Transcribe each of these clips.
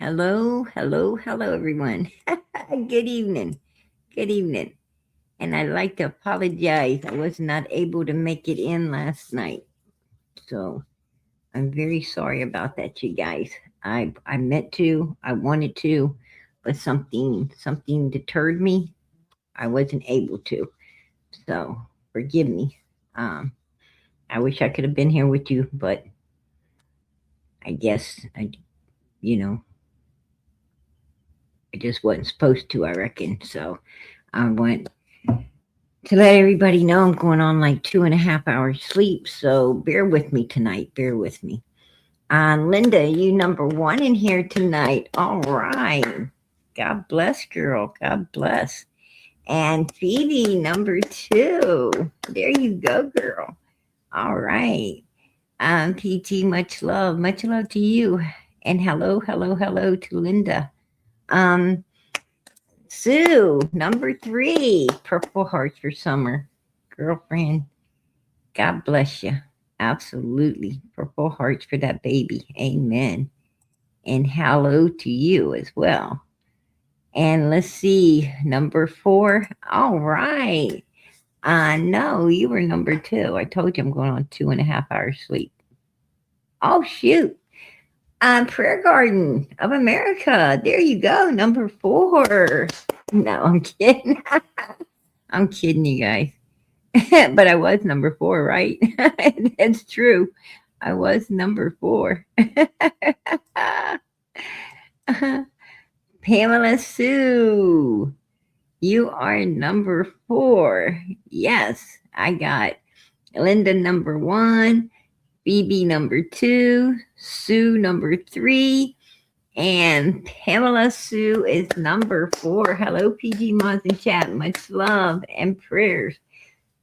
Hello, hello, hello, everyone. Good evening. Good evening. And I'd like to apologize. I was not able to make it in last night. So I'm very sorry about that, you guys. I meant to, I wanted to, but something deterred me. I wasn't able to. So forgive me. Um, I wish I could have been here with you, but I guess you know, I just wasn't supposed to. I reckon. So I went to let everybody know I'm going on like 2.5 hours sleep. So bear with me tonight. Bear with me. Linda, you number one in here tonight. All right. God bless, girl. God bless. And Phoebe, number two. There you go, girl. All right. PT, much love. Much love to you. And hello, hello, hello to Linda. Um, Sue, number three. Purple hearts for summer. Girlfriend, God bless you. Absolutely. Purple hearts for that baby. Amen. And hello to you as well. And let's see, number four. All right. No, you were number two. I told you I'm going on 2.5 hours sleep. Oh, shoot. Prayer Garden of America. There you go. Number four. No, I'm kidding. I'm kidding, you guys. But I was number four, right? That's true. I was number four. Pamela Sue, you are number four. Yes, I got Linda number one, Phoebe number two, Sue number three, and Pamela Sue is number four. Hello, PG Mods and Chat. Much love and prayers.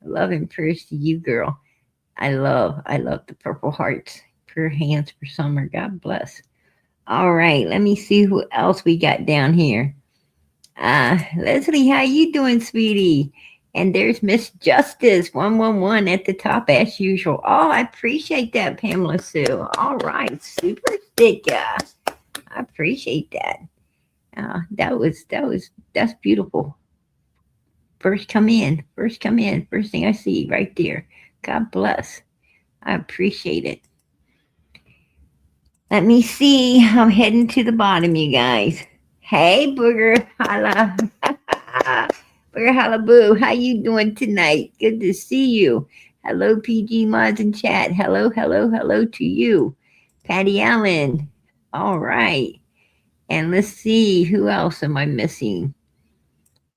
Love and prayers to you, girl. I love the Purple Hearts. Prayer hands for summer. God bless. All right, let me see who else we got down here. Leslie, how you doing, sweetie? And there's Miss Justice 111 at the top as usual. Oh, I appreciate that, Pamela Sue. All right, super sticker. I appreciate that. That's beautiful. First come in, first come in, first thing I see right there. God bless. I appreciate it. Let me see. I'm heading to the bottom, you guys. Hey, Booger, holla. Booger, holla, boo. How you doing tonight? Good to see you. Hello, PG Mods and Chat. Hello, hello, hello to you. Patty Allen. All right. And let's see. Who else am I missing?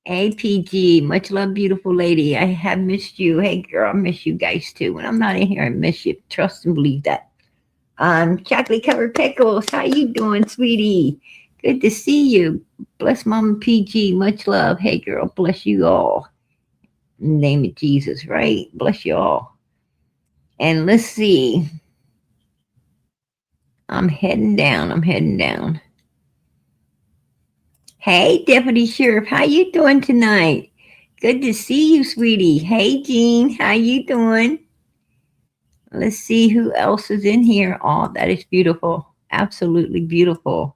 APG, much love, beautiful lady. I have missed you. Hey, girl, I miss you guys too. When I'm not in here, I miss you. Trust and believe that. Chocolate covered pickles. How you doing, sweetie? Good to see you. Bless Mama PG. Much love. Hey, girl, bless you all. In the name of Jesus, right? Bless you all. And let's see. I'm heading down. I'm heading down. Hey, Deputy Sheriff, how you doing tonight? Good to see you, sweetie. Hey, Jean, how you doing? Let's see who else is in here. Oh, that is beautiful. Absolutely beautiful.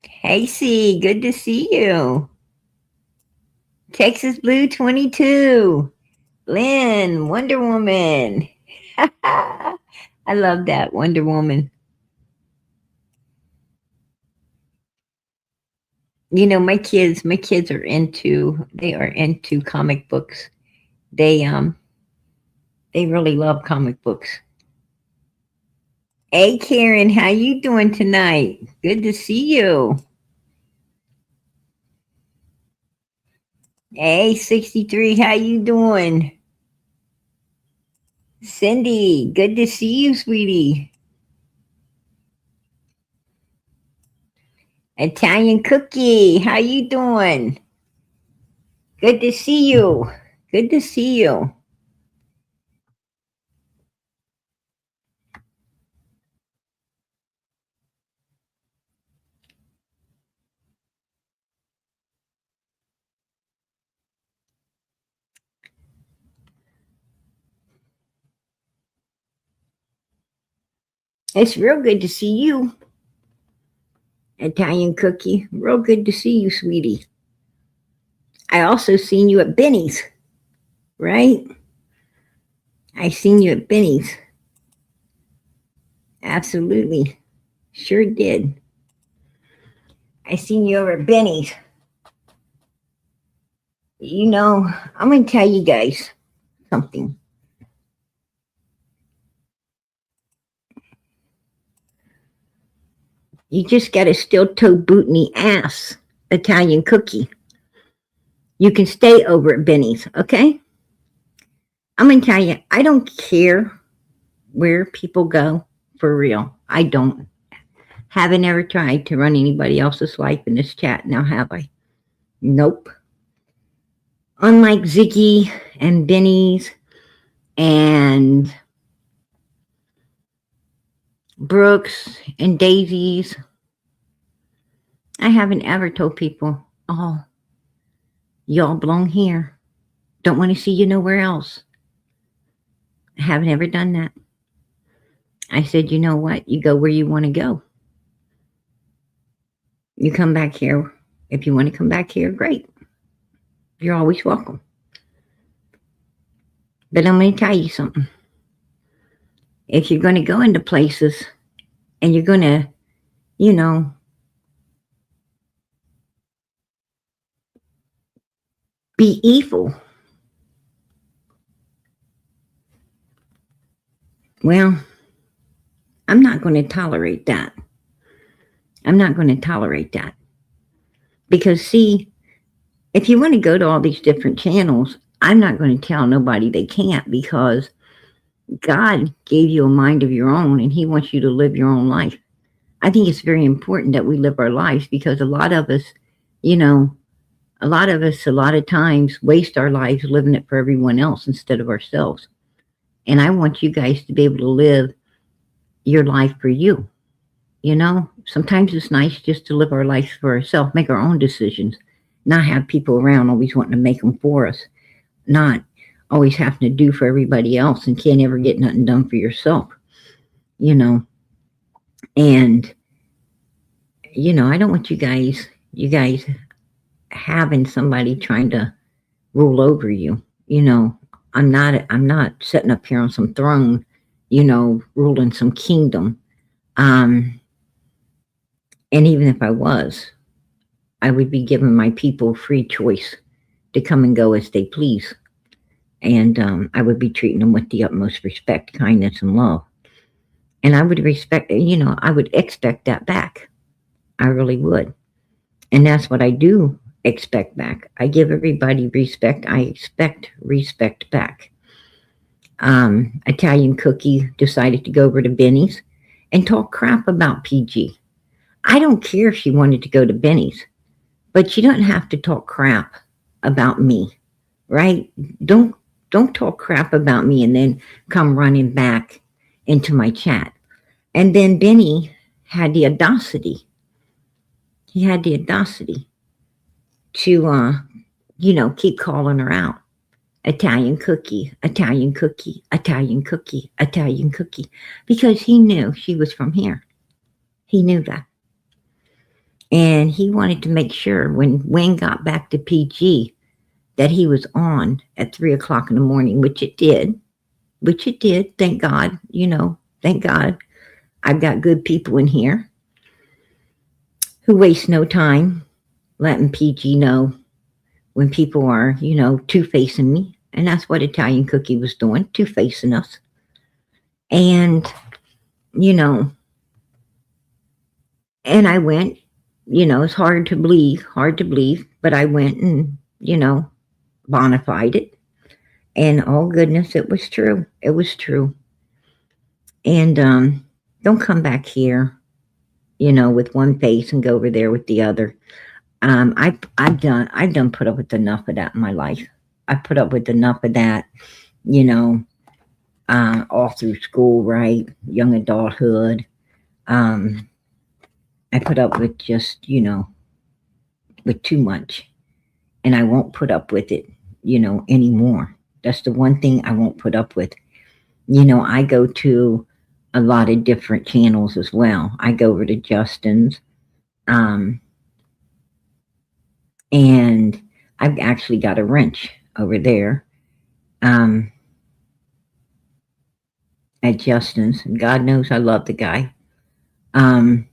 Hey, C, good to see you. Texas Blue 22. Lynn, Wonder Woman. I love that Wonder Woman. My kids are into comic books. They really love comic books. Hey Karen, how you doing tonight? Good to see you. Hey 63, how you doing? Cindy, good to see you, sweetie. Italian Cookie, how you doing? Good to see you. Good to see you. It's real good to see you, Italian Cookie. Real good to see you, sweetie. I also seen you at Benny's, right? I seen you at Benny's. Absolutely. Sure did. I seen you over at Benny's. You know, I'm going to tell you guys something. You just got a steel toe boot in the ass, Italian Cookie. You can stay over at Benny's, okay? I'm going to tell you, I don't care where people go, for real. I don't. Haven't ever tried to run anybody else's life in this chat, now have I? Nope. Unlike Ziggy and Benny's and Brooks and Daisy's, I haven't ever told people, oh, y'all belong here. Don't want to see you nowhere else. I haven't ever done that. I said, you know what? You go where you want to go. You come back here. If you want to come back here, great. You're always welcome. But I'm going to tell you something. If you're going to go into places and you're going to, you know, be evil, well, I'm not going to tolerate that. I'm not going to tolerate that. Because, see, if you want to go to all these different channels, I'm not going to tell nobody they can't, because God gave you a mind of your own and He wants you to live your own life. I think it's very important that we live our lives, because a lot of us, you know, a lot of times waste our lives living it for everyone else instead of ourselves. And I want you guys to be able to live your life for you. You know, sometimes it's nice just to live our lives for ourselves, make our own decisions, not have people around always wanting to make them for us, not always having to do for everybody else and can't ever get nothing done for yourself, you know. And, you know, I don't want you guys having somebody trying to rule over you. You know, I'm not sitting up here on some throne, you know, ruling some kingdom. And even if I was, I would be giving my people free choice to come and go as they please. And I would be treating them with the utmost respect, kindness, and love. And I would respect, you know, I would expect that back. I really would. And that's what I do expect back. I give everybody respect. I expect respect back. Italian Cookie decided to go over to Benny's and talk crap about PG. I don't care if she wanted to go to Benny's, but you don't have to talk crap about me, right? Don't talk crap about me and then come running back into my chat. And then Benny had the audacity. He had the audacity to, you know, keep calling her out. Italian Cookie, Italian Cookie, Italian Cookie, Italian Cookie, because he knew she was from here. He knew that. And he wanted to make sure when Wayne got back to PG that he was on at 3 o'clock in the morning, which it did. Thank God, you know, thank God. I've got good people in here who waste no time letting PG know when people are, you know, two-facing me. And that's what Italian Cookie was doing, two-facing us. And, you know, and I went, you know, it's hard to believe, but I went and, you know, bona fide it. And oh goodness, it was true. It was true. And don't come back here, you know, with one face and go over there with the other. I've done put up with enough of that in my life. I put up with enough of that, you know, all through school, right? Young adulthood. I put up with just, you know, with too much. And I won't put up with it, you know, anymore. That's the one thing I won't put up with. You know, I go to a lot of different channels as well. I go over to Justin's, um, and I've actually got a wrench over there um, at Justin's. And God knows I love the guy. And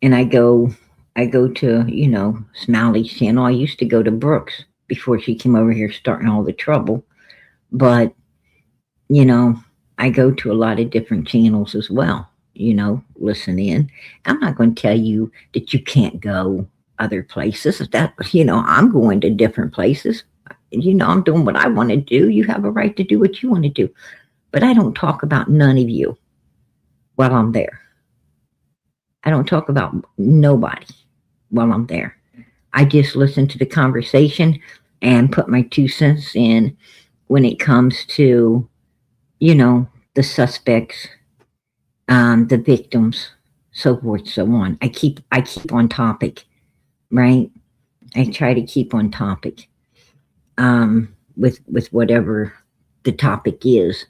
I go to, Smiley's channel. I used to go to Brooks before she came over here starting all the trouble. But, you know, I go to a lot of different channels as well, listen in. I'm not going to tell you that you can't go other places. I'm going to different places. I'm doing what I want to do. You have a right to do what you want to do. But I don't talk about none of you while I'm there. I don't talk about nobody while I'm there. I just listen to the conversation and put my 2 cents in when it comes to, the suspects, the victims, so forth, so on. I keep on topic, right? I try to keep on topic with whatever the topic is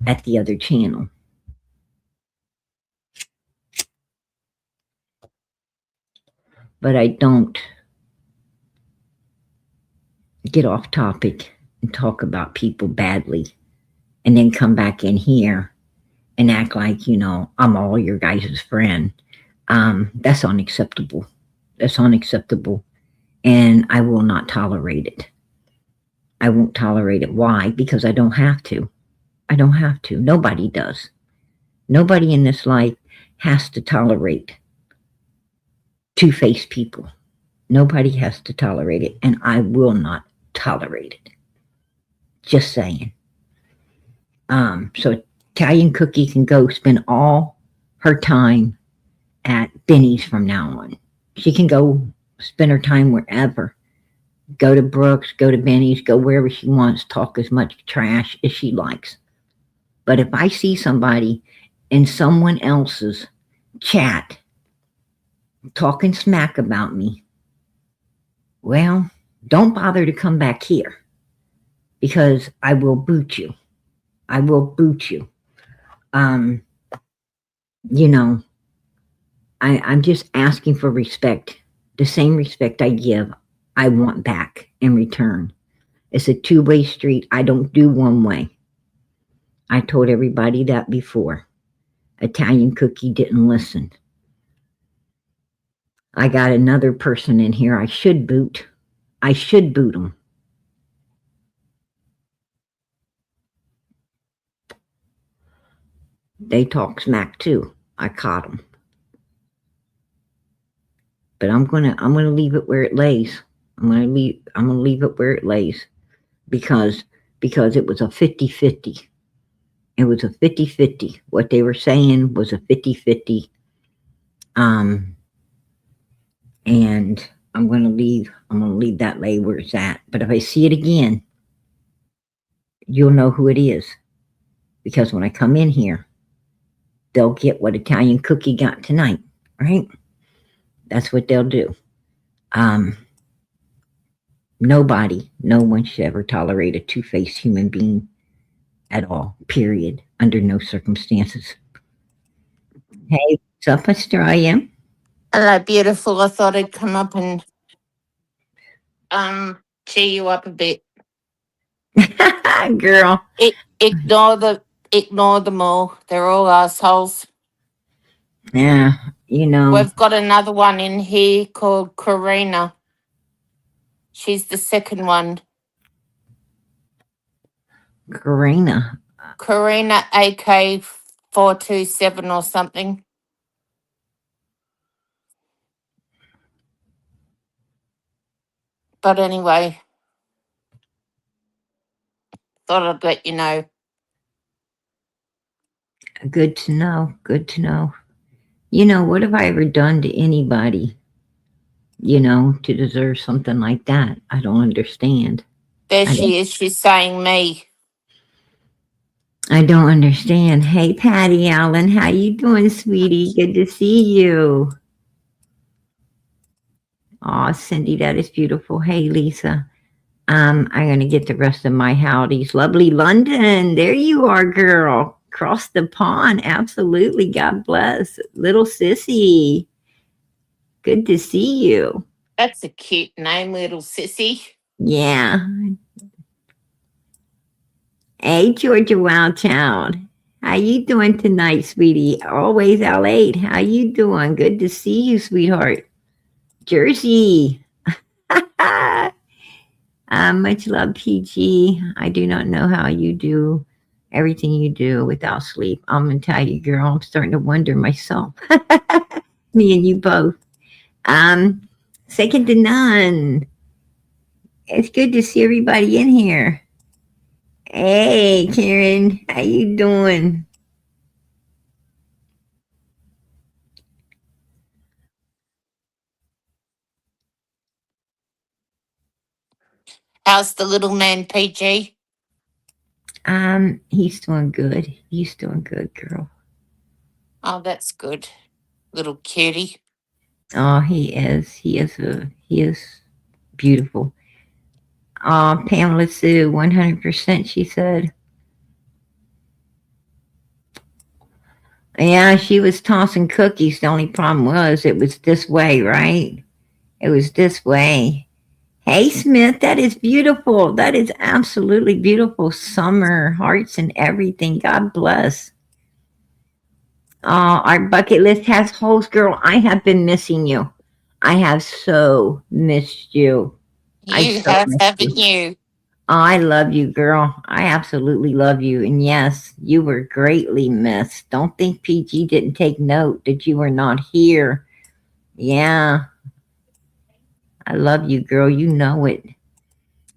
at the other channel. But I don't get off topic and talk about people badly and then come back in here and act like, I'm all your guys' friend. That's unacceptable. That's unacceptable. And I will not tolerate it. I won't tolerate it. Why? Because I don't have to. I don't have to. Nobody does. Nobody in this life has to tolerate two-faced people. Nobody has to tolerate it, and I will not tolerate it. Just saying. So Italian Cookie can go spend all her time at Benny's from now on. She can go spend her time wherever. Go to Brooks, go to Benny's, go wherever she wants, talk as much trash as she likes. But if I see somebody in someone else's chat talking smack about me, well, don't bother to come back here because I will boot you. I will boot you. I'm just asking for respect. The same respect I give, I want back in return. It's a two-way street. I don't do one way. I told everybody that before. Italian Cookie didn't listen. I got another person in here I should boot. I should boot them. They talk smack too. I caught them. But I'm gonna leave it where it lays. I'm gonna leave it where it lays because it was a 50-50. It was a 50-50. What they were saying was a 50-50. And I'm gonna leave that lay where it's at. But if I see it again, you'll know who it is. Because when I come in here, they'll get what Italian Cookie got tonight, right? That's what they'll do. No one should ever tolerate a two-faced human being at all, period, under no circumstances. Hey, what's up, Australia? Hello, beautiful. I thought I'd come up and cheer you up a bit. Girl. Ignore them all. They're all assholes. Yeah, We've got another one in here called Karina. She's the second one. Karina AK427 or something. But anyway, thought I'd let you know. Good to know. Good to know. What have I ever done to anybody, to deserve something like that? I don't understand. There she is. She's saying me. I don't understand. Hey, Patty Allen, how you doing, sweetie? Good to see you. Oh, Cindy, that is beautiful. Hey, Lisa. I'm going to get the rest of my howdies. Lovely London. There you are, girl. across the pond. Absolutely. God bless. Little sissy. Good to see you. That's a cute name, little sissy. Yeah. Hey, Georgia Wildtown. How you doing tonight, sweetie? Always L8. How you doing? Good to see you, sweetheart. Jersey. Much love, PG. I do not know how you do everything you do without sleep. I'm gonna tell you, girl, I'm starting to wonder myself. Me and you both. Um, Second to none. It's good to see everybody in here. Hey, Karen, how you doing? How's the little man, PG? He's doing good. He's doing good, girl. Oh, that's good. Little cutie. Oh, he is. He is beautiful. Pamela Sue, 100%, she said. Yeah, she was tossing cookies. The only problem was it was this way, right? It was this way. Hey, Smith, that is beautiful. That is absolutely beautiful. Summer, hearts, and everything. God bless. Our bucket list has holes, girl. I have been missing you. I have so missed you. I You so have, missed haven't you. you? Oh, I love you, girl. I absolutely love you. And yes, you were greatly missed. Don't think PG didn't take note that you were not here. Yeah, I love you, girl. You know it.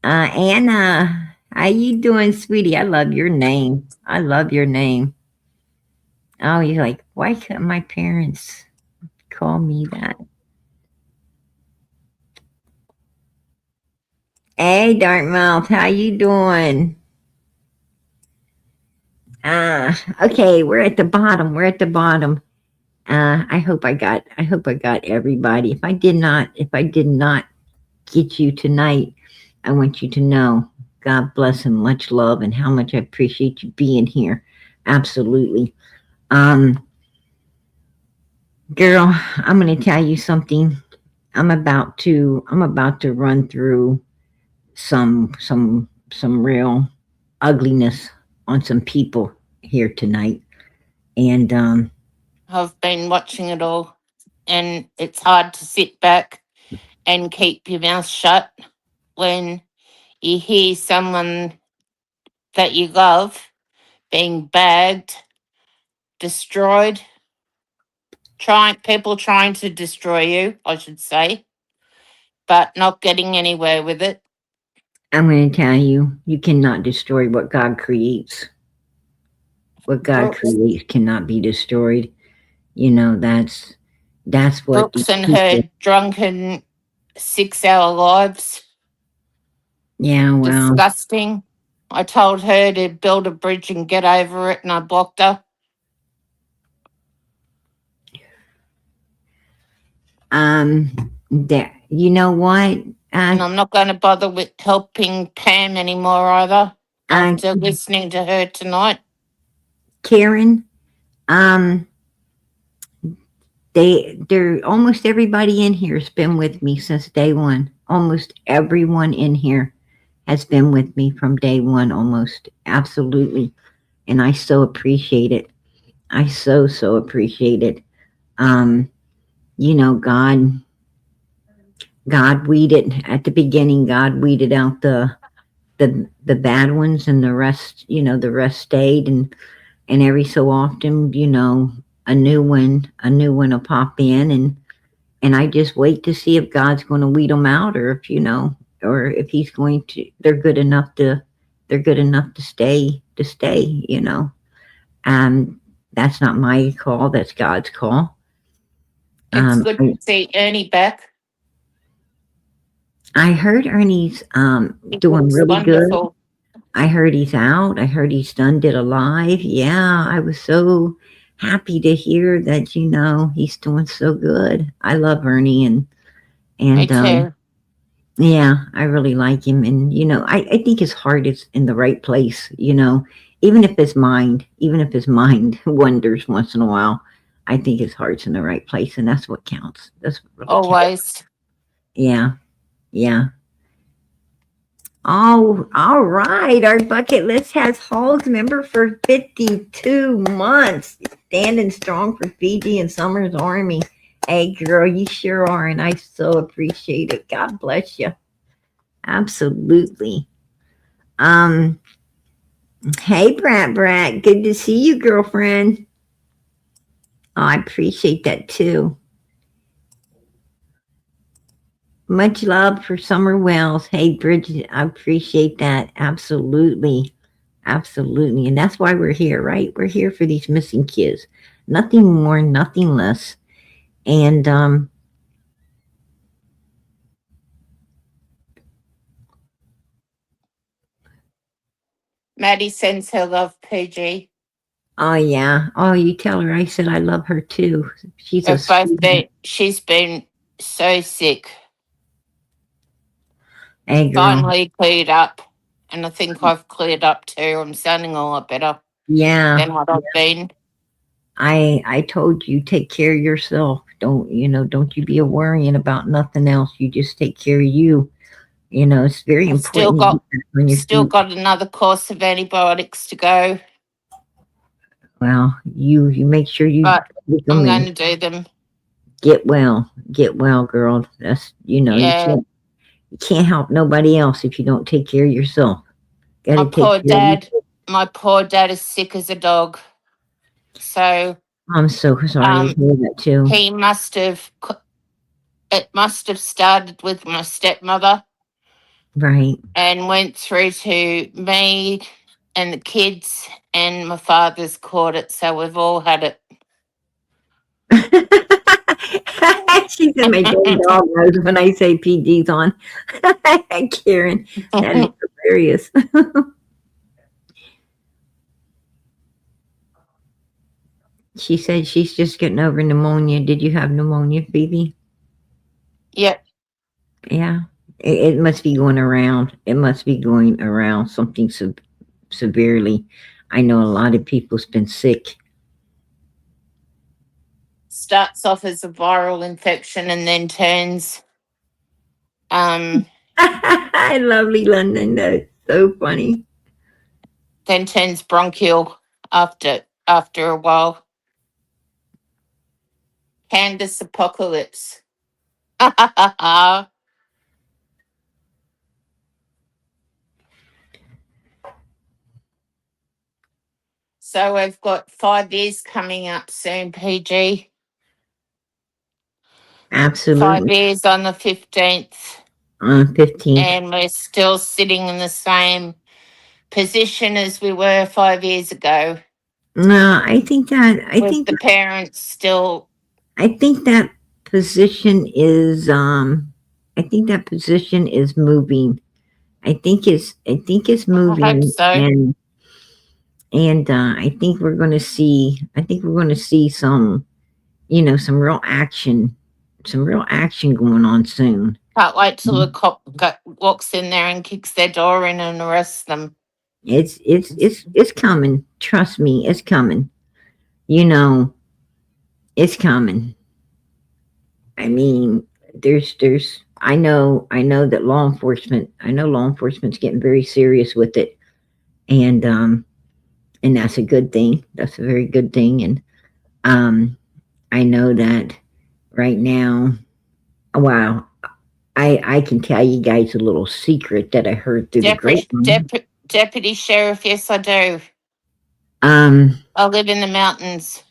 Anna, how you doing, sweetie? I love your name. I love your name. Oh, you're like, why couldn't my parents call me that? Hey, Dartmouth, how you doing? Okay, we're at the bottom. We're at the bottom. I hope I got everybody. If I did not get you tonight, I want you to know, God bless and much love and how much I appreciate you being here. Absolutely. Um, Girl, I'm gonna tell you something. I'm about to run through some real ugliness on some people here tonight. And I've been watching it all, and it's hard to sit back and keep your mouth shut when you hear someone that you love being bagged, destroyed, people trying to destroy you, I should say, but not getting anywhere with it. I'm gonna tell you, you cannot destroy what God creates. What God Brooks, creates cannot be destroyed. You know, that's what these Brooks and people. her drunken 6 hour lives. Yeah, well, Disgusting. I told her to build a bridge and get over it, and I blocked her. um, there. You know what? And I'm not going to bother with helping Pam anymore either Uh, after listening to her tonight. Karen. Um, they're almost everybody in here has been with me since day one. Almost everyone in here has been with me from day one, almost absolutely, and I so appreciate it. I so appreciate it. Um, you know, God weeded at the beginning. God weeded out the bad ones, and the rest, the rest stayed. And every so often, a new one will pop in, and I just wait to see if God's going to weed them out, or if or if He's going to. They're good enough to stay. Um, that's not my call. That's God's call. It's good I, to see Ernie back. I heard Ernie's He doing looks really good. wonderful. I heard he's out. I heard he's did a live. Yeah, I was so happy to hear that. He's doing so good. I love Ernie, Me and too. yeah, I really like him. And I think his heart is in the right place. even if his mind wanders once in a while, I think his heart's in the right place, and that's what counts. That's what really counts. Always. Yeah, yeah. Oh, all right. Our bucket list has Hall's member for 52 months, standing strong for Fiji and Summer's Army. Hey, girl, you sure are, and I so appreciate it. God bless you. Absolutely. Um, hey, Brat, good to see you, girlfriend. Oh, I appreciate that too. Much love for Summer Wells. Hey, Bridget, I appreciate that. Absolutely. Absolutely. And that's why we're here, right? We're here for these missing kids. Nothing more, nothing less. And Maddie sends her love, PG. oh yeah. Oh, you tell her I said I love her too. She's a sweetheart. She's been so sick. Hey girl. Finally cleared up. And I think I've cleared up too. I'm sounding a lot better Yeah. than what I've been. I told you take care of yourself. Don't you be a worrying about nothing else. You just take care of you. It's very I've still important got when your still feet. got another course of antibiotics to go. Well, you make sure you But take I'm them going and to do them. get well, girl. That's Yeah. you can't help nobody else if you don't take care of yourself. Got My to take poor care of you. dad. My poor dad is sick as a dog. So I'm so sorry to um, hear that too. he must have. It must have started with my stepmother Right. and went through to me and the kids, and my father's caught it. So we've all had it. She said my damn dog knows when I say PG's on. Karen, that is hilarious. She said she's just getting over pneumonia. Did you have pneumonia, Phoebe? Yep. Yeah. It must be going around. It must be going around something severely. I know a lot of people's been sick. Starts off as a viral infection and then turns I love Lee London. That's so funny. bronchial after a while. Candus apocalypse. So we've got 5 years coming up soon, PG. 5 Absolutely. years on the 15th. 15th. And we're still sitting in the same position as we were 5 years ago, No, I think that with the parents still. I think that position is I think that position is moving. I think it's I hope moving, so. and I think we're gonna see some some real action, going on soon. Can't wait till the cop walks in there and kicks their door in and arrests them. It's coming. Trust me, it's coming. You know, it's coming. I mean, there's I know that law enforcement's getting very serious with it, and that's a good thing. That's a very good thing, and I know that right now. Wow, I can tell you guys a little secret that I heard through the grapevine. Deputy Sheriff, yes, I do. Um, I live in the mountains.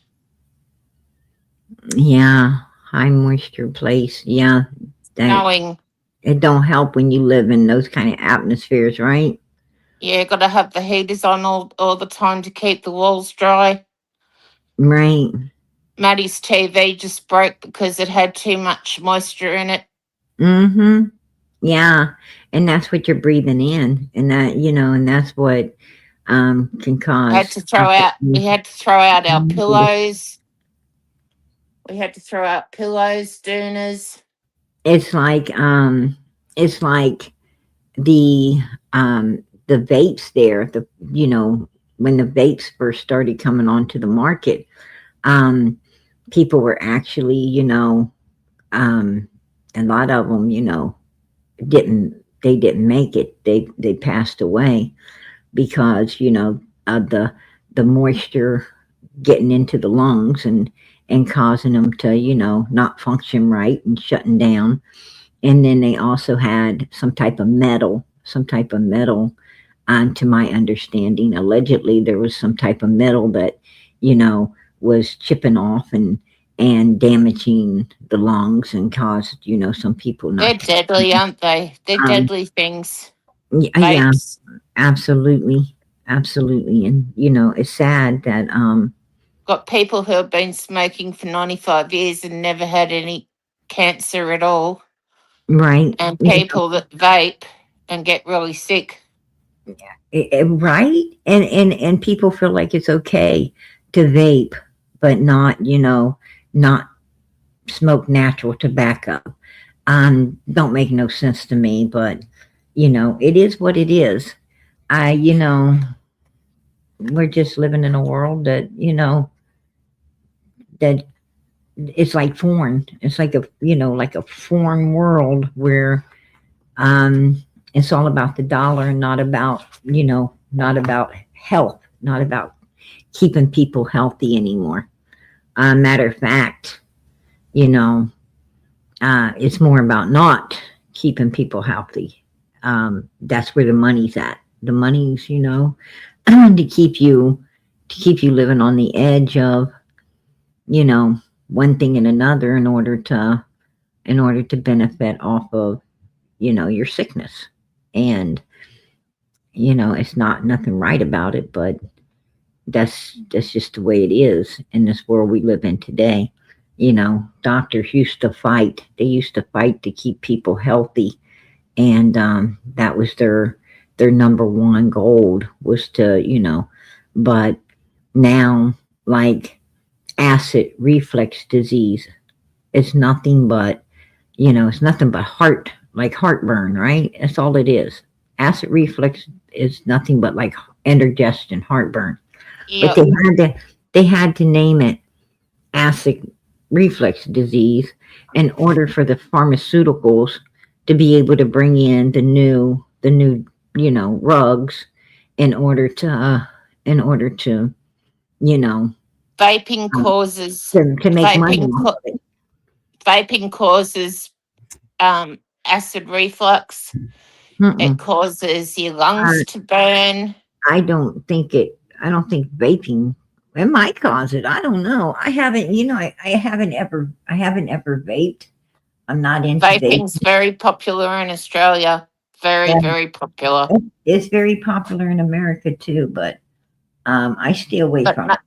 yeah, high moisture place. Yeah, that Knowing, it don't help when you live in those kind of atmospheres, right? yeah, got to have the heaters on all the time to keep the walls dry. Right. Maddie's TV just broke because it had too much moisture in it. Mm-hmm. Yeah, and that's what you're breathing in, and and that's what can Had cause. to throw out. We had to throw out our pillows. We had to throw out pillows, doonas. It's like it's like the vapes there, the when the vapes first started coming onto the market, um, people were actually, um, a lot of them, didn't make it. They passed away because of the moisture getting into the lungs and causing them to not function right and shutting down. And then they also had some type of metal. To my understanding, allegedly there was some type of metal that you know was chipping off and damaging the lungs and caused some people They're not to. deadly, aren't they? They're Um, deadly things. yeah, Vapes. absolutely, absolutely, and it's sad that Got people who have been smoking for 95 years and never had any cancer at all, right. and people that vape and get really sick. Right, and people feel like it's okay to vape but not not smoke natural tobacco. Don't make no sense to me, but it is what it is. I we're just living in a world that that it's like foreign. It's like a like a foreign world where um it's all about the dollar and not about health, not about keeping people healthy anymore. Matter of fact, you know it's more about not keeping people healthy. That's where the money's at. The money's, to keep you living on the edge of, you know, one thing and another in order to benefit off of, your sickness. And, it's not nothing right about it, but that's just the way it is in this world we live in today. Doctors used to fight. They used to fight to keep people healthy, and that was their number one goal was to but now, like, acid reflux disease, it's nothing but it's nothing but heartburn, right? That's all it is. Acid reflux is nothing but like indigestion, heartburn. But Yep. they had to name it acid reflux disease in order for the pharmaceuticals to be able to bring in the new rugs in order to you know Vaping um, causes to make money vaping off co- of it. vaping causes acid reflux. It Mm-mm. causes your I, lungs to burn. I don't think vaping, it might cause it. I don't know. I haven't, I haven't ever vaped. I'm not into vape. Vaping's very popular in Australia. Very, Yeah, very popular. it's very popular in America too, but I stay away But from it.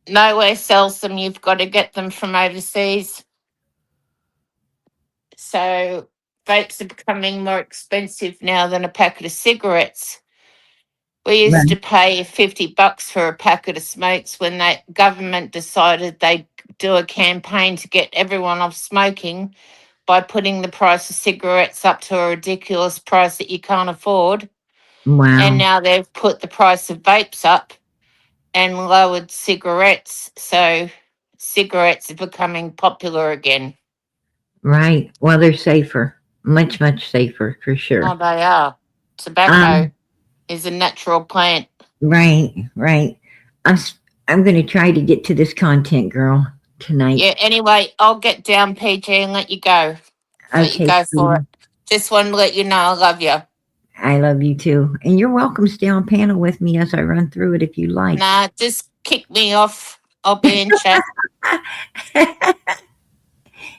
nowhere sells them. You've got to get them from overseas. So vapes are becoming more expensive now than a packet of cigarettes. We used to Right. pay $50 for a packet of smokes when the government decided they'd do a campaign to get everyone off smoking by putting the price of cigarettes up to a ridiculous price that you can't afford. And Wow. now they've put the price of vapes up and lowered cigarettes. So cigarettes are becoming popular again. Right. Well, they're safer, much, much safer for Oh, sure. they are. Tobacco Um, is a natural plant. right, right. I'm, s- I'm going to try to get to this content, girl, tonight. Yeah, anyway, I'll get down, PG, and let you go. Let you Okay, go for it. sweetie. Just wanted to let you know I love you. I love you too. And you're welcome to stay on panel with me as I run through it if you like. Nah, just kick me off. I'll be in chat.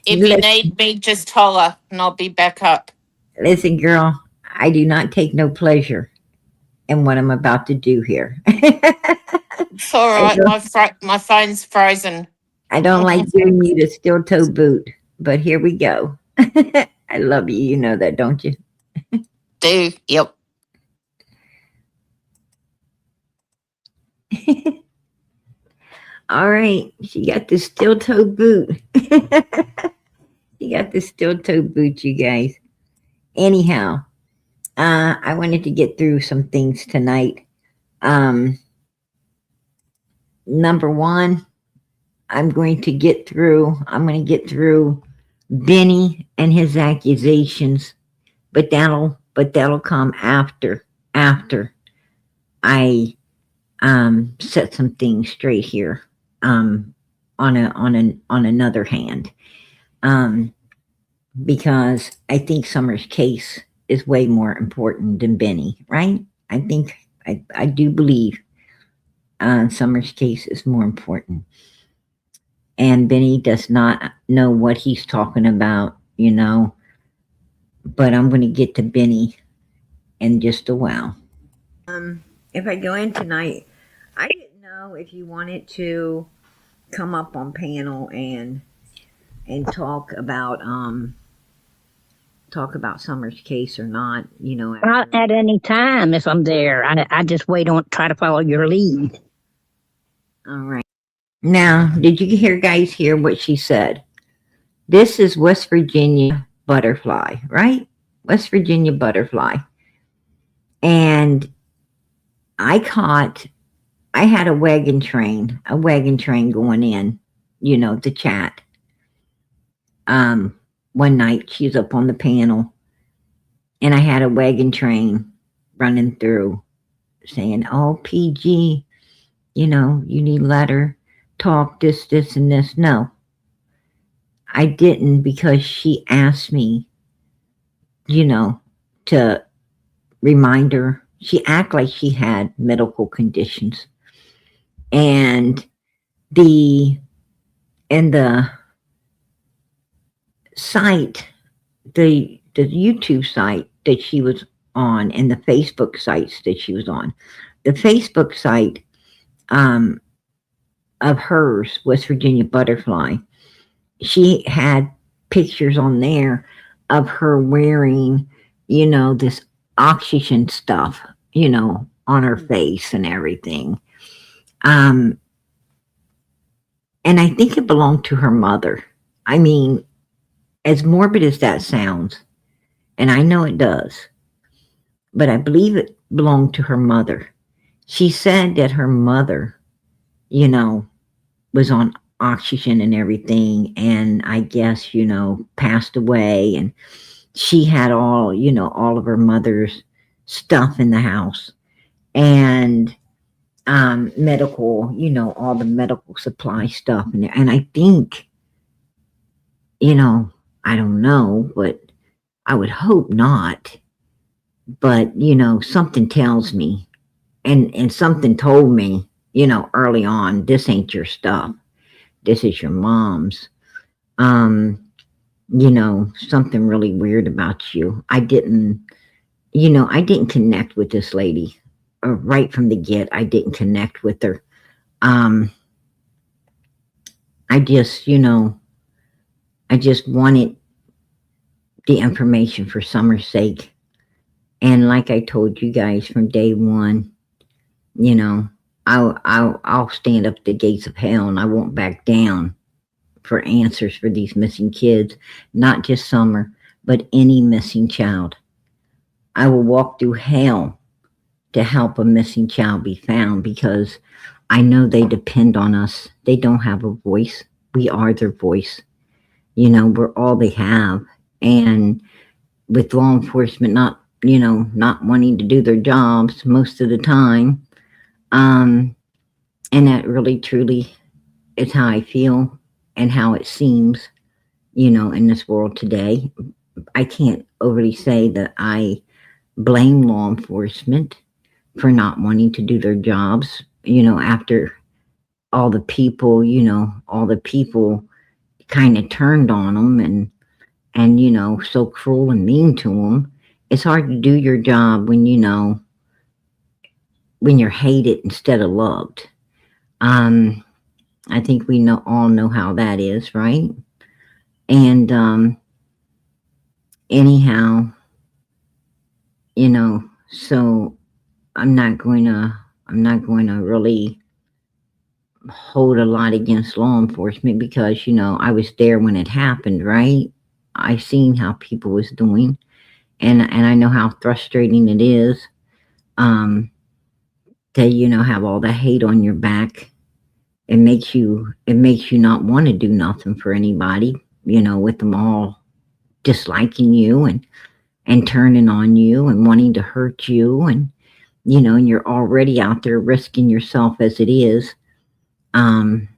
If you listen, need me, just holler and I'll be back up. listen, girl, I do not take no pleasure in what I'm about to do here. It's all I right. don't My phone's frozen. I don't like giving you the steel toe boot, but here we go. I love you. You know that, don't you? Do yep. All right. She got the steel toe boot. She got the steel toe boot, you guys. Anyhow, I wanted to get through some things tonight. Um, number one, I'm going to get through. I'm going to get through Benny and his accusations, but that'll come after I set some things straight here. On another hand, um, because I think Summer's case is way more important than Benny, right? I think I do believe Summer's case is more important. And Benny does not know what he's talking about, but I'm going to get to Benny in just a while. If I go in tonight, I didn't know if you wanted to come up on panel and talk about Summer's case or not, Not after. at any time if I'm there. I just wait on, try to follow your lead. All right. Now, did you guys hear what she said? This is West Virginia butterfly, right? West Virginia butterfly. And I had a wagon train going in, the chat. One night she's up on the panel and I had a wagon train running through saying, oh, PG, you need let her talk this, and this. No, I didn't, because she asked me, to remind her. She acted like she had medical conditions. And the site, the YouTube site that she was on, and the Facebook sites that she was on. The Facebook site of hers, West Virginia Butterfly, she had pictures on there of her wearing, this oxygen stuff, on her face and everything. And I think it belonged to her mother. I mean, as morbid as that sounds, and I know it does, but I believe it belonged to her mother. She said that her mother, was on oxygen and everything, and I guess, passed away, and she had all of her mother's stuff in the house, and medical, all the medical supply stuff in there. And I think, I don't know, but I would hope not. But, something tells me, and something told me, early on, this ain't your stuff. This is your mom's. Something really weird about you. I didn't connect with this lady. Right from the get, I didn't connect with her. I just wanted the information for Summer's sake. And like I told you guys from day one, I'll stand up at the gates of hell and I won't back down for answers for these missing kids, not just Summer, but any missing child. I will walk through hell to help a missing child be found, because I know they depend on us. They don't have a voice. We are their voice. We're all they have. And with law enforcement not wanting to do their jobs most of the time, and that really truly is how I feel and how it seems, in this world today. I can't overly say that I blame law enforcement for not wanting to do their jobs, after all the people kind of turned on them and so cruel and mean to them. It's hard to do your job when when you're hated instead of loved. I think we all know how that is, right? And anyhow, so I'm not going to really hold a lot against law enforcement, because I was there when it happened, right? I seen how people was doing, and I know how frustrating it is to have all the hate on your back, it makes you not want to do nothing for anybody, with them all disliking you and turning on you and wanting to hurt you, and you're already out there risking yourself as it is. um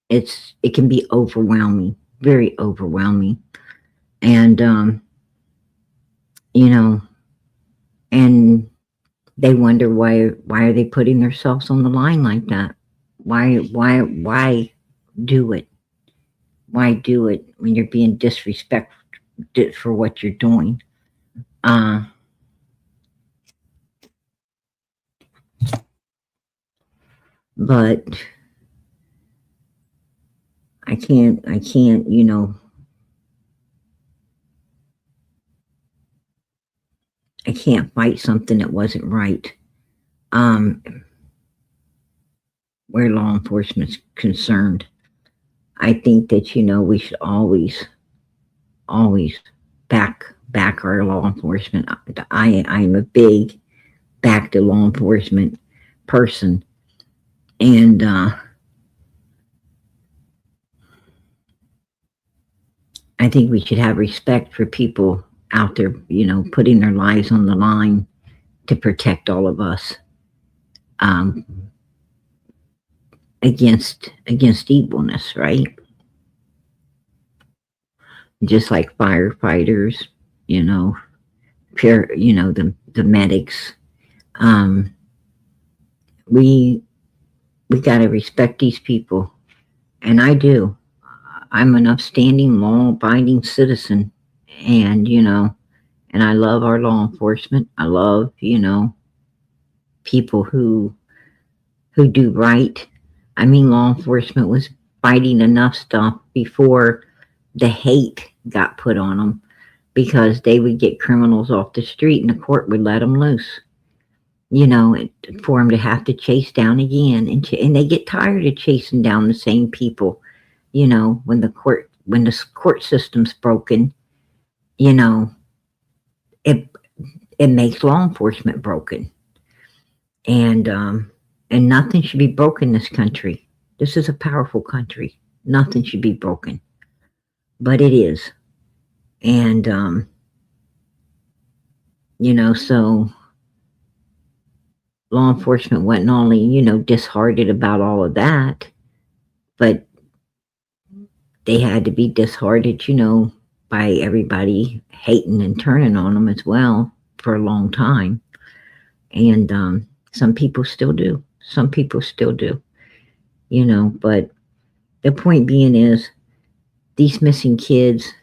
it can be overwhelming, very overwhelming. And you know and they wonder why are they putting themselves on the line like that. Why do it? Why do it when you're being disrespected for what you're doing? uh but I can't I can't fight something that wasn't right. um where law enforcement's concerned, I think that we should always back our law enforcement. I am a big back to law enforcement person, and I think we should have respect for people out there, putting their lives on the line to protect all of us, um, against evilness, right? Just like firefighters, you know, the medics. Um, we we got to respect these people, and I do. I'm an upstanding, law-abiding citizen, and and I love our law enforcement. I love people who do right. I mean, law enforcement was fighting enough stuff before the hate got put on them, because they would get criminals off the street and the court would let them loose. For them to have to chase down again, and they get tired of chasing down the same people. When the court system's broken, you know, it it makes law enforcement broken, and nothing should be broken in this country. This is a powerful country. Nothing should be broken, but it is, and so law enforcement wasn't only disheartened about all of that, but they had to be disheartened, by everybody hating and turning on them as well for a long time. And some people still do. Some people still do. But the point being is, these missing kids,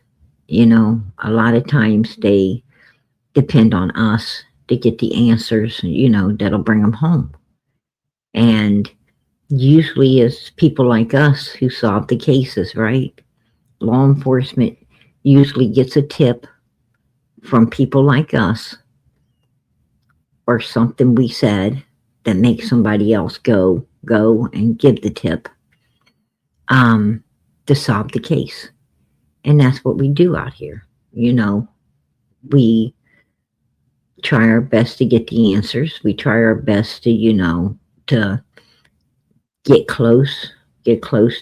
a lot of times they depend on us to get the answers, that'll bring them home. And usually it's people like us who solve the cases, right? Law enforcement usually gets a tip from people like us, or something we said that makes somebody else go and give the tip, to solve the case. And that's what we do out here. We try our best to get the answers. We try our best to get close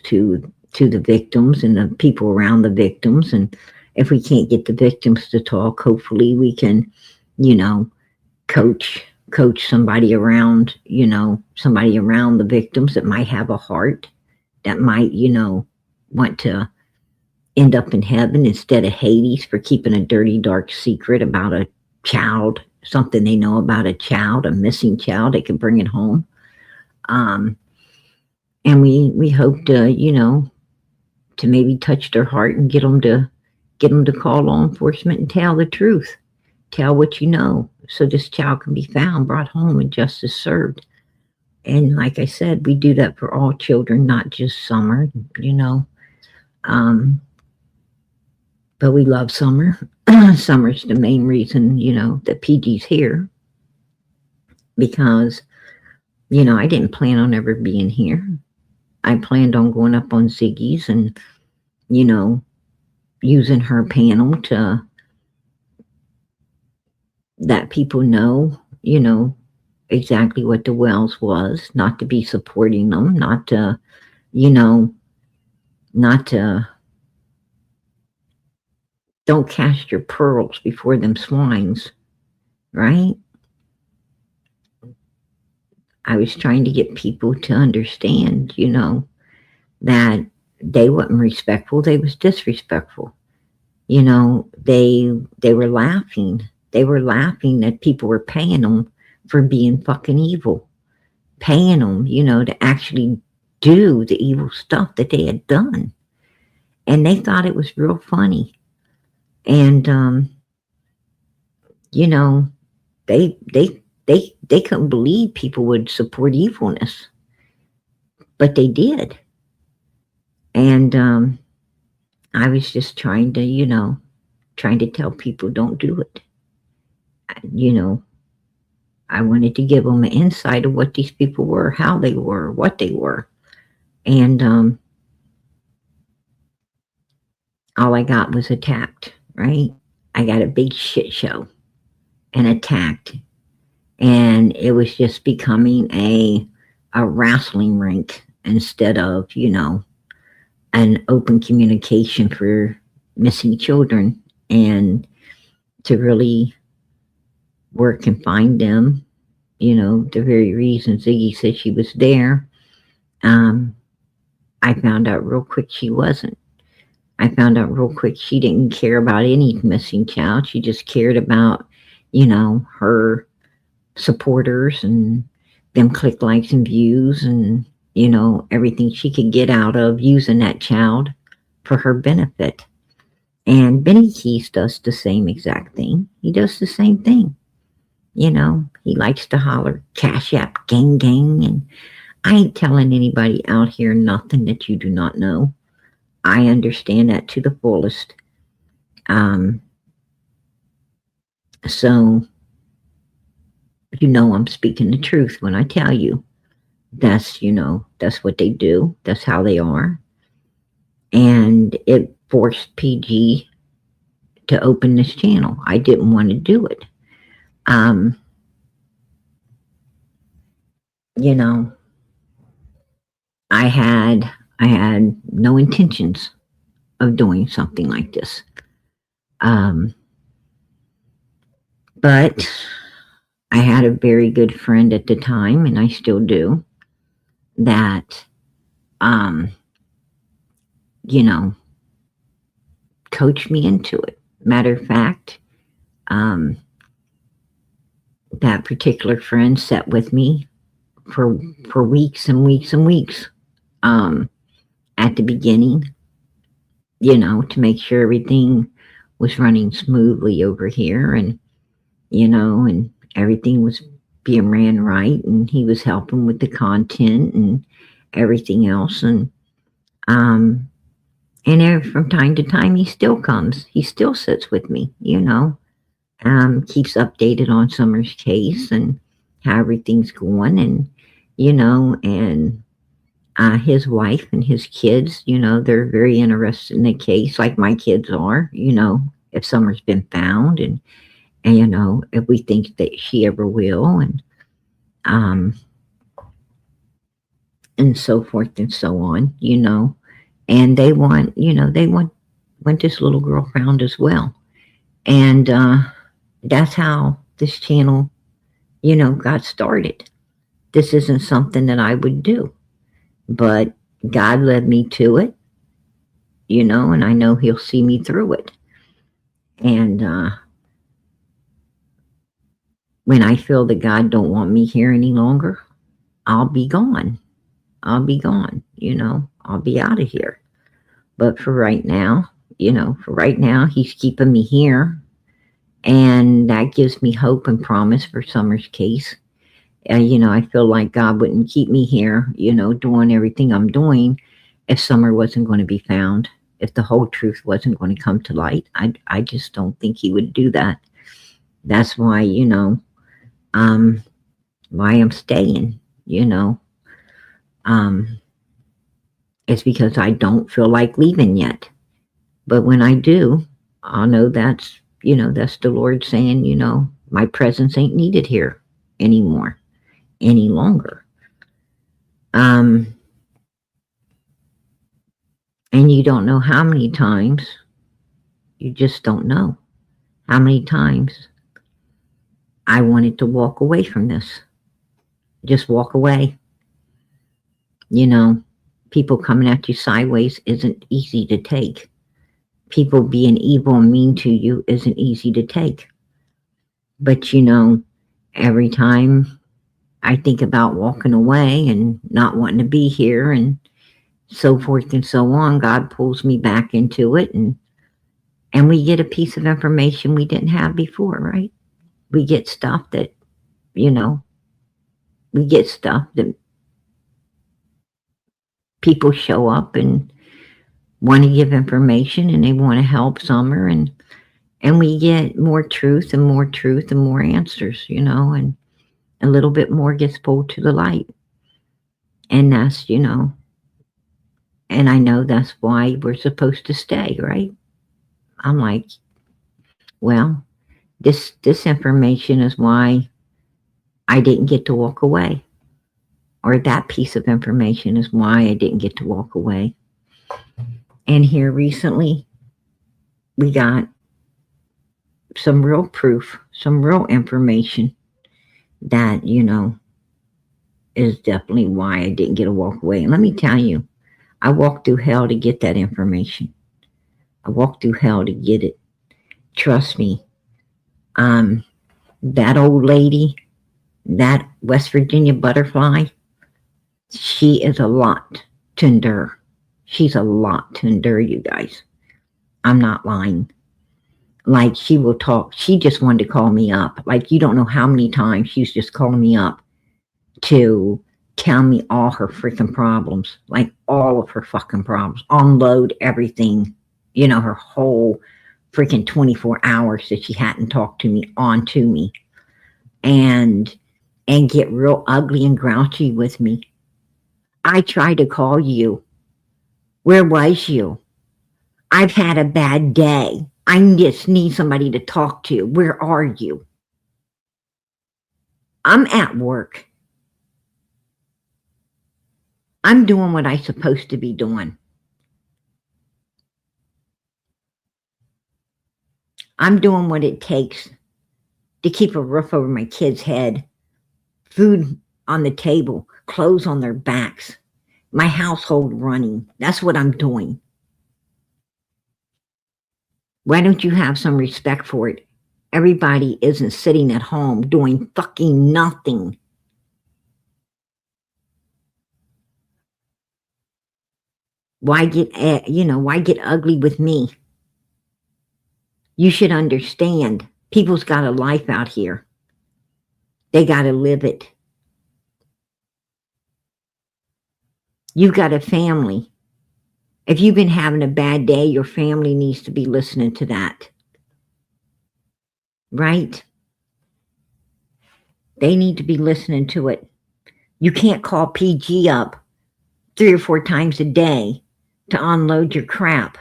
to the victims and the people around the victims. And if we can't get the victims to talk, hopefully we can, coach somebody around, somebody around the victims that might have a heart, that might, want to end up in heaven instead of Hades for keeping a dirty, dark secret about a child, something they know about a child, a missing child. They can bring it home. And we hope to maybe touch their heart and get them to call law enforcement and tell the truth, tell what you know, so this child can be found, brought home, and justice served. And like I said, we do that for all children, not just Summer. But we love Summer. Summer's the main reason that PG's here, because I didn't plan on ever being here. I planned on going up on Ziggy's and using her panel to let people know exactly what the Wells was, not to be supporting them, not to you know, not to, don't cast your pearls before them swines, right? I was trying to get people to understand, that they wasn't respectful, they was disrespectful. They were laughing. They were laughing that people were paying them for being fucking evil, paying them, to actually do the evil stuff that they had done. And they thought it was real funny. And you know, they couldn't believe people would support evilness, but they did. And I was just trying to tell people don't do it. You know, I wanted to give them an insight of what these people were, how they were, what they were. And all I got was attacked, right? I got a big shit show and attacked. And it was just becoming a wrestling rink instead of, an open communication for missing children, and to really work and find them, the very reason Ziggy said she was there. I found out real quick she wasn't. I found out real quick she didn't care about any missing child. She just cared about, her supporters and them click likes and views and, everything she could get out of using that child for her benefit. And Benny Keys does the same exact thing. He does the same thing. He likes to holler, Cash App, gang, gang. And I ain't telling anybody out here nothing that you do not know. I understand that to the fullest. So, I'm speaking the truth when I tell you that's what they do. That's how they are. And it forced PG to open this channel. I didn't want to do it. I had no intentions of doing something like this. But I had a very good friend at the time, and I still do, that, coached me into it. Matter of fact, that particular friend sat with me for weeks and weeks and weeks, at the beginning, to make sure everything was running smoothly over here, and, and everything was being ran right, and he was helping with the content and everything else. And from time to time, he still comes. He still sits with me, keeps updated on Summer's case and how everything's going. And, and his wife and his kids, they're very interested in the case, like my kids are, if Summer's been found, and if we think that she ever will, and so forth and so on, and they want this little girl found as well. And that's how this channel, got started. This isn't something that I would do, but God led me to it, and I know he'll see me through it. And when I feel that God don't want me here any longer, I'll be gone. I'll be gone, I'll be out of here. But for right now, he's keeping me here. And that gives me hope and promise for Summer's case. I feel like God wouldn't keep me here, doing everything I'm doing if Summer wasn't going to be found, if the whole truth wasn't going to come to light. I just don't think he would do that. That's why, why I'm staying, it's because I don't feel like leaving yet. But when I do, I'll know that's the Lord saying, my presence ain't needed here anymore, any longer. And you don't know how many times, you just don't know how many times I wanted to walk away from this. Just walk away. You know, people coming at you sideways isn't easy to take. People being evil and mean to you isn't easy to take. But every time I think about walking away and not wanting to be here and so forth and so on, God pulls me back into it, and we get a piece of information we didn't have before, right? We get stuff that, we get stuff that people show up and want to give information and they want to help Summer, and we get more truth and more truth and more answers, and a little bit more gets pulled to the light. And that's, and I know that's why we're supposed to stay, right? I'm like, well, this information is why I didn't get to walk away. Or that piece of information is why I didn't get to walk away. And here recently, we got some real proof, some real information that, is definitely why I didn't get to walk away. And let me tell you, I walked through hell to get that information. I walked through hell to get it. Trust me. That old lady, that West Virginia butterfly, she is a lot to endure. She's a lot to endure, you guys. I'm not lying. Like, she will talk. She just wanted to call me up. Like, you don't know how many times she's just calling me up to tell me all her freaking problems. Like, all of her fucking problems. Unload everything. Her whole freaking 24 hours that she hadn't talked to me onto me. And get real ugly and grouchy with me. I tried to call you. Where was you? I've had a bad day. I just need somebody to talk to. Where are you? I'm at work. I'm doing what I'm supposed to be doing. I'm doing what it takes to keep a roof over my kid's head, food on the table, clothes on their backs, my household running. That's what I'm doing. Why don't you have some respect for it? Everybody isn't sitting at home doing fucking nothing. Why get ugly with me? You should understand. People's got a life out here. They got to live it. You've got a family. If you've been having a bad day, your family needs to be listening to that. Right? They need to be listening to it. You can't call PG up 3 or 4 times a day to unload your crap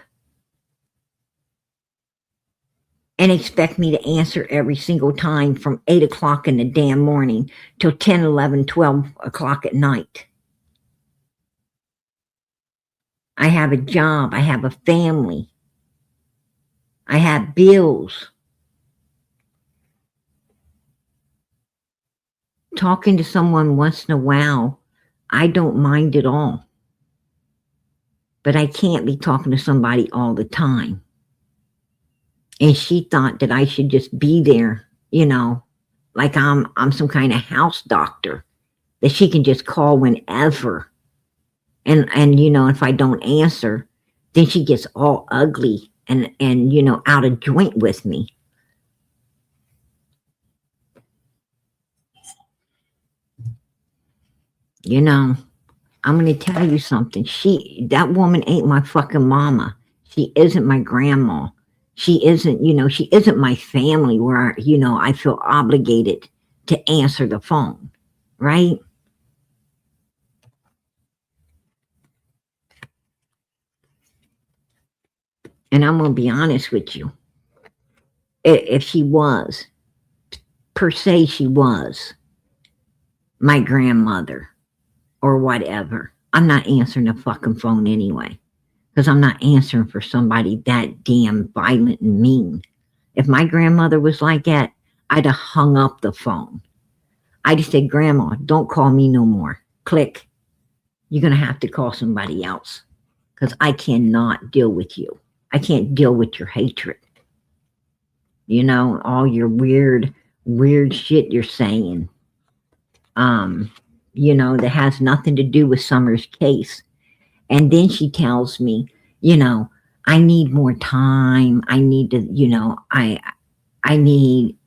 and expect me to answer every single time from 8 o'clock in the damn morning till 10, 11, 12 o'clock at night. I have a job. I have a family. I have bills. Talking to someone once in a while, I don't mind at all. But I can't be talking to somebody all the time. And she thought that I should just be there, like I'm some kind of house doctor, that she can just call whenever. And if I don't answer, then she gets all ugly and out of joint with me. I'm going to tell you something. That woman ain't my fucking mama. She isn't my grandma. She isn't, she isn't my family where, I feel obligated to answer the phone, right? And I'm going to be honest with you. If she was, per se she was my grandmother or whatever, I'm not answering the fucking phone anyway. because I'm not answering for somebody that damn violent and mean. If my grandmother was like that, I'd have hung up the phone. I'd have said, Grandma, don't call me no more. Click. You're going to have to call somebody else because I cannot deal with you. I can't deal with your hatred. You know, all your weird shit you're saying. You know, that has nothing to do with Summer's case. And then she tells me, you know, I need more time. I need to, you know, I need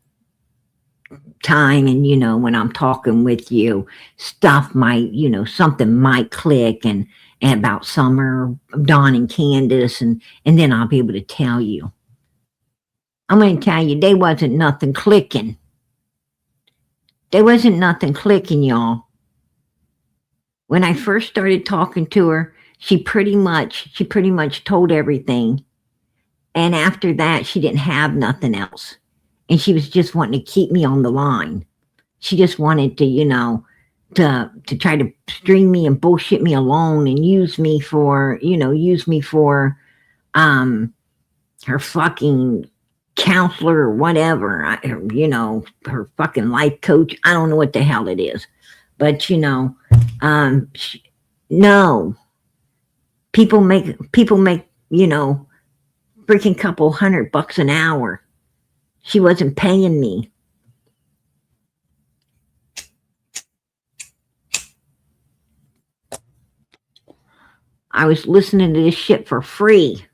time. And, you know, when I'm talking with you, stuff might, you know, something might click and about Summer, Dawn and Candus. And then I'll be able to tell you. I'm going to tell you, there wasn't nothing clicking. There wasn't nothing clicking, y'all. When I first started talking to her, she pretty much told everything. And after that, she didn't have nothing else. And she was just wanting to keep me on the line. She just wanted to, you know, to try to string me and bullshit me along and use me for her fucking counselor or whatever, you know, her fucking life coach. I don't know what the hell it is. But, you know, no. People make, you know, freaking couple $100 an hour. She wasn't paying me. I was listening to this shit for free,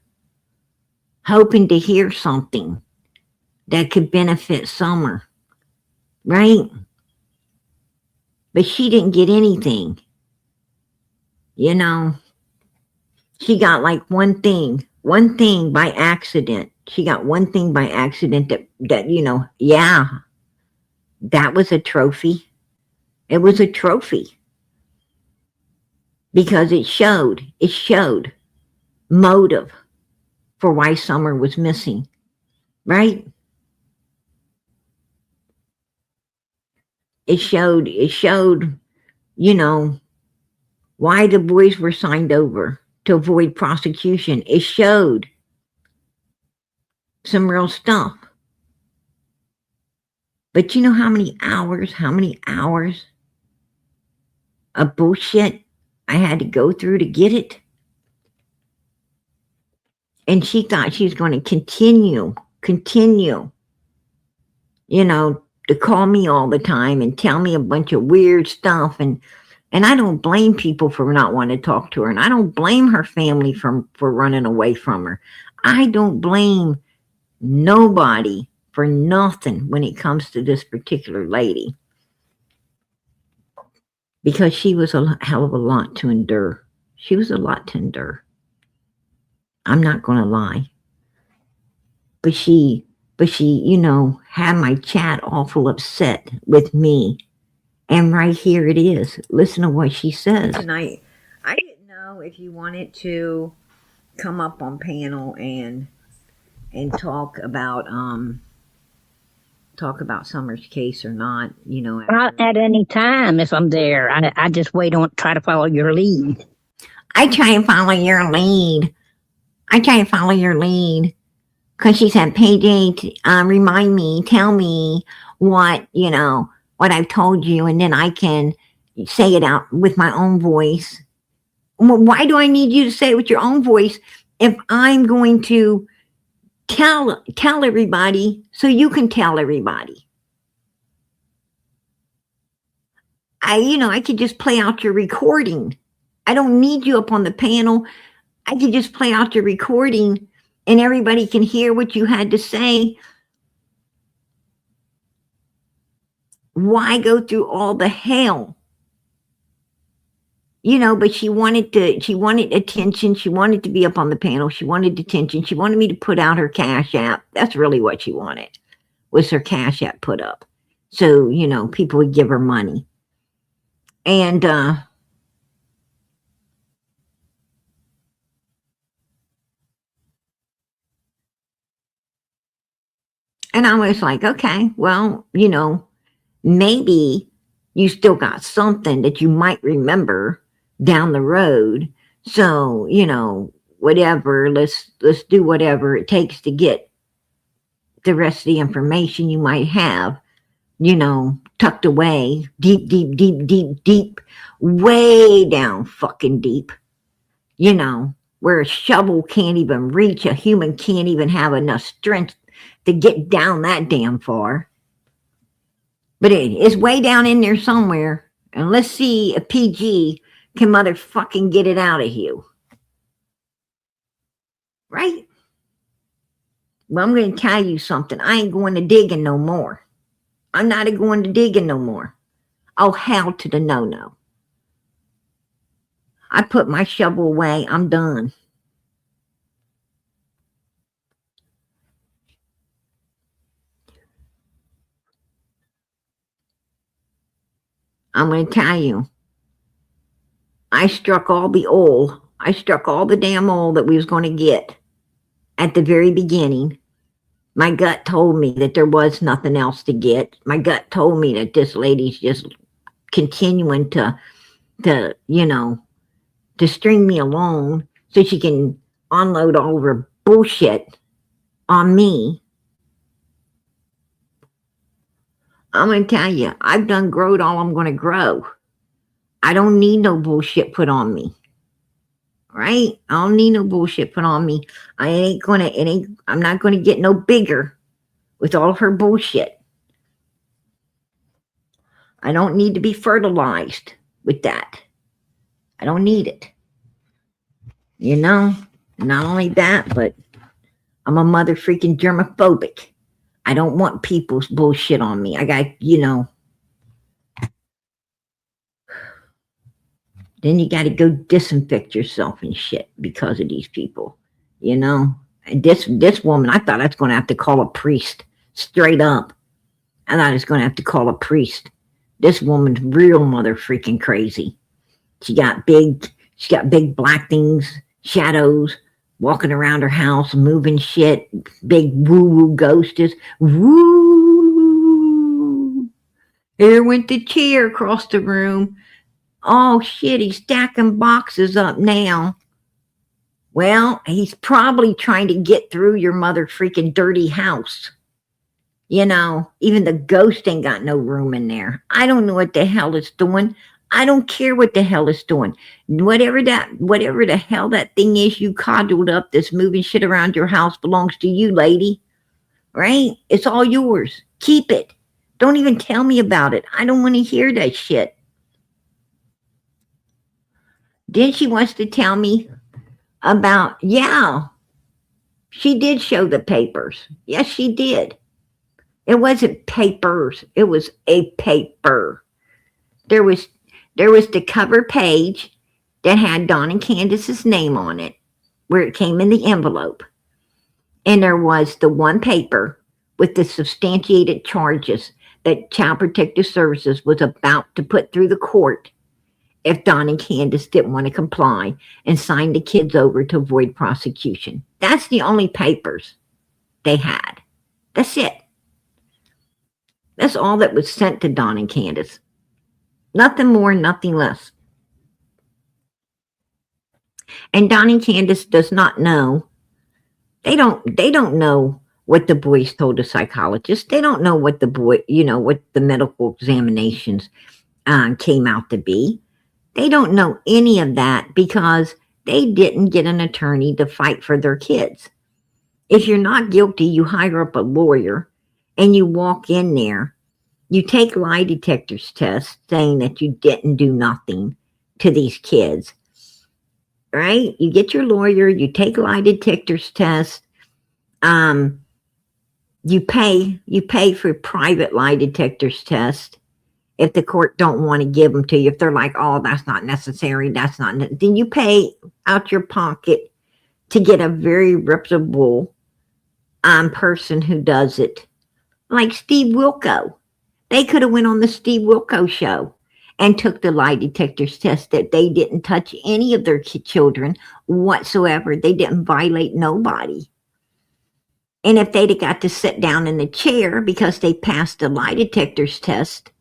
hoping to hear something that could benefit Summer, right? But she didn't get anything. You know, she got like one thing by accident. She got one thing by accident that, you know, yeah, that was a trophy. It was a trophy. Because it showed motive for why Summer was missing, right? It showed, you know, why the boys were signed over to avoid prosecution. It showed some real stuff. But you know how many hours of bullshit I had to go through to get it? And she thought she was going to continue, you know, to call me all the time and tell me a bunch of weird stuff. And I don't blame people for not wanting to talk to her. And I don't blame her family for running away from her. I don't blame nobody for nothing when it comes to this particular lady. Because she was a hell of a lot to endure. She was a lot to endure. I'm not going to lie. But she, you know, had my chat awful upset with me. And right here it is. Listen to what she says. Tonight, I didn't know if you wanted to come up on panel and talk about Summer's case or not, you know. Not at any time if I'm there. I just wait on, try to follow your lead. I try and follow your lead. Because she said, PJ, remind me, tell me what, you know, what I've told you, and then I can say it out with my own voice. Why do I need you to say it with your own voice if I'm going to tell everybody so you can tell everybody? I could just play out your recording. I don't need you up on the panel. I could just play out your recording and everybody can hear what you had to say. Why go through all the hell? You know, but she wanted attention. She wanted to be up on the panel. She wanted attention. She wanted me to put out her Cash App. That's really what she wanted, was her Cash App put up. So, you know, people would give her money. And, I was like, okay, well, you know, maybe you still got something that you might remember down the road. So, you know, whatever. Let's do whatever it takes to get the rest of the information you might have, tucked away deep, deep, deep, deep, deep, way down fucking deep, where a shovel can't even reach, a human can't even have enough strength to get down that damn far. But it's way down in there somewhere, and let's see if PG can motherfucking get it out of you. Right? Well, I'm going to tell you something. I ain't going to digging no more. I'm not going to digging no more. Oh, hell to the no. I put my shovel away. I'm done. I'm going to tell you. I struck all the oil. I struck all the damn oil that we was going to get at the very beginning. My gut told me that there was nothing else to get. My gut told me that this lady's just continuing to string me along so she can unload all of her bullshit on me. I'm going to tell you, I've done growed all I'm going to grow. I don't need no bullshit put on me. Right? I don't need no bullshit put on me. I'm not going to get no bigger with all her bullshit. I don't need to be fertilized with that. I don't need it. Not only that, but I'm a mother freaking germophobic. I don't want people's bullshit on me. I got, then you got to go disinfect yourself and shit because of these people, And this woman, I thought I was going to have to call a priest straight up. I thought I was going to have to call a priest. This woman's real mother freaking crazy. She got big black things, shadows, walking around her house, moving shit, big woo-woo ghostess. Woo! Here went the chair across the room. Oh, shit, he's stacking boxes up now. Well, he's probably trying to get through your mother freaking dirty house. Even the ghost ain't got no room in there. I don't know what the hell it's doing. I don't care what the hell it's doing. Whatever the hell that thing is you coddled up that's moving shit around your house belongs to you, lady. Right? It's all yours. Keep it. Don't even tell me about it. I don't want to hear that shit. Then she wants to tell me about, she did show the papers. Yes, she did. It wasn't papers. It was a paper. There was the cover page that had Don and Candus's name on it, where it came in the envelope. And there was the one paper with the substantiated charges that Child Protective Services was about to put through the court if Don and Candus didn't want to comply and sign the kids over to avoid prosecution. That's the only papers they had. That's it. That's all that was sent to Don and Candus. Nothing more, nothing less. And Don and Candus does not know. They don't know what the boys told the psychologist. They don't know what what the medical examinations came out to be. They don't know any of that because they didn't get an attorney to fight for their kids. If you're not guilty, you hire up a lawyer and you walk in there. You take lie detectors tests saying that you didn't do nothing to these kids. Right? You get your lawyer, you take lie detectors tests. You pay for private lie detectors test. If the court don't want to give them to you, if they're like, oh, that's not necessary, then you pay out your pocket to get a very reputable person who does it. Like Steve Wilco. They could have went on the Steve Wilco show and took the lie detectors test that they didn't touch any of their children whatsoever. They didn't violate nobody. And if they'd have got to sit down in the chair because they passed the lie detectors test,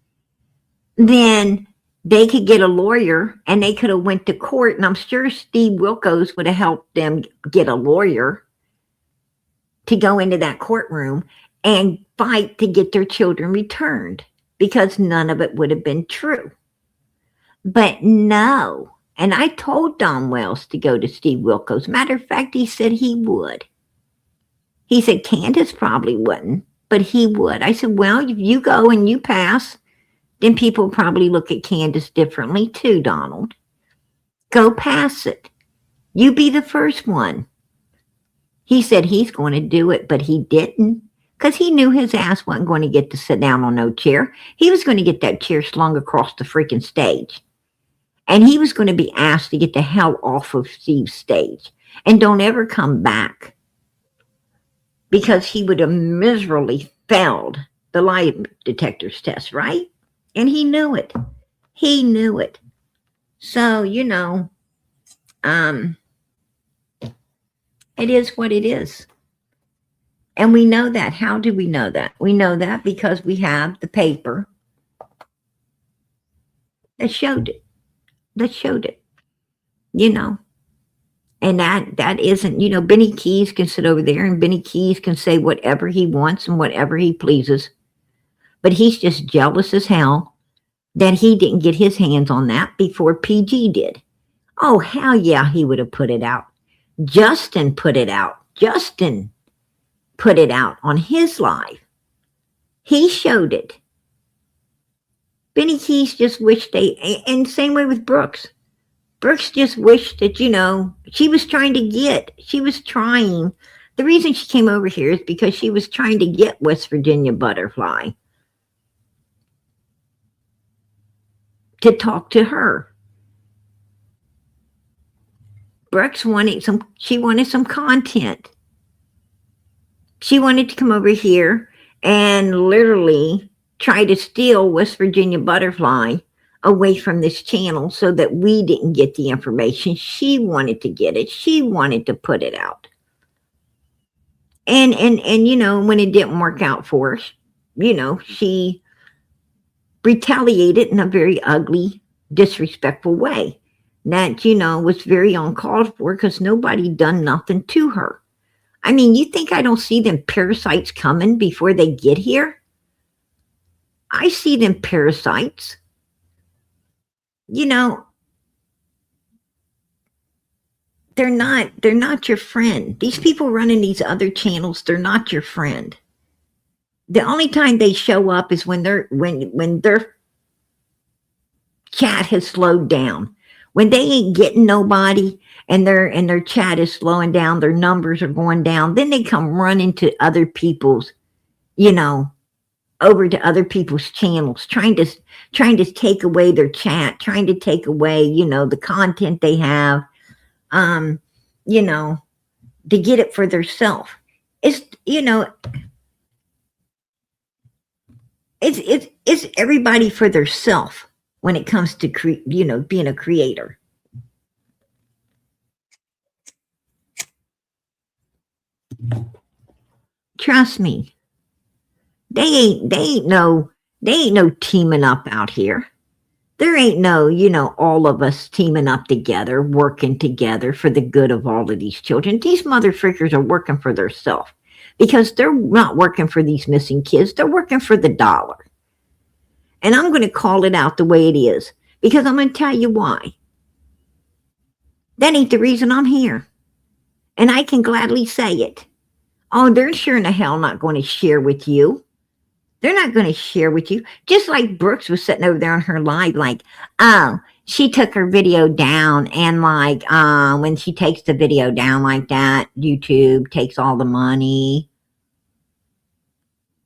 then they could get a lawyer and they could have went to court, and I'm sure Steve Wilkos would have helped them get a lawyer to go into that courtroom and fight to get their children returned, because none of it would have been true. But no. And I told Don Wells to go to Steve Wilkos. Matter of fact, he said he would. He said Candus probably wouldn't, but he would. I said, well, if you go and you pass, then people probably look at Candus differently too, Donald. Go pass it. You be the first one. He said he's going to do it, but he didn't, because he knew his ass wasn't going to get to sit down on no chair. He was going to get that chair slung across the freaking stage. And he was going to be asked to get the hell off of Steve's stage and don't ever come back, because he would have miserably failed the lie detector's test, right? And he knew it. He knew it. So, it is what it is. And we know that. How do we know that? We know that because we have the paper that showed it. And that isn't, Benny Keys can sit over there and Benny Keys can say whatever he wants and whatever he pleases. But he's just jealous as hell that he didn't get his hands on that before PG did. Oh, hell yeah, he would have put it out. Justin put it out. Justin put it out on his live. He showed it. Benny Keys just wished and same way with Brooks. Brooks just wished that, she was trying. The reason she came over here is because she was trying to get West Virginia Butterfly to talk to her. Brooks wanted some content. She wanted to come over here and literally try to steal West Virginia Butterfly away from this channel so that we didn't get the information. She wanted to get it. She wanted to put it out. And when it didn't work out for us, she retaliated in a very ugly, disrespectful way. That, was very uncalled for, because nobody done nothing to her. I mean, you think I don't see them parasites coming before they get here? I see them parasites. They're not your friend. These people running these other channels, they're not your friend. The only time they show up is when their chat has slowed down. When they ain't getting nobody and their chat is slowing down, their numbers are going down, then they come running to other people's, over to other people's channels, trying to take away their chat, trying to take away, the content they have, to get it for theirself. It's everybody for theirself when it comes to being a creator. Trust me. They ain't no teaming up out here. There ain't no, all of us teaming up together, working together for the good of all of these children. These motherfrickers are working for themselves, because they're not working for these missing kids. They're working for the dollar. And I'm going to call it out the way it is, because I'm going to tell you why. That ain't the reason I'm here. And I can gladly say it. Oh, they're sure in the hell not going to share with you. They're not going to share with you. Just like Brooks was sitting over there on her live, like, oh, she took her video down, and like, when she takes the video down like that, YouTube takes all the money.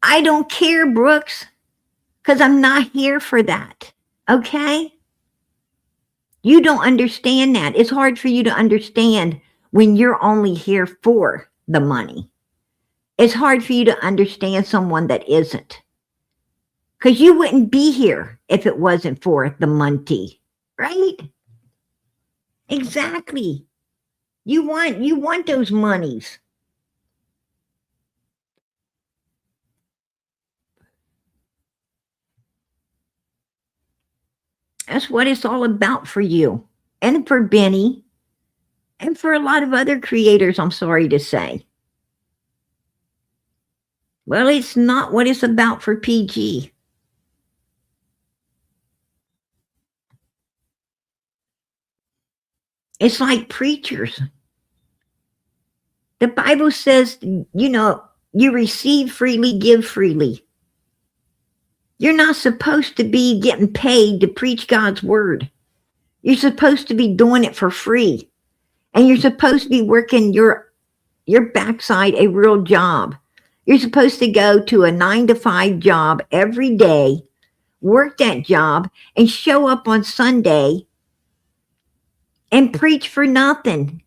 I don't care, Brooks, because I'm not here for that. Okay? You don't understand that. It's hard for you to understand when you're only here for the money. It's hard for you to understand someone that isn't. Because you wouldn't be here if it wasn't for the money, right? Exactly. You want those monies. That's what it's all about for you and for Benny and for a lot of other creators, I'm sorry to say. Well, it's not what it's about for PG. It's like preachers. The Bible says, you receive freely, give freely. You're not supposed to be getting paid to preach God's word. You're supposed to be doing it for free. And you're supposed to be working your backside a real job. You're supposed to go to a 9-to-5 job every day, work that job, and show up on Sunday and preach for nothing.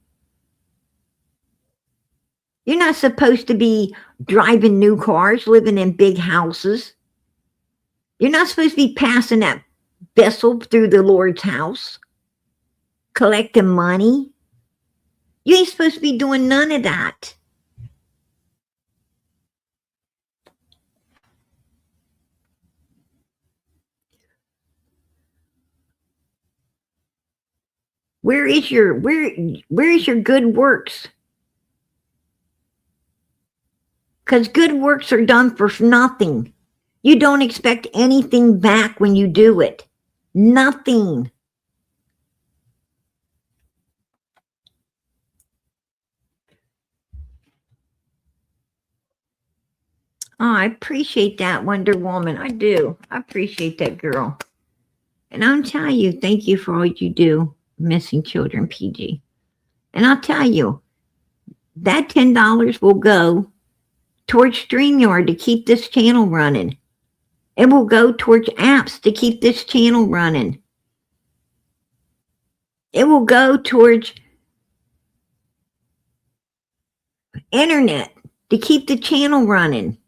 You're not supposed to be driving new cars, living in big houses. You're not supposed to be passing that vessel through the Lord's house, collecting money. You ain't supposed to be doing none of that. Where is your good works? Because good works are done for nothing. You don't expect anything back when you do it. Nothing. Oh, I appreciate that, Wonder Woman. I do. I appreciate that, girl. And I'm telling you, thank you for all you do, Missing Children PG. And I'll tell you, that $10 will go towards StreamYard to keep this channel running. It will go towards apps to keep this channel running. It will go towards internet to keep the channel running.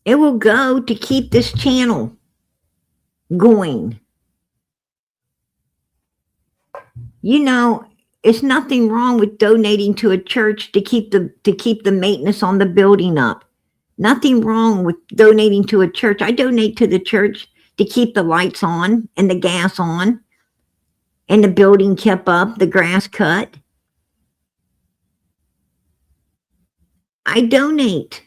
It will go to keep this channel going. It's nothing wrong with donating to a church to keep the maintenance on the building up. Nothing wrong with donating to a church. I donate to the church to keep the lights on and the gas on and the building kept up, the grass cut. I donate.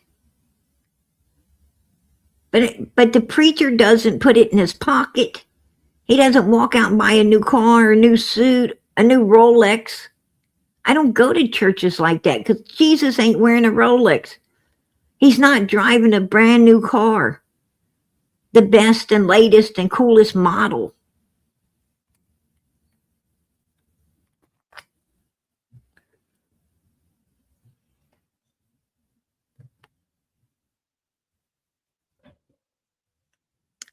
But the preacher doesn't put it in his pocket. He doesn't walk out and buy a new car, a new suit, a new Rolex. I don't go to churches like that because Jesus ain't wearing a Rolex. He's not driving a brand new car, the best and latest and coolest model.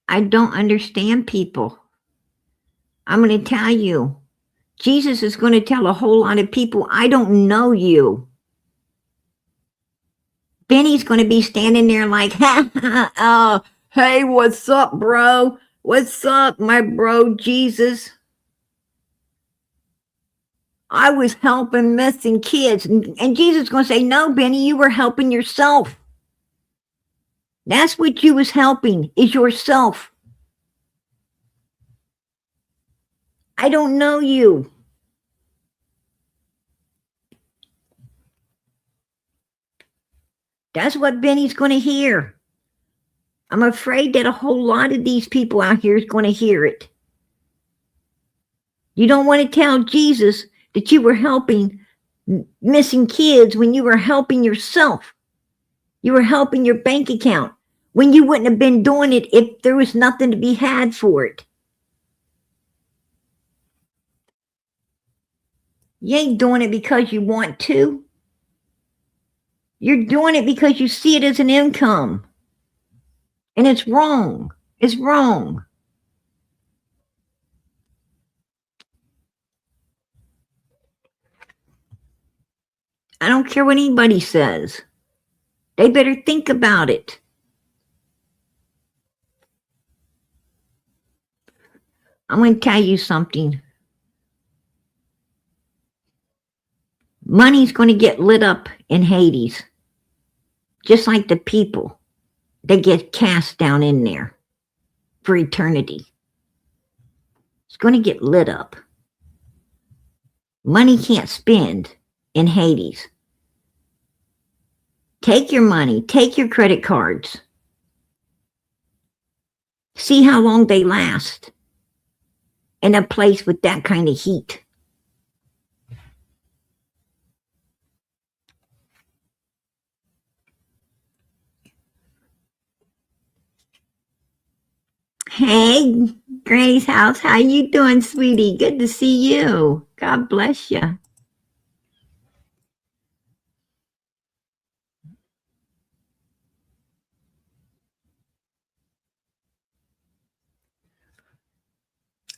I don't understand people. I'm going to tell you, Jesus is going to tell a whole lot of people, I don't know you. Benny's going to be standing there like, hey, what's up, bro? What's up, my bro, Jesus? I was helping missing kids. And Jesus is going to say, no, Benny, you were helping yourself. That's what you was helping, is yourself. I don't know you. That's what Benny's going to hear. I'm afraid that a whole lot of these people out here is going to hear it. You don't want to tell Jesus that you were helping missing kids when you were helping yourself. You were helping your bank account when you wouldn't have been doing it if there was nothing to be had for it. You ain't doing it because you want to. You're doing it because you see it as an income. And it's wrong. It's wrong. I don't care what anybody says. They better think about it. I'm going to tell you something. Money's going to get lit up in Hades. Just like the people that get cast down in there for eternity. It's going to get lit up. Money can't spend in Hades. Take your money, take your credit cards. See how long they last in a place with that kind of heat. Hey, Granny's house, how you doing, sweetie? Good to see you. God bless you.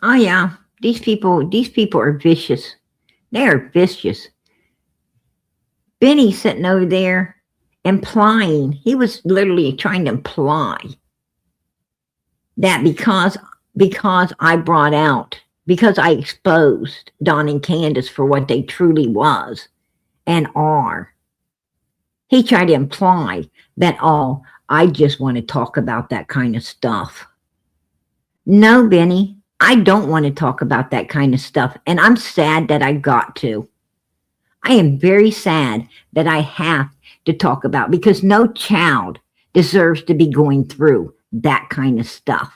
Oh yeah, these people are vicious. They are vicious. Benny's sitting over there implying, he was literally trying to imply that because I brought out, because I exposed Don and Candus for what they truly was and are, he tried to imply that, oh, I just want to talk about that kind of stuff. No, Benny, I don't want to talk about that kind of stuff, and I'm sad that I got to. I am very sad that I have to talk about, because no child deserves to be going through that kind of stuff.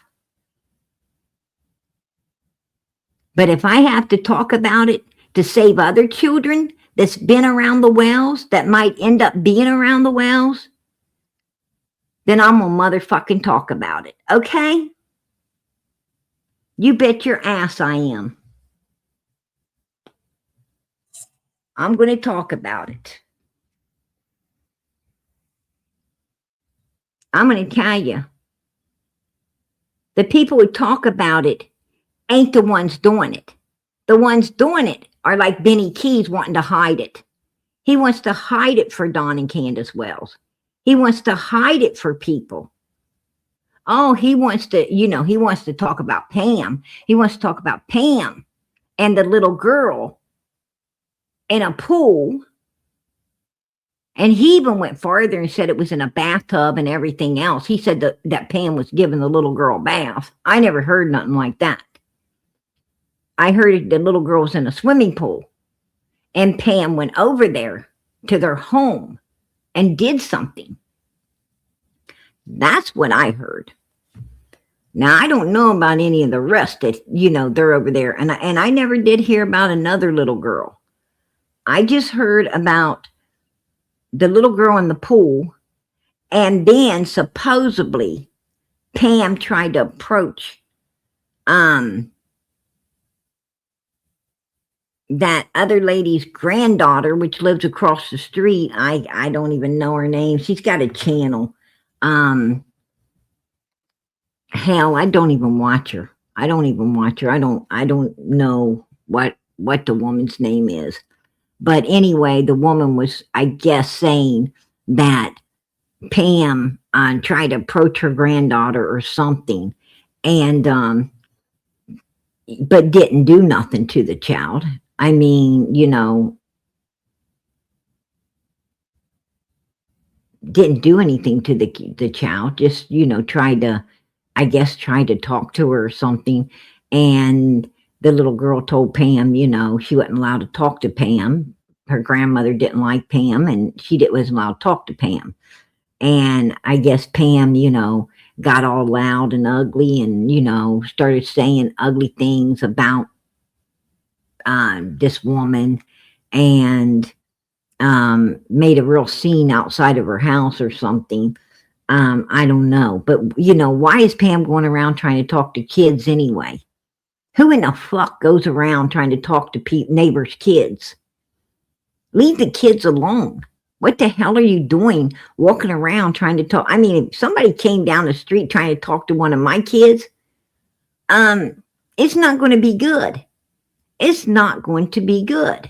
But if I have to talk about it to save other children that's been around the wells, that might end up being around the wells, then I'm gonna motherfucking talk about it, okay? You bet your ass I am. I'm going to talk about it. I'm going to tell you, the people who talk about it ain't the ones doing it. The ones doing it are like Benny Keys wanting to hide it. He wants to hide it for Don and Candus Wells. He wants to hide it for people. Oh, he wants to, he wants to talk about Pam. He wants to talk about Pam and the little girl in a pool. And he even went farther and said it was in a bathtub and everything else. He said that Pam was giving the little girl a bath. I never heard nothing like that. I heard the little girl was in a swimming pool, and Pam went over there to their home and did something. That's what I heard. Now, I don't know about any of the rest that, they're over there. And I never did hear about another little girl. I just heard about the little girl in the pool, and then supposedly Pam tried to approach that other lady's granddaughter, which lives across the street. I don't even know her name. She's got a channel. Hell, I don't even watch her. I don't know what the woman's name is. But anyway, the woman was, I guess, saying that Pam tried to approach her granddaughter or something, and but didn't do nothing to the child. I mean, didn't do anything to the child. Just, tried to talk to her or something. And the little girl told Pam, she wasn't allowed to talk to Pam. Her grandmother didn't like Pam, and she wasn't allowed to talk to Pam. And I guess Pam, got all loud and ugly and, started saying ugly things about this woman, and made a real scene outside of her house or something. I don't know. But, why is Pam going around trying to talk to kids anyway? Who in the fuck goes around trying to talk to neighbors' kids? Leave the kids alone. What the hell are you doing walking around trying to talk? I mean, if somebody came down the street trying to talk to one of my kids, it's not going to be good. It's not going to be good.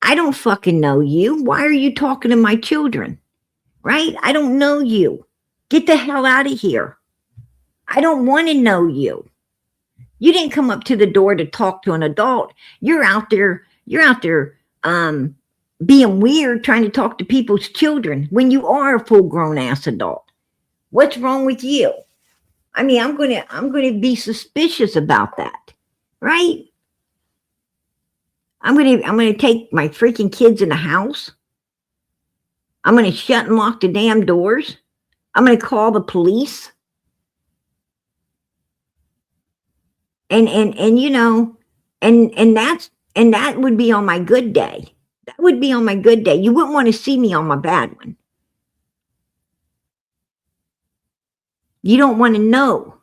I don't fucking know you. Why are you talking to my children? Right? I don't know you. Get the hell out of here. I don't want to know you. You didn't come up to the door to talk to an adult. You're out there being weird, trying to talk to people's children when you are a full-grown ass adult. What's wrong with you? I mean, I'm gonna be suspicious about that, right? I'm gonna take my freaking kids in the house. I'm gonna shut and lock the damn doors. I'm gonna call the police. And you know, and that would be on my good day. That would be on my good day. You wouldn't want to see me on my bad one. You don't want to know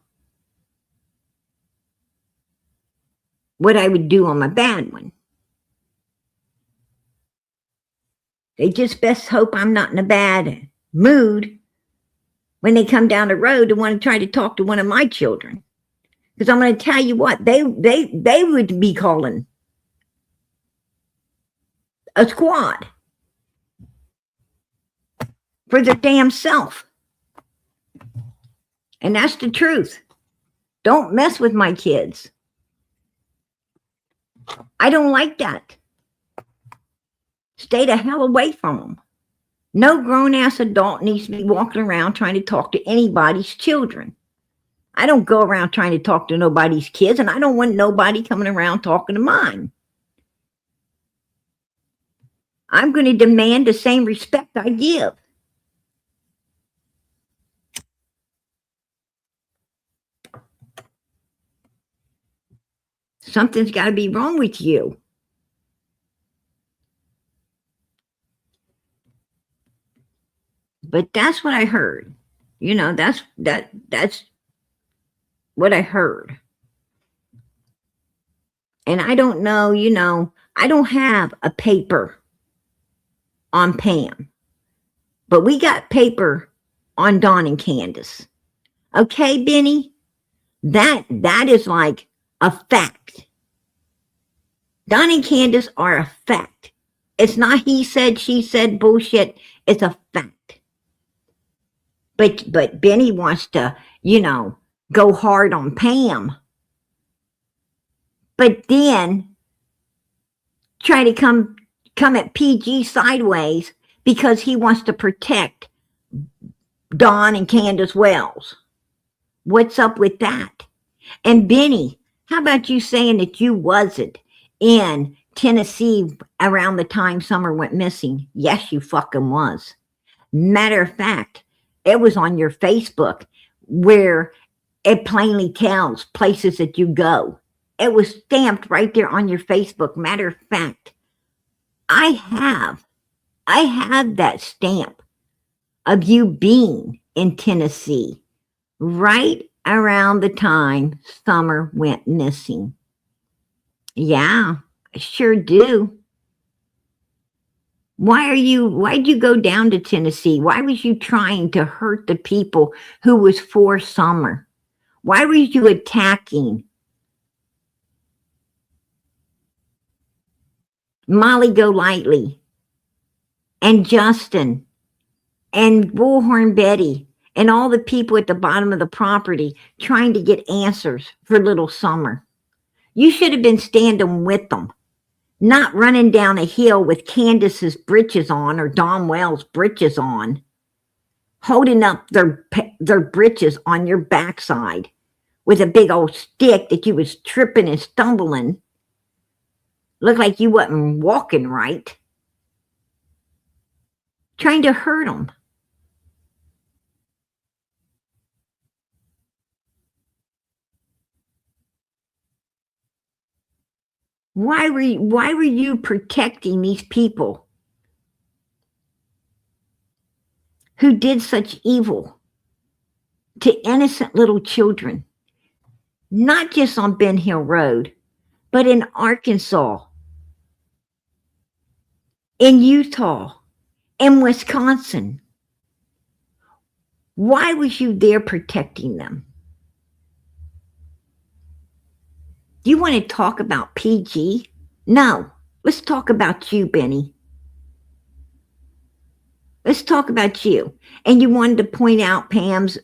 what I would do on my bad one. They just best hope I'm not in a bad mood when they come down the road and want to try to talk to one of my children. Because I'm going to tell you what, they would be calling a squad for their damn self. And that's the truth. Don't mess with my kids. I don't like that. Stay the hell away from them. No grown-ass adult needs to be walking around trying to talk to anybody's children. I don't go around trying to talk to nobody's kids, and I don't want nobody coming around talking to mine. I'm going to demand the same respect I give. Something's got to be wrong with you. But that's what I heard. You know, that's what I heard. And I don't know, you know, I don't have a paper on Pam. But we got paper on Dawn and Candus. Okay, Benny? That is like a fact. Dawn and Candus are a fact. It's not he said, she said bullshit. It's a fact. But Benny wants to, you know, go hard on Pam. But then try to come at PG sideways because he wants to protect Dawn and Candus Wells. What's up with that? And Benny, how about you saying that you wasn't in Tennessee around the time Summer went missing? Yes, you fucking was. Matter of fact, it was on your Facebook where it plainly tells places that you go. It was stamped right there on your Facebook. Matter of fact, I have that stamp of you being in Tennessee right around the time Summer went missing. Yeah, I sure do. Why'd you go down to Tennessee? Why was you trying to hurt the people who was for Summer? Why were you attacking Molly Golightly and Justin and Bullhorn Betty and all the people at the bottom of the property trying to get answers for little Summer? You should have been standing with them. Not running down a hill with Candus's breeches on or Don Wells' breeches on, holding up their breeches on your backside with a big old stick that you was tripping and stumbling. Looked like you wasn't walking right. Trying to hurt them. Why were you protecting these people who did such evil to innocent little children? Not just on Ben Hill Road, but in Arkansas, in Utah, in Wisconsin. Why was you there protecting them? Do you want to talk about PG? No. Let's talk about you, Benny. Let's talk about you. And you wanted to point out Pam's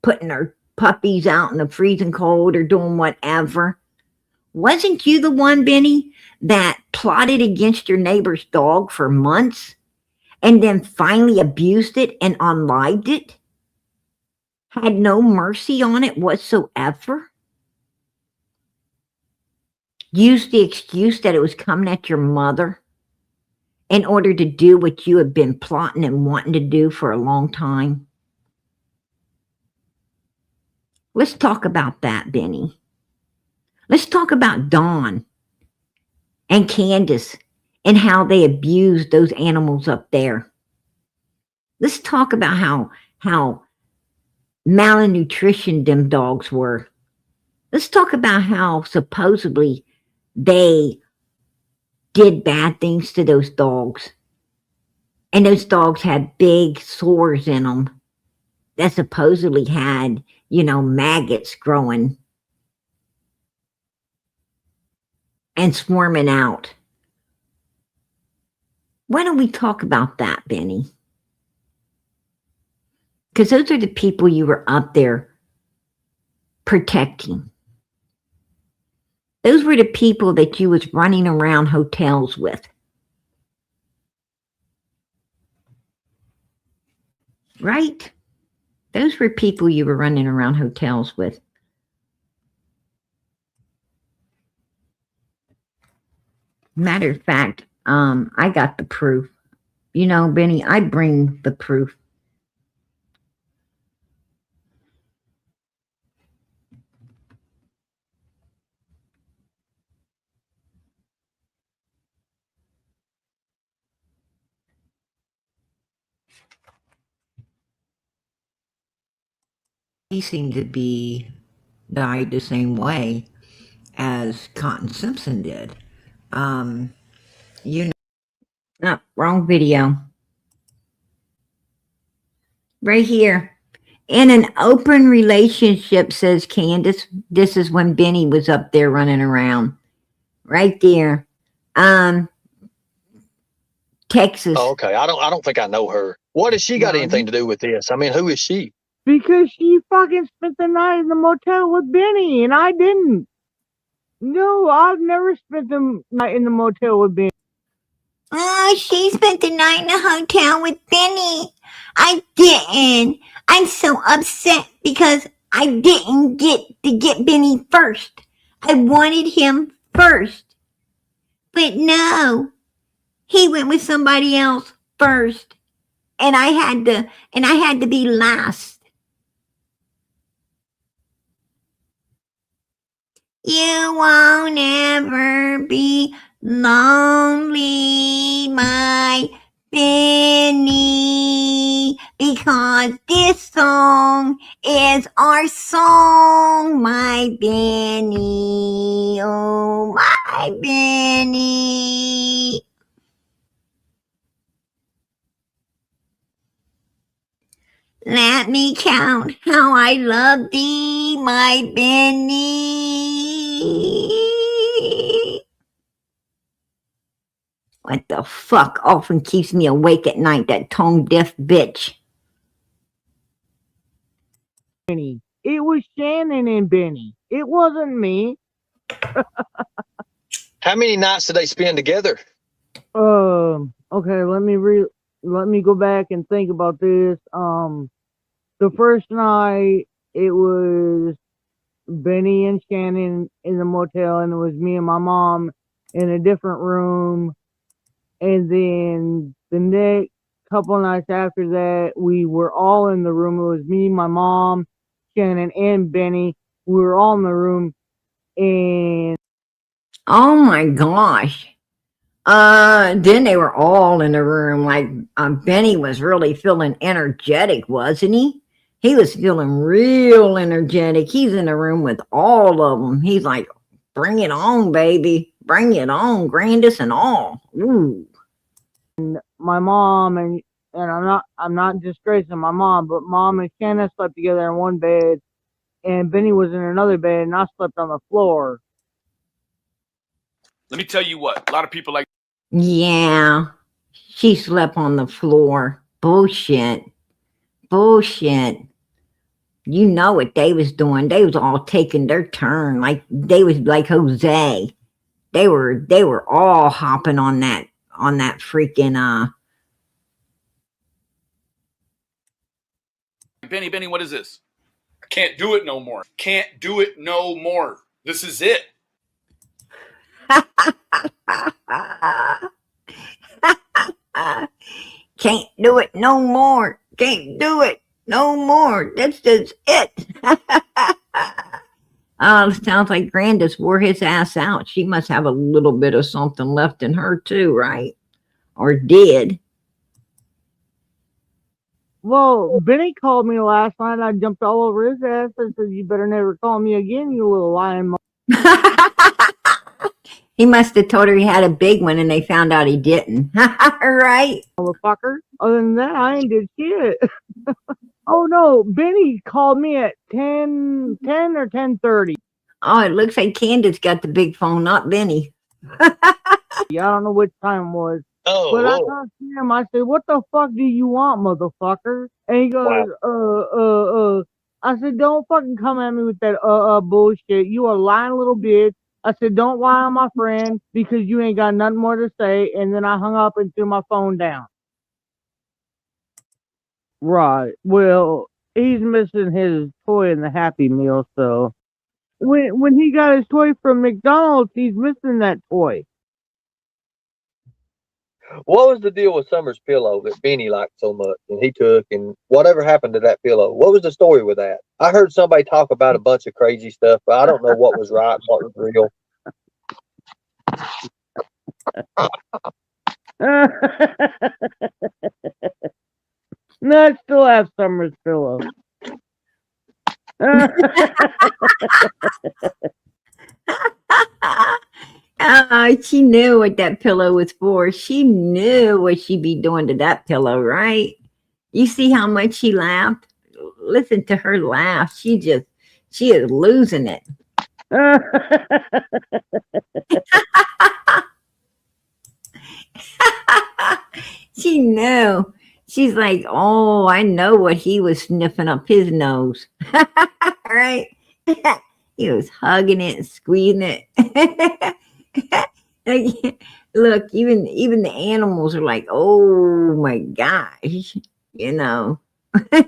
putting her puppies out in the freezing cold or doing whatever. Wasn't you the one, Benny, that plotted against your neighbor's dog for months and then finally abused it and unlived it? had no mercy on it whatsoever. Used the excuse that it was coming at your mother in order to do what you had been plotting and wanting to do for a long time. Let's talk about that, Benny. Let's talk about Dawn and Candus and how they abused those animals up there. Let's talk about how malnutrition them dogs were. Let's talk about how supposedly they did bad things to those dogs. And those dogs had big sores in them that supposedly had, maggots growing and swarming out. Why don't we talk about that, Benny? Because those are the people you were up there protecting. Those were the people that you was running around hotels with. Right? Those were people you were running around hotels with. Matter of fact, I got the proof. Benny, I bring the proof. He seemed to be died the same way as Cotton Simpson did. No, wrong video. Right here. In an open relationship, says Candus. This is when Benny was up there running around. Right there. Texas. Oh, okay. I don't think I know her. What has she got anything to do with this? I mean, who is she? Because she fucking spent the night in the motel with Benny, and I didn't. No, I've never spent the night in the motel with Benny. Oh, she spent the night in the hotel with Benny. I didn't. I'm so upset because I didn't get to get Benny first. I wanted him first. But no, he went with somebody else first. And I had to be last. You won't ever be lonely, my Benny, because this song is our song, my Benny, oh my Benny. Let me count how I love thee, my Benny. What the fuck often keeps me awake at night, that tone-deaf bitch? Benny. It was Shannon and Benny. It wasn't me. How many nights did they spend together? Okay, let me go back and think about this. The first night it was Benny and Shannon in the motel, and it was me and my mom in a different room. And then the next couple nights after that, we were all in the room. It was me, my mom, Shannon, and Benny. We were all in the room, and oh my gosh. Then they were all in the room. Like, Benny was really feeling energetic, wasn't he? He was feeling real energetic. He's in the room with all of them. He's like, bring it on, baby. Bring it on, Grandus and all. Ooh. my mom and I'm not disgracing my mom, but mom and Shannon slept together in one bed, and Benny was in another bed, and I slept on the floor. Let me tell you what, a lot of people like. Yeah, she slept on the floor. Bullshit. Bullshit. You know what they was doing. They was all taking their turn. Like, they was like Jose. They were all hopping on that freaking Benny, what is this? I can't do it no more. Can't do it no more. This is it. Can't do it no more. Can't do it no more. That's just it. Oh, sounds like Grandus wore his ass out. She must have a little bit of something left in her too, right? Or did. Well, Benny called me last night and I jumped all over his ass and said, "You better never call me again, you little lying He must have told her he had a big one and they found out he didn't. Right? motherfucker." Other than that, I ain't did shit. Oh no, Benny called me at 10 or 10:30. Oh, it looks like Candus got the big phone, not Benny. Yeah, I don't know which time it was. Oh, But I whoa. talked to him. I said, "What the fuck do you want, motherfucker?" And he goes, I said, "Don't fucking come at me with that bullshit. You a lying little bitch." I said, "Don't lie on my friend because you ain't got nothing more to say." And then I hung up and threw my phone down. Right. Well, he's missing his toy in the Happy Meal, so when he got his toy from McDonald's, he's missing that toy. What was the deal with Summer's pillow that Benny liked so much and he took, and whatever happened to that pillow? What was the story with that? I heard somebody talk about a bunch of crazy stuff, but I don't know what was right, what was real. No, I still have Summer's pillow. She knew what that pillow was for. She knew what she'd be doing to that pillow, right? You see how much she laughed? Listen to her laugh. She is losing it. She knew. She's like, oh, I know what he was sniffing up his nose. Right? He was hugging it and squeezing it. Look, even the animals are like, oh my gosh, you know,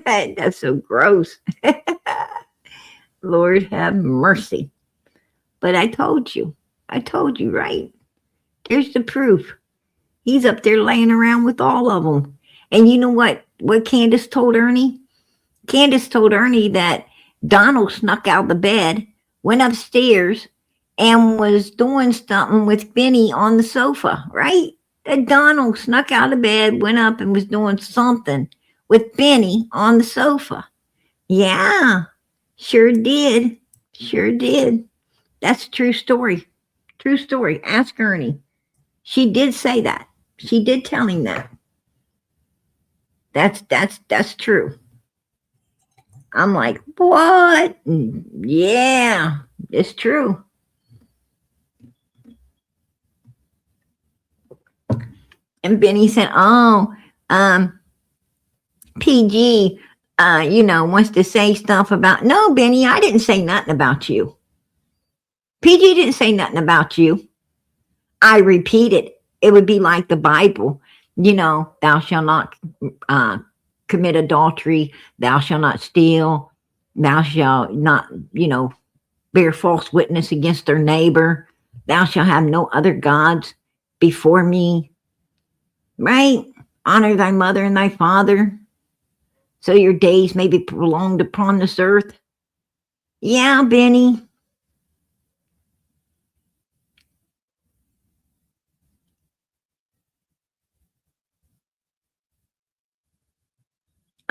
that's so gross. Lord have mercy. But I told you, right? There's the proof. He's up there laying around with all of them. And you know what Candus told Ernie? Candus told Ernie that Donald snuck out of the bed, went upstairs, and was doing something with Benny on the sofa, right? That Donald snuck out of bed, went up and was doing something with Benny on the sofa. Yeah, sure did. Sure did. That's a true story. True story. Ask Ernie. She did say that. She did tell him that. That's true. I'm like, what? Yeah, it's true. And Benny said, oh, PG, wants to say stuff about, no, Benny, I didn't say nothing about you. PG didn't say nothing about you. I repeat it. It would be like the Bible, thou shalt not commit adultery, thou shalt not steal, thou shalt not, bear false witness against their neighbor, thou shalt have no other gods before me, right? Honor thy mother and thy father, so your days may be prolonged upon this earth. Yeah, Benny.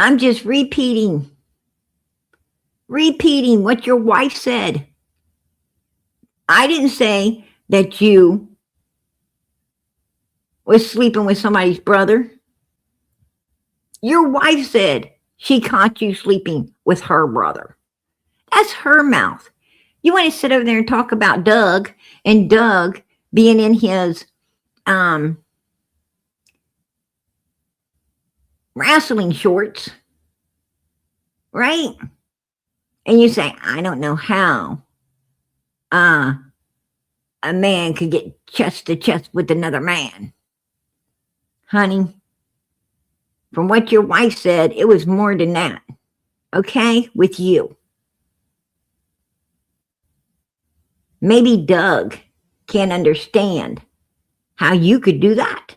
I'm just repeating what your wife said. I didn't say that you was sleeping with somebody's brother. Your wife said she caught you sleeping with her brother. That's her mouth. You want to sit over there and talk about Doug and Doug being in his wrestling shorts, right? And you say, I don't know how a man could get chest to chest with another man. Honey, from what your wife said, it was more than that. Okay? With you. Maybe Doug can't understand how you could do that.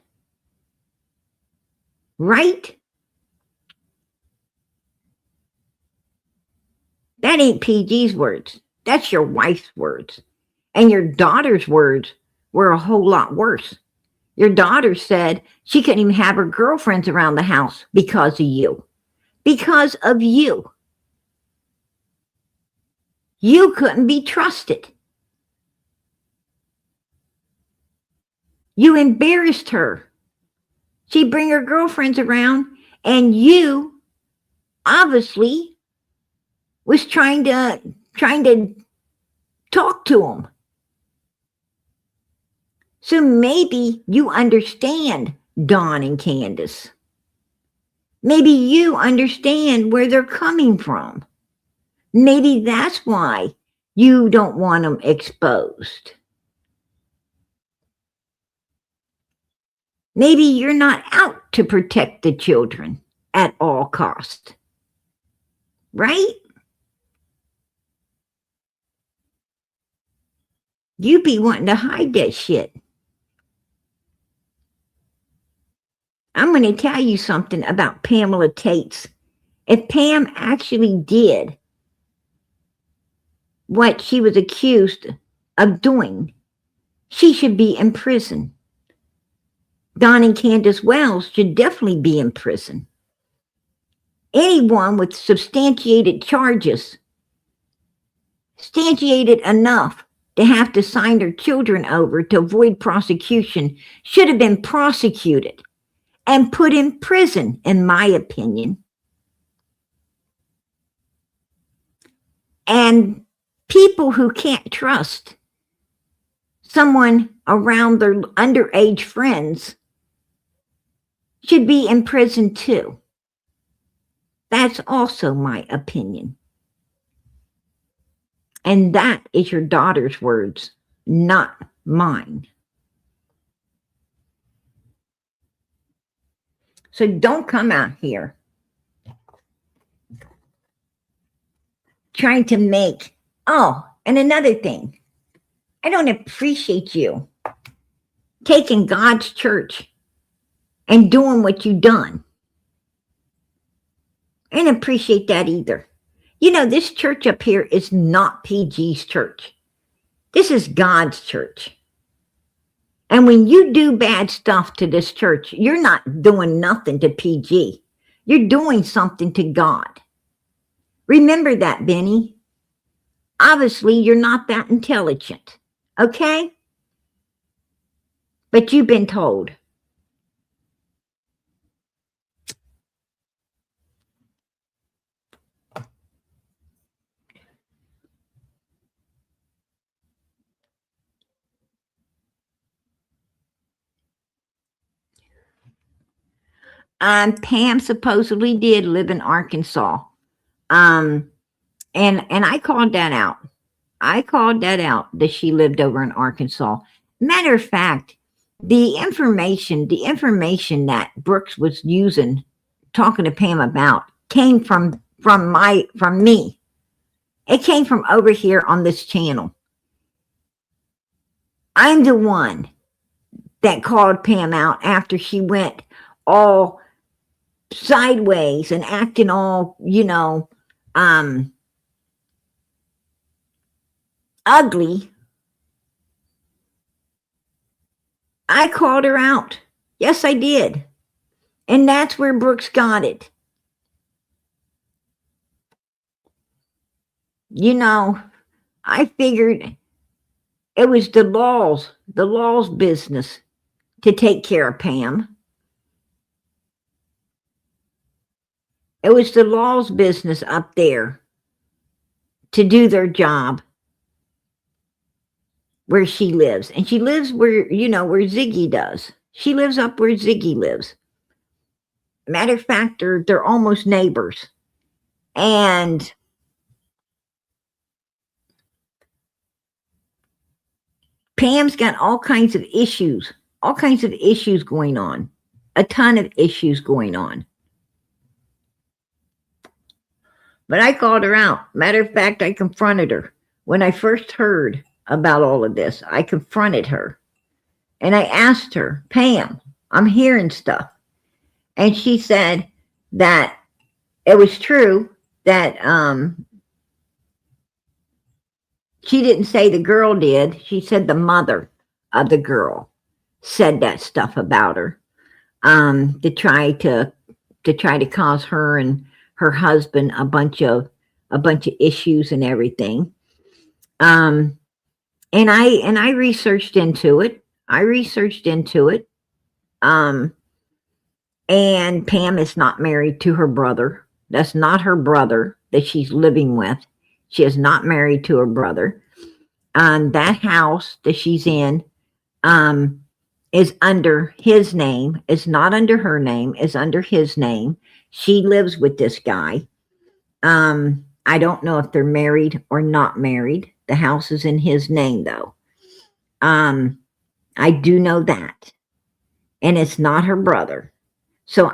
Right? That ain't PG's words. That's your wife's words. And your daughter's words were a whole lot worse. Your daughter said she couldn't even have her girlfriends around the house because of you. Because of you. You couldn't be trusted. You embarrassed her. She'd bring her girlfriends around, and you obviously was trying to talk to them. So maybe you understand Dawn and Candus. Maybe you understand where they're coming from. Maybe that's why you don't want them exposed. Maybe you're not out to protect the children at all costs. Right? You be wanting to hide that shit. I'm going to tell you something about Pamela Tate's. If Pam actually did what she was accused of doing, she should be in prison. Don and Candus Wells should definitely be in prison. Anyone with substantiated charges, substantiated enough to have to sign their children over to avoid prosecution, should have been prosecuted and put in prison, in my opinion. And people who can't trust someone around their underage friends should be in prison too. That's also my opinion. And that is your daughter's words, not mine. So don't come out here trying to make, oh, and another thing, I don't appreciate you taking God's church and doing what you've done. I didn't appreciate that either. You know, this church up here is not PG's church. This is God's church. And when you do bad stuff to this church, you're not doing nothing to PG. You're doing something to God. Remember that, Benny. Obviously, you're not that intelligent. Okay? But you've been told. Pam supposedly did live in Arkansas. And I called that out. I called that out that she lived over in Arkansas. Matter of fact, the information that Brooks was using, talking to Pam about, came from me. It came from over here on this channel. I'm the one that called Pam out after she went all sideways and acting all, ugly. I called her out. Yes, I did. And that's where Brooks got it. I figured it was the law's business to take care of Pam. It was the law's business up there to do their job where she lives. And she lives where Ziggy does. She lives up where Ziggy lives. Matter of fact, they're almost neighbors. And Pam's got all kinds of issues going on. A ton of issues going on. But I called her out. Matter of fact, I confronted her. When I first heard about all of this. I confronted her and I asked her, Pam, I'm hearing stuff. And she said that it was true that she didn't say the girl did. She said the mother of the girl said that stuff about her, to try to cause her and her husband a bunch of issues and everything. And I researched into it. And Pam is not married to her brother. That's not her brother that she's living with. She is not married to her brother. That house that she's in is under his name. It's not under her name. It's under his name. She lives with this guy. I don't know if they're married or not married. The house is in his name, though. I do know that. And it's not her brother. So,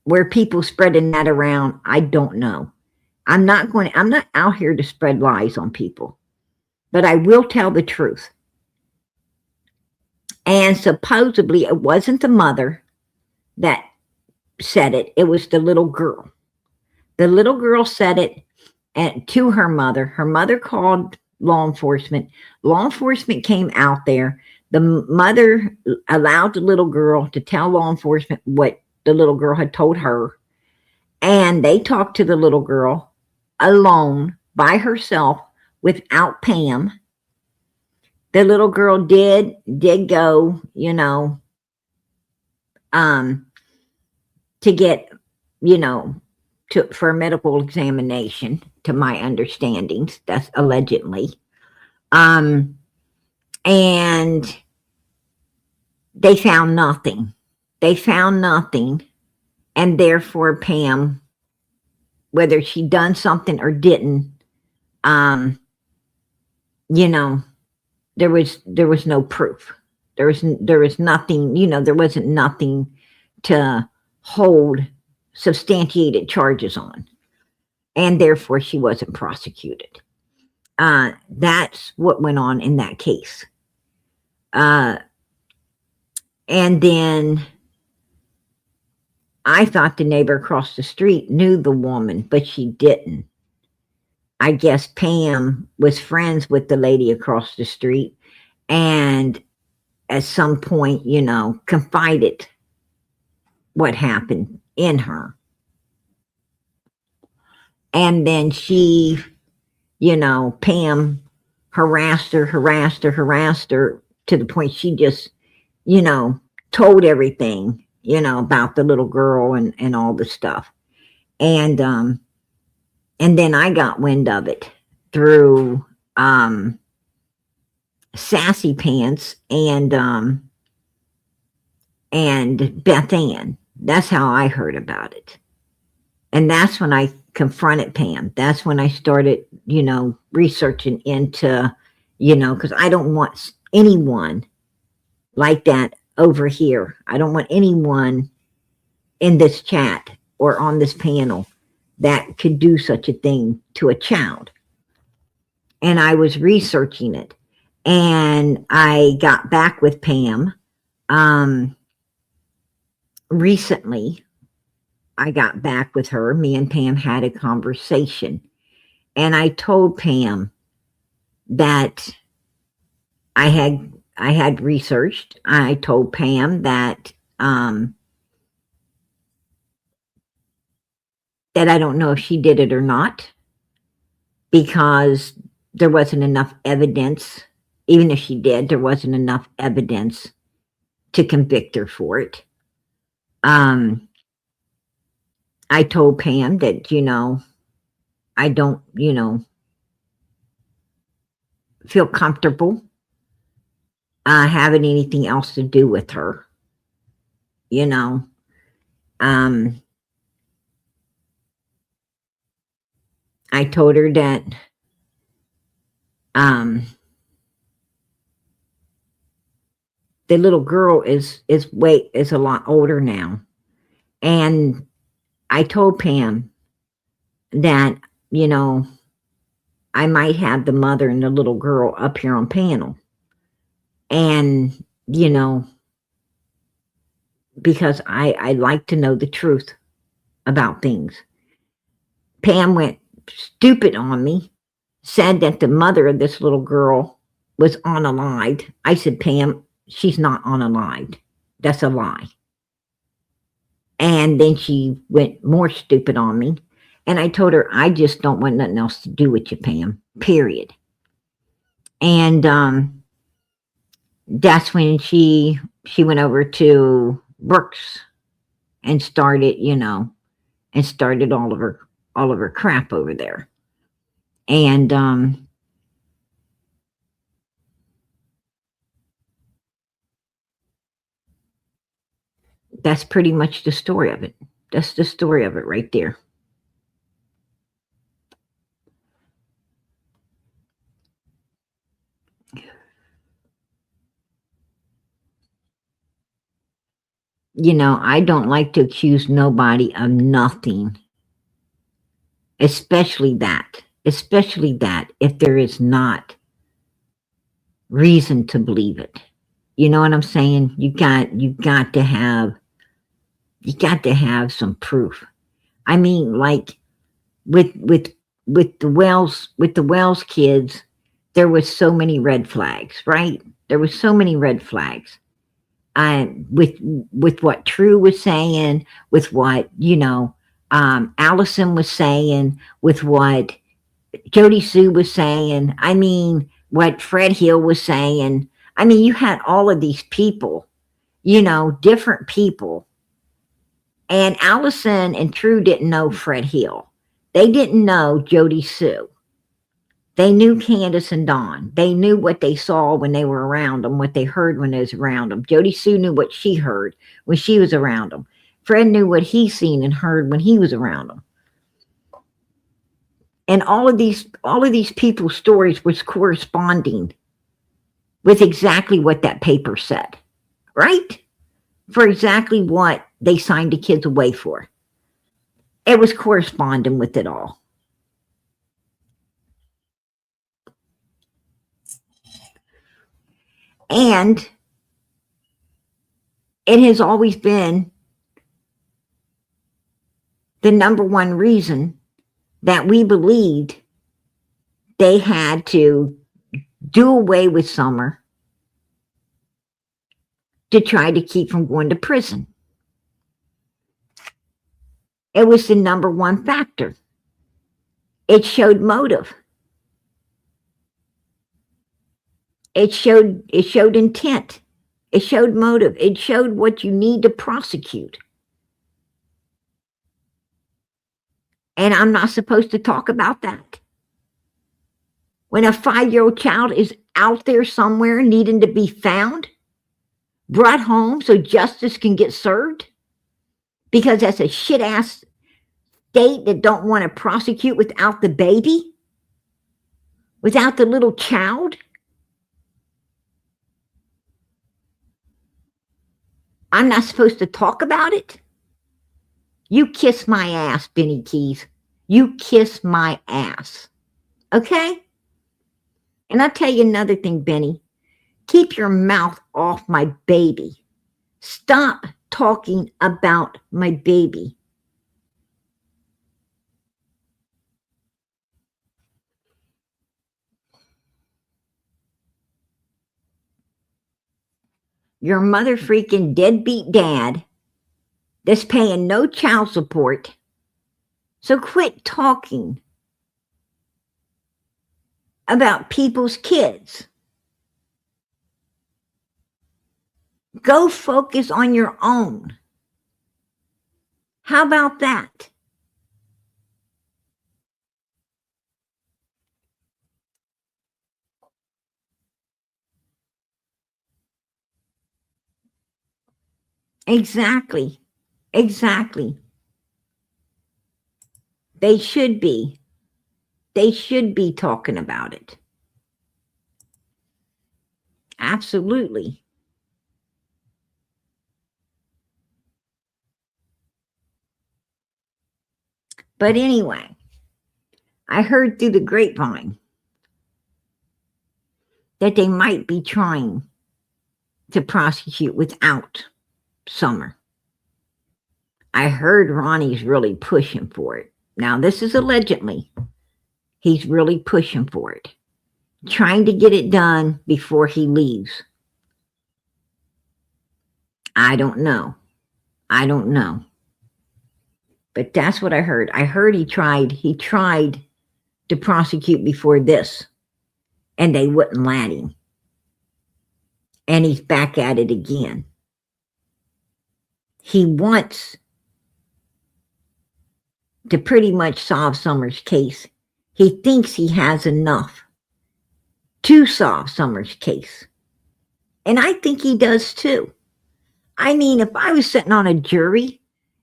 where people spreading that around, I don't know. I'm not out here to spread lies on people, but I will tell the truth. And supposedly it wasn't the mother that said it. It was the little girl. The little girl said it to her mother. Her mother called law enforcement. Law enforcement came out there. The mother allowed the little girl to tell law enforcement what the little girl had told her. And they talked to the little girl alone by herself without Pam. The little girl did go, to get, for a medical examination, to my understandings. That's allegedly. And they found nothing. And therefore, Pam, whether she done something or didn't, there was no proof. There was nothing, there wasn't nothing to hold substantiated charges on. And therefore she wasn't prosecuted. That's what went on in that case. And then I thought the neighbor across the street knew the woman, but she didn't. I guess Pam was friends with the lady across the street and at some point, confided what happened in her. And then she, Pam harassed her to the point she just, told everything, about the little girl and all the stuff. And then I got wind of it through Sassy Pants and Beth Ann. That's how I heard about it. And that's when I confronted Pam. That's when I started, researching into, because I don't want anyone like that over here. I don't want anyone in this chat or on this panel that could do such a thing to a child. And I was researching it. And I got back with Pam recently. I got back with her. Me and Pam had a conversation. And I told Pam that I had researched. I told Pam that that I don't know if she did it or not, because there wasn't enough evidence. Even if she did, there wasn't enough evidence to convict her for it. I told Pam that, I don't, feel comfortable having anything else to do with her. I told her that the little girl is a lot older now. And I told Pam that, I might have the mother and the little girl up here on panel. And, you know, because I like to know the truth about things. Pam went stupid on me, said that the mother of this little girl was unalived. I said, Pam, she's not unalived. That's a lie. And then she went more stupid on me. And I told her, I just don't want nothing else to do with you, Pam, period. And that's when she went over to Brooks and started, you know, and started all of her crap over there. And that's pretty much the story of it. That's the story of it right there. You know, I don't like to accuse nobody of nothing, especially that if there is not reason to believe it. You know what I'm saying? You got to have some proof. I mean, like with the Wells kids, there was so many red flags, right? There was so many red flags. With what True was saying, with what, you know, Allison was saying, with what Jody Sue was saying, I mean, what Fred Hill was saying. I mean, you had all of these people, you know, different people. And Allison and True didn't know Fred Hill. They didn't know Jody Sue. They knew Candus and Dawn. They knew what they saw when they were around them, what they heard when they was around them. Jody Sue knew what she heard when she was around them. Fred knew what he seen and heard when he was around them. And all of these people's stories was corresponding with exactly what that paper said, right? For exactly what they signed the kids away for. It was corresponding with it all. And it has always been the number one reason that we believed they had to do away with Summer to try to keep from going to prison. It was the number one factor. It showed motive. It showed intent. It showed motive. It showed what you need to prosecute. And I'm not supposed to talk about that. When a 5-year-old child is out there somewhere needing to be found, brought home so justice can get served, because that's a shit-ass state that don't want to prosecute without the baby, without the little child. I'm not supposed to talk about it? You kiss my ass, Benny Keys. You kiss my ass. Okay? And I'll tell you another thing, Benny. Keep your mouth off my baby. Stop talking about my baby. Your mother freaking deadbeat dad that's paying no child support. So quit talking about people's kids. Go focus on your own. How about that? Exactly. Exactly. They should be. They should be talking about it. Absolutely. But anyway, I heard through the grapevine that they might be trying to prosecute without Summer. I heard Ronnie's really pushing for it. Now, this is allegedly. He's really pushing for it, trying to get it done before he leaves. I don't know. But that's what I heard. I heard he tried to prosecute before this, and they wouldn't let him. And he's back at it again. He wants to pretty much solve Summer's case. He thinks he has enough to solve Summer's case. And I think he does too. I mean, if I was sitting on a jury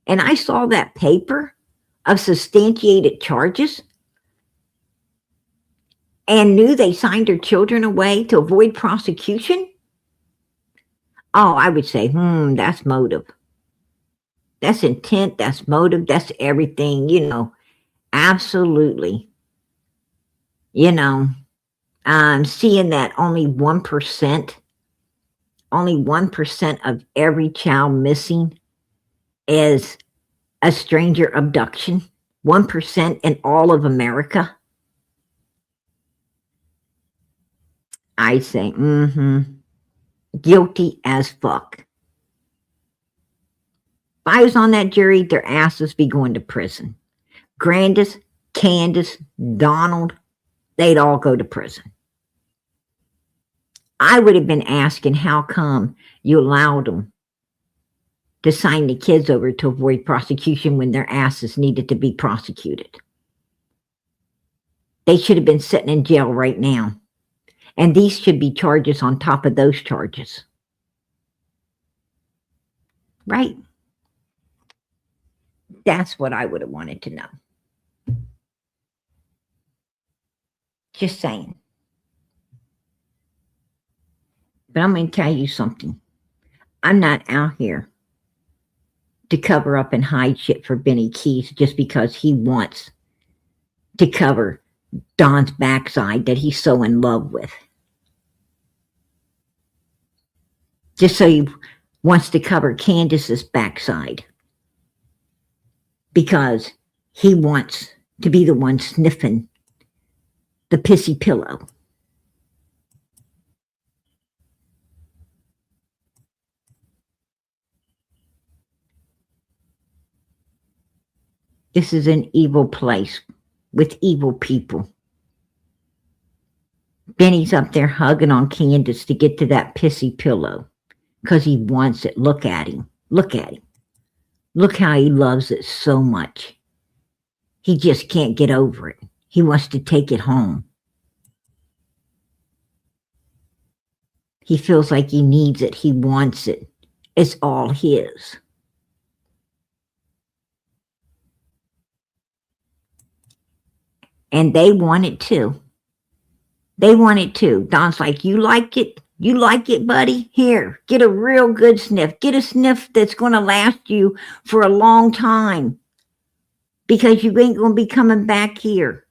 and I saw that paper of substantiated charges and knew they signed their children away to avoid prosecution, oh, I would say, that's motive. That's intent, that's motive, that's everything, absolutely. Seeing that only 1% of every child missing is a stranger abduction, 1% in all of America. I say, guilty as fuck. If I was on that jury, their asses be going to prison. Grandus, Candus, Donald, they'd all go to prison. I would have been asking how come you allowed them to sign the kids over to avoid prosecution when their asses needed to be prosecuted. They should have been sitting in jail right now. And these should be charges on top of those charges. Right? That's what I would have wanted to know. Just saying. But I'm going to tell you something. I'm not out here to cover up and hide shit for Benny Keys just because he wants to cover Don's backside that he's so in love with. Just so he wants to cover Candus's backside. Because he wants to be the one sniffing the pissy pillow. This is an evil place with evil people. Benny's up there hugging on Candus to get to that pissy pillow because he wants it. Look at him. Look at him. Look how he loves it so much. He just can't get over it. He wants to take it home. He feels like he needs it. He wants it. It's all his. And they want it too. They want it too. Don's like, you like it? You like it, buddy? Here, get a real good sniff. Get a sniff that's going to last you for a long time. Because you ain't going to be coming back here.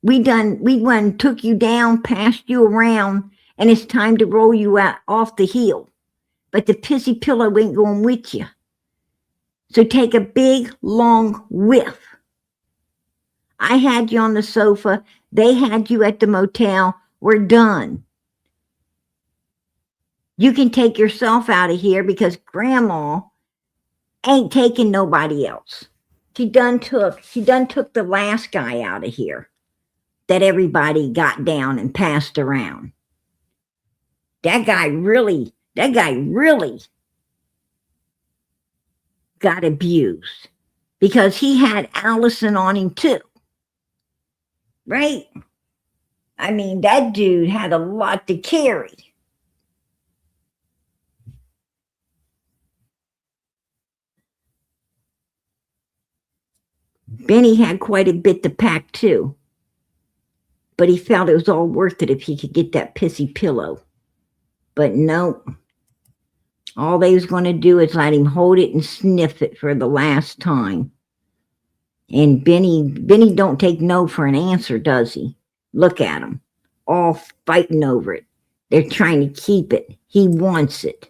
We went took you down, passed you around, and it's time to roll you out off the hill. But the pissy pillow ain't going with you. So take a big, long whiff. I had you on the sofa. They had you at the motel. We're done. You can take yourself out of here because Grandma ain't taking nobody else. She done took the last guy out of here that everybody got down and passed around. That guy really got abused because he had Allison on him too. Right? I mean, that dude had a lot to carry. Benny had quite a bit to pack too. But he felt it was all worth it if he could get that pissy pillow. But no. All they was going to do is let him hold it and sniff it for the last time. And Benny don't take no for an answer, does he? Look at him. all fighting over it. They're trying to keep it. He wants it.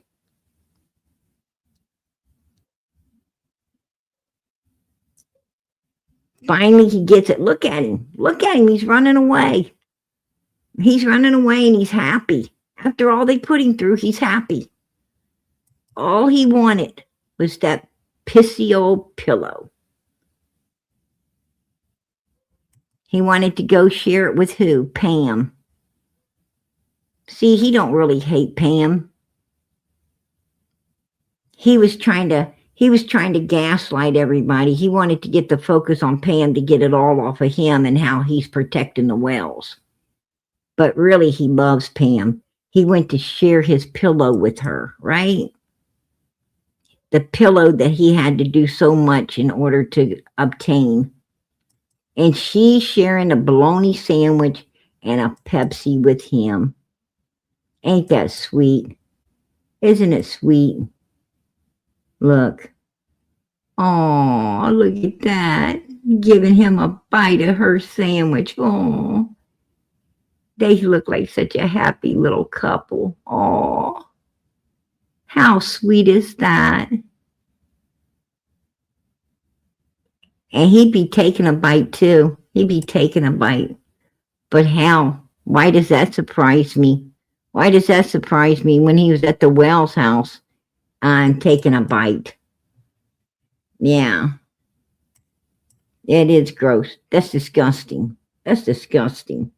Finally, he gets it. Look at him. Look at him. He's running away. He's running away and he's happy. After all they put him through, he's happy. All he wanted was that pissy old pillow. He wanted to go share it with who? Pam. See, he don't really hate Pam. He was trying to gaslight everybody. He wanted to get the focus on Pam to get it all off of him and how he's protecting the Wells. But really, he loves Pam. He went to share his pillow with her, right? The pillow that he had to do so much in order to obtain. And she's sharing a bologna sandwich and a Pepsi with him. Ain't that sweet? Isn't it sweet? Look. Oh, look at that. Giving him a bite of her sandwich. Oh. They look like such a happy little couple. Oh. How sweet is that? And he'd be taking a bite too. He'd be taking a bite. But how? Why does that surprise me? Why does that surprise me when he was at the Wells house and taking a bite? Yeah. It is gross. That's disgusting. That's disgusting.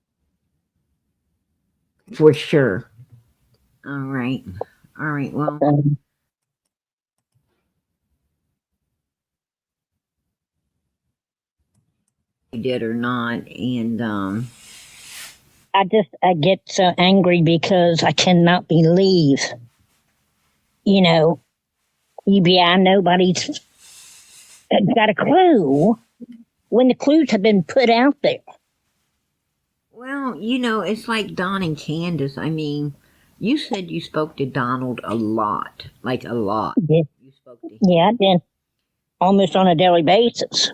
For sure. All right. All right. Well. Did or not, and I get so angry because I cannot believe, UBI, nobody's got a clue when the clues have been put out there. well, it's like Don and Candus. I mean, you said you spoke to Donald a lot, like a lot. Yeah, You spoke to him. I did, almost on a daily basis.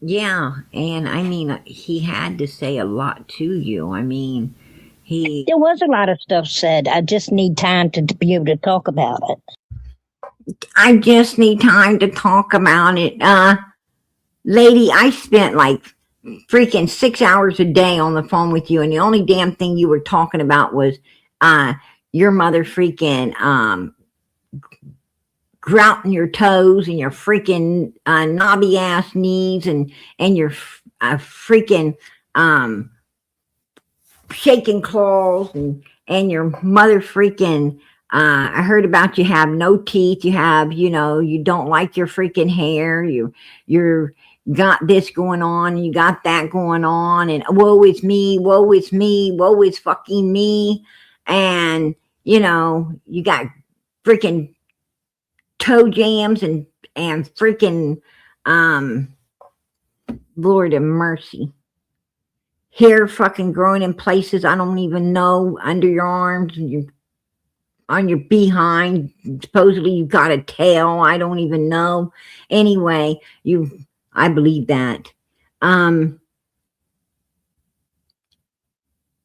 Yeah, and I mean, he had to say a lot to you. I mean, There was a lot of stuff said. I just need time to be able to talk about it. I just need time to talk about it. Lady, I spent like freaking 6 hours a day on the phone with you, and the only damn thing you were talking about was your mother freaking grouting your toes and your freaking knobby ass knees and your freaking shaking claws and your mother freaking I heard about you have no teeth, you have, you don't like your freaking hair, you're got this going on, you got that going on, and woe is me, woe is me, woe is fucking me, and you got freaking toe jams and freaking Lord of mercy, hair fucking growing in places I don't even know, under your arms and on your behind. Supposedly you've got a tail, I don't even know. Anyway, I believe that.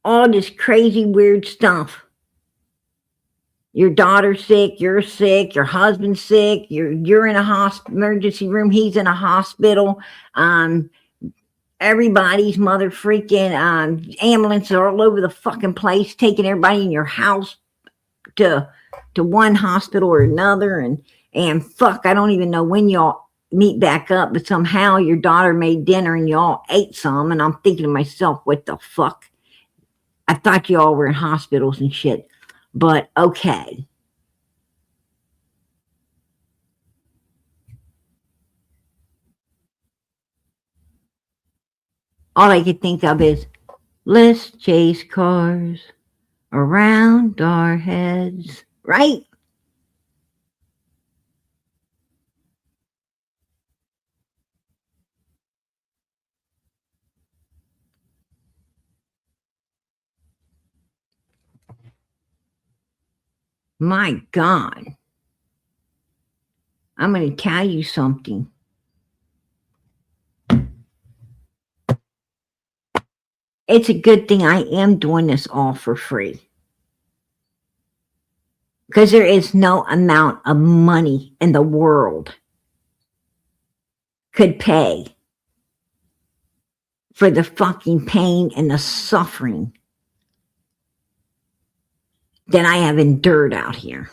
All this crazy weird stuff. Your daughter's sick, you're sick, your husband's sick, you're in a emergency room, he's in a hospital. Everybody's mother freaking ambulances are all over the fucking place, taking everybody in your house to one hospital or another, and fuck, I don't even know when y'all meet back up, but somehow your daughter made dinner and y'all ate some, and I'm thinking to myself, what the fuck? I thought y'all were in hospitals and shit. But okay. All I could think of is, let's chase cars around our heads, right? My God. I'm going to tell you something. it's a good thing I am doing this all for free. Because there is no amount of money in the world could pay for the fucking pain and the suffering that I have endured out here.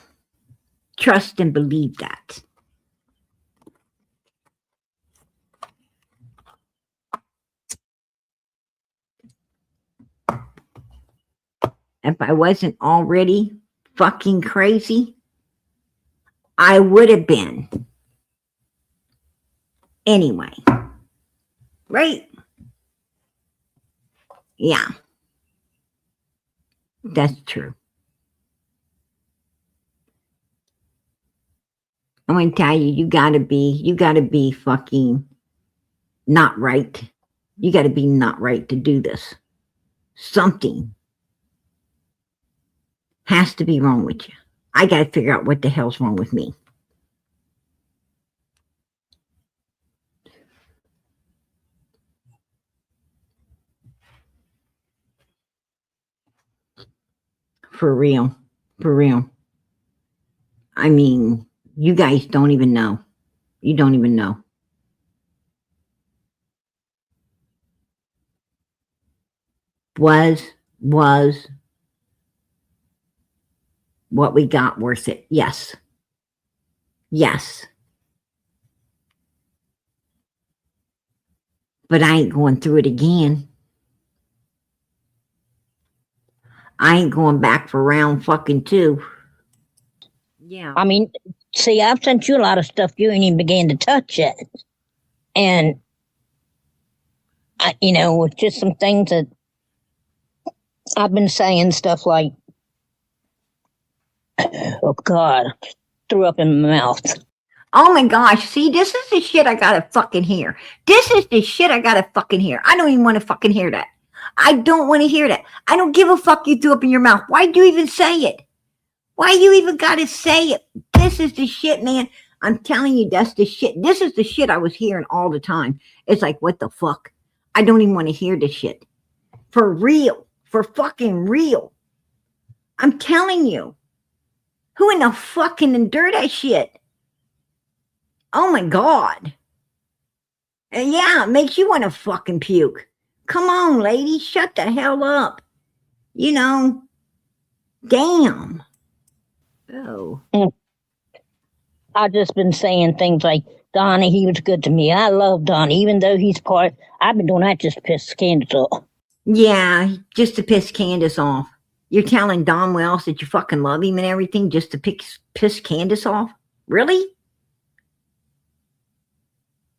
Trust and believe that. If I wasn't already fucking crazy, I would have been. Anyway. Right? Yeah. That's true. I'm going to tell you, you gotta be fucking not right. You gotta be not right to do this. Something has to be wrong with you. I gotta figure out what the hell's wrong with me. For real. For real. I mean, you guys don't even know. You don't even know. Was what we got worth it? Yes. Yes. But I ain't going through it again. I ain't going back for round fucking 2. Yeah. I mean, see, I've sent you a lot of stuff you ain't even began to touch yet. And, with just some things that I've been saying stuff like, oh God, threw up in my mouth. Oh my gosh, see, this is the shit I gotta fucking hear. This is the shit I gotta fucking hear. I don't even want to fucking hear that. I don't want to hear that. I don't give a fuck you threw up in your mouth. Why do you even say it? Why you even gotta say it? This is the shit, man. I'm telling you, that's the shit. This is the shit I was hearing all the time. It's like, what the fuck? I don't even want to hear this shit. For real. For fucking real. I'm telling you. Who in the fucking endure that shit? Oh my God. And yeah, it makes you want to fucking puke. Come on, lady. Shut the hell up. Damn. Oh. I've just been saying things like, Donnie, he was good to me. I love Donnie, even though he's part. I've been doing that just to piss Candus off. Yeah, just to piss Candus off. You're telling Don Wells that you fucking love him and everything just to piss Candus off? Really?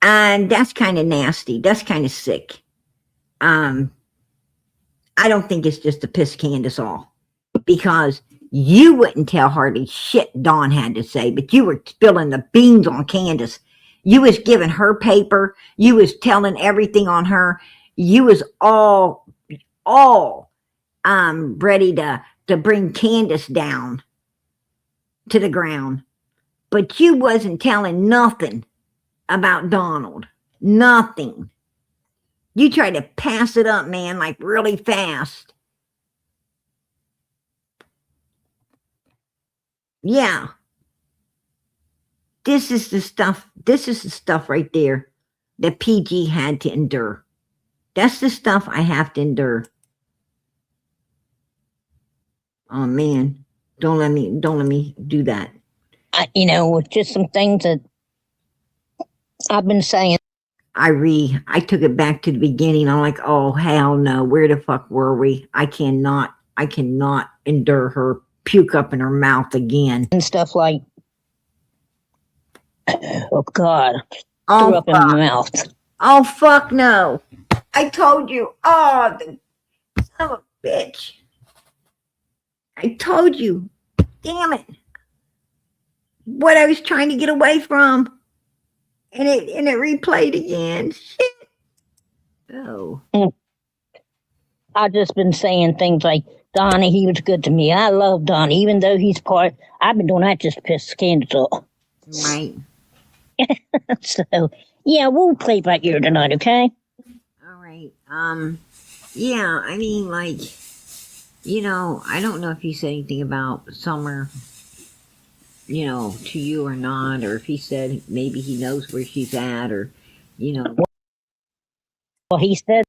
And that's kind of nasty. That's kind of sick. I don't think it's just to piss Candus off. Because you wouldn't tell hardly shit Dawn had to say, but you were spilling the beans on Candus. You was giving her paper. You was telling everything on her. You was all ready to bring Candus down to the ground. But you wasn't telling nothing about Donald. Nothing. You tried to pass it up, man, like really fast. Yeah. This is the stuff right there that PG had to endure. That's the stuff I have to endure. Oh man, don't let me do that. With just some things that I've been saying. I took it back to the beginning. I'm like, oh hell no, where the fuck were we? I cannot endure her puke up in her mouth again. And stuff like, oh God, Oh, threw up in my mouth. Oh fuck no. I told you. Oh, the son of a bitch. I told you. Damn it. What I was trying to get away from. And it replayed again. Shit. Oh. I've just been saying things like, Donnie, he was good to me. I love Donnie, even though he's part. I've been doing that just to piss Candus off. Right. So, yeah, we'll play by ear tonight, okay? All right. Yeah, I mean, like, I don't know if he said anything about Summer, to you or not, or if he said maybe he knows where she's at, or, you know, Well, he said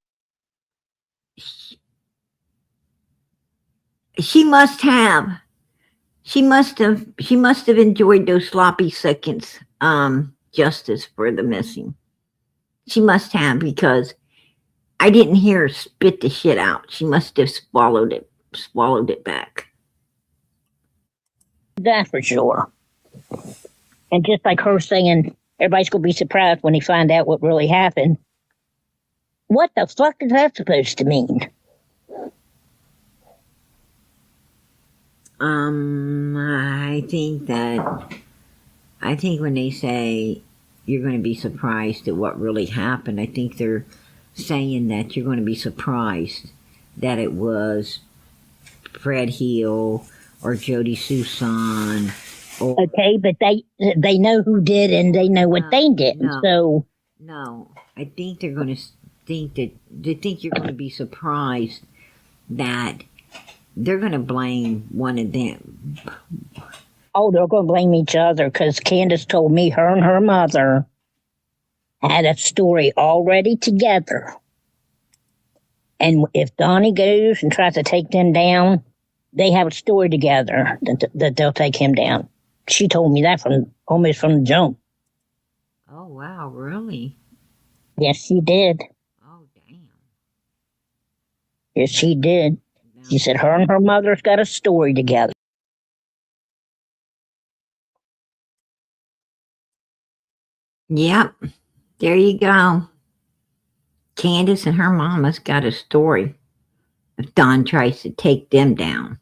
she must have. She must have enjoyed those sloppy seconds, justice for the missing. She must have, because I didn't hear her spit the shit out. She must have swallowed it back. that for sure. And just like her saying, everybody's going to be surprised when they find out what really happened. What the fuck is that supposed to mean? I think when they say you're going to be surprised at what really happened, I think they're saying that you're going to be surprised that it was Fred Hill or Jody Susan. Or Okay, but they know who did and they know what they did. no. So No, I think they're going to think you're going to be surprised that they're going to blame one of them. oh, they're going to blame each other because Candus told me her and her mother had a story already together. And if Donnie goes and tries to take them down, they have a story together that they'll take him down. She told me that almost from the jump. Oh, wow, really? Yes, she did. Oh, damn. Yes, she did. She said her and her mother's got a story together. Yep, there you go. Candace and her mama's got a story if Don tries to take them down.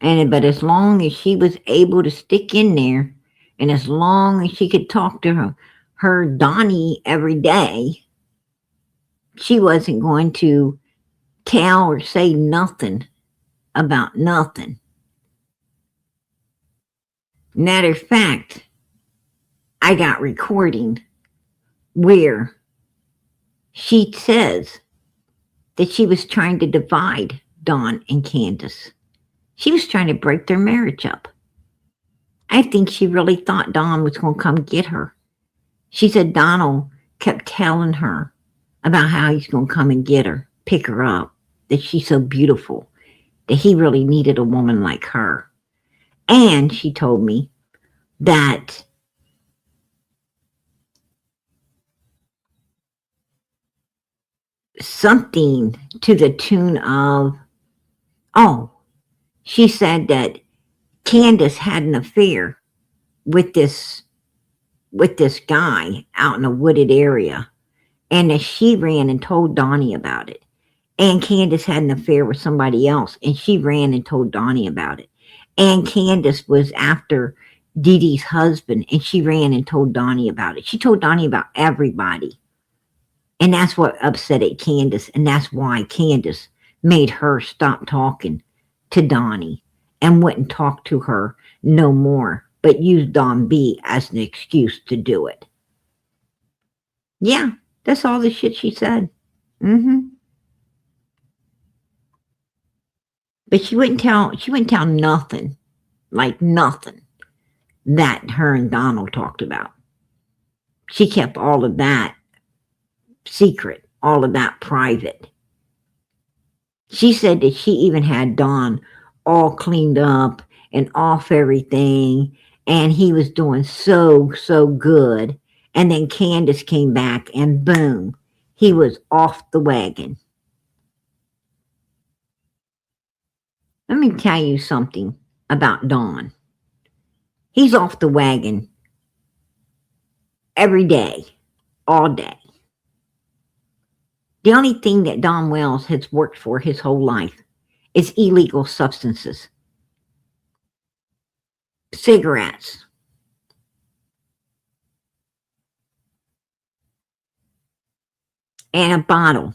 But as long as she was able to stick in there, and as long as she could talk to her Donnie every day, she wasn't going to tell or say nothing about nothing. Matter of fact, I got recording where she says that she was trying to divide Don and Candace. She was trying to break their marriage up. I think she really thought Don was going to come get her. She said Donald kept telling her about how he's going to come and get her, pick her up, that she's so beautiful, that he really needed a woman like her. And she told me that something to the tune of, she said that Candace had an affair with this guy out in a wooded area, and that she ran and told Donnie about it. And Candace had an affair with somebody else, and she ran and told Donnie about it. And Candace was after Dee Dee's husband, and she ran and told Donnie about it. She told Donnie about everybody. And that's what upset Candace, and that's why Candace made her stop talking to Donnie and wouldn't talk to her no more, but used Don B as an excuse to do it. Yeah, that's all the shit she said. But she wouldn't tell nothing, like nothing, that her and Donald talked about. She kept all of that secret, all of that private. She said that she even had Don all cleaned up and off everything, and he was doing so good. And then Candace came back, and boom, he was off the wagon. Let me tell you something about Don. He's off the wagon every day, all day. The only thing that Don Wells has worked for his whole life is illegal substances. Cigarettes. And a bottle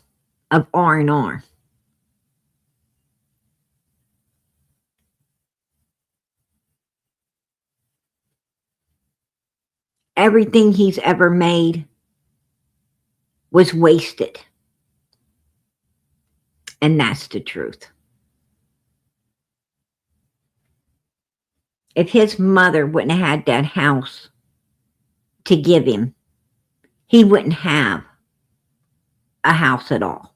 of R&R. Everything he's ever made was wasted. And that's the truth. If his mother wouldn't have had that house to give him, he wouldn't have a house at all.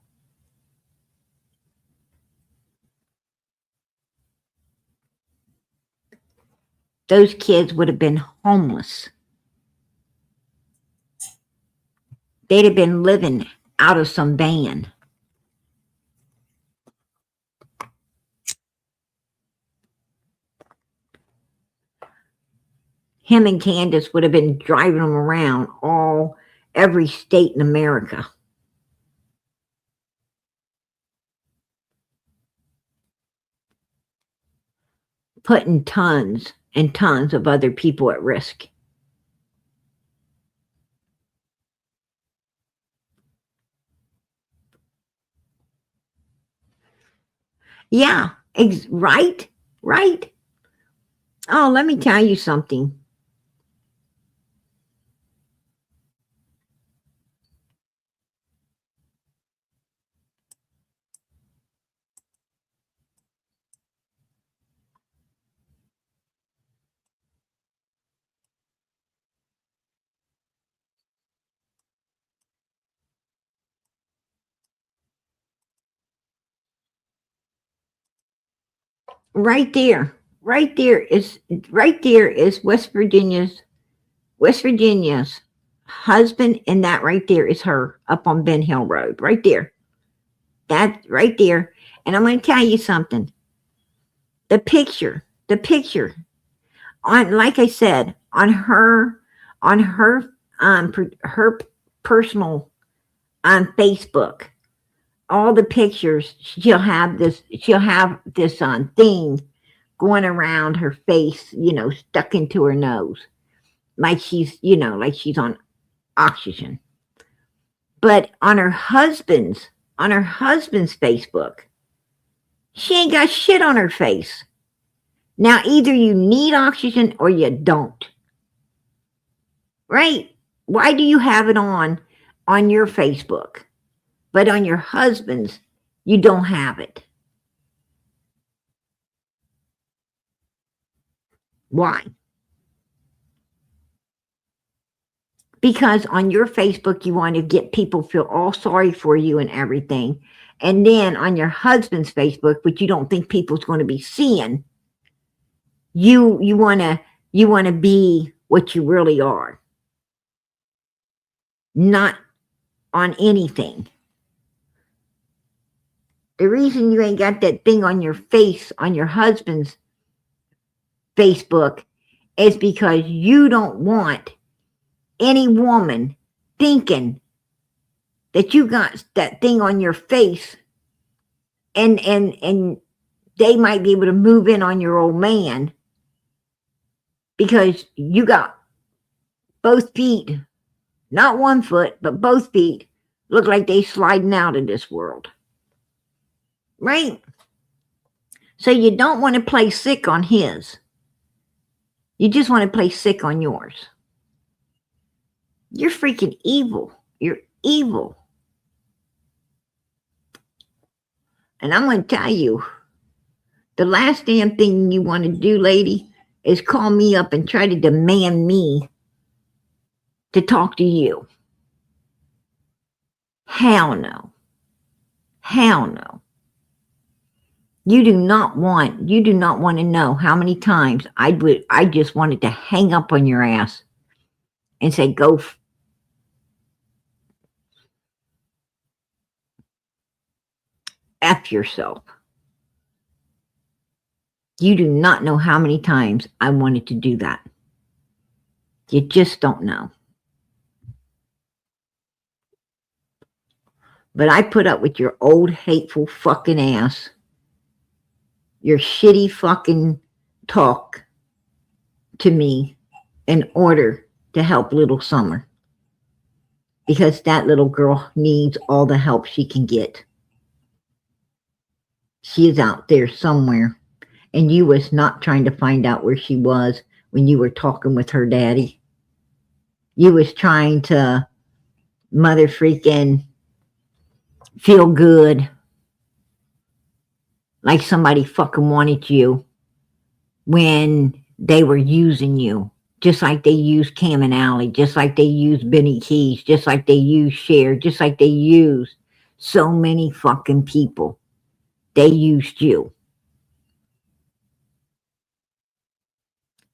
Those kids would have been homeless. They'd have been living out of some van. Him and Candus would have been driving them around every state in America. Putting tons and tons of other people at risk. Yeah, right. Oh, let me tell you something. Right there is West Virginia's husband, and that right there is her up on Ben Hill Road. Right there. That right there. And I'm going to tell you something. The picture on, like I said, on her her personal on Facebook, all the pictures, she'll have this thing going around her face, stuck into her nose, like she's on oxygen. But on her husband's Facebook, she ain't got shit on her face. Now, either you need oxygen or you don't. Right? Why do you have it on your Facebook, but on your husband's, you don't have it? Why? Because on your Facebook, you want to get people feel all sorry for you and everything. And then on your husband's Facebook, which you don't think people's going to be seeing, you want to be what you really are. Not on anything. The reason you ain't got that thing on your face, on your husband's Facebook, is because you don't want any woman thinking that you got that thing on your face and they might be able to move in on your old man because you got both feet, not one foot, but both feet look like they sliding out of this world. Right? So you don't want to play sick on his. You just want to play sick on yours. You're freaking evil. You're evil. And I'm going to tell you, the last damn thing you want to do, lady, is call me up and try to demand me to talk to you. Hell no. Hell no. You do not want to know how many times I just wanted to hang up on your ass and say, go F yourself. You do not know how many times I wanted to do that. You just don't know. But I put up with your old hateful fucking ass, your shitty fucking talk to me in order to help little Summer. Because that little girl needs all the help she can get. She is out there somewhere. And you was not trying to find out where she was when you were talking with her daddy. You was trying to mother freaking feel good like somebody fucking wanted you when they were using you, just like they used Cam and Alley, just like they used Benny Keys, just like they used Cher, just like they used so many fucking people. They used you.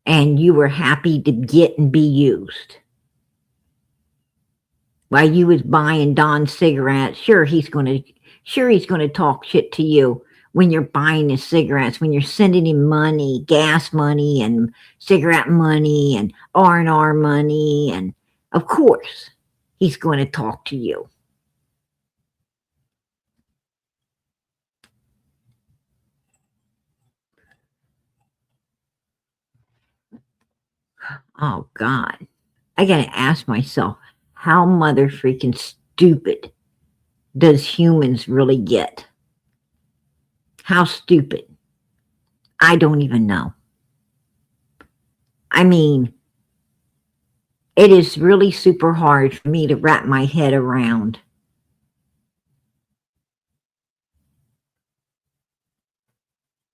And you were happy to get and be used. While you was buying Don cigarettes, sure he's gonna talk shit to you when you're buying his cigarettes, when you're sending him money, gas money and cigarette money and R&R money, and of course he's going to talk to you. Oh God. I gotta ask myself, how mother freaking stupid does humans really get? How stupid? I don't even know. I mean, it is really super hard for me to wrap my head around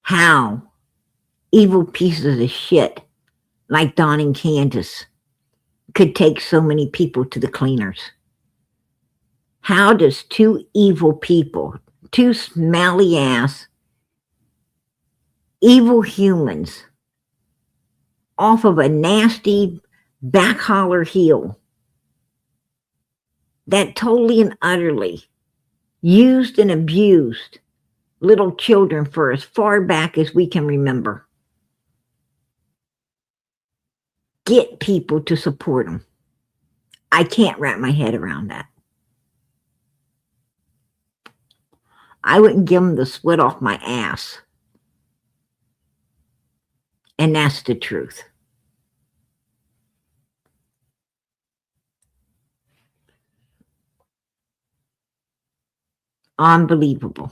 how evil pieces of shit like Don and Candus could take so many people to the cleaners. How does two evil people, two smelly ass, evil humans off of a nasty back holler hill that totally and utterly used and abused little children for as far back as we can remember, get people to support them? I can't wrap my head around that. I wouldn't give them the sweat off my ass. And that's the truth. Unbelievable.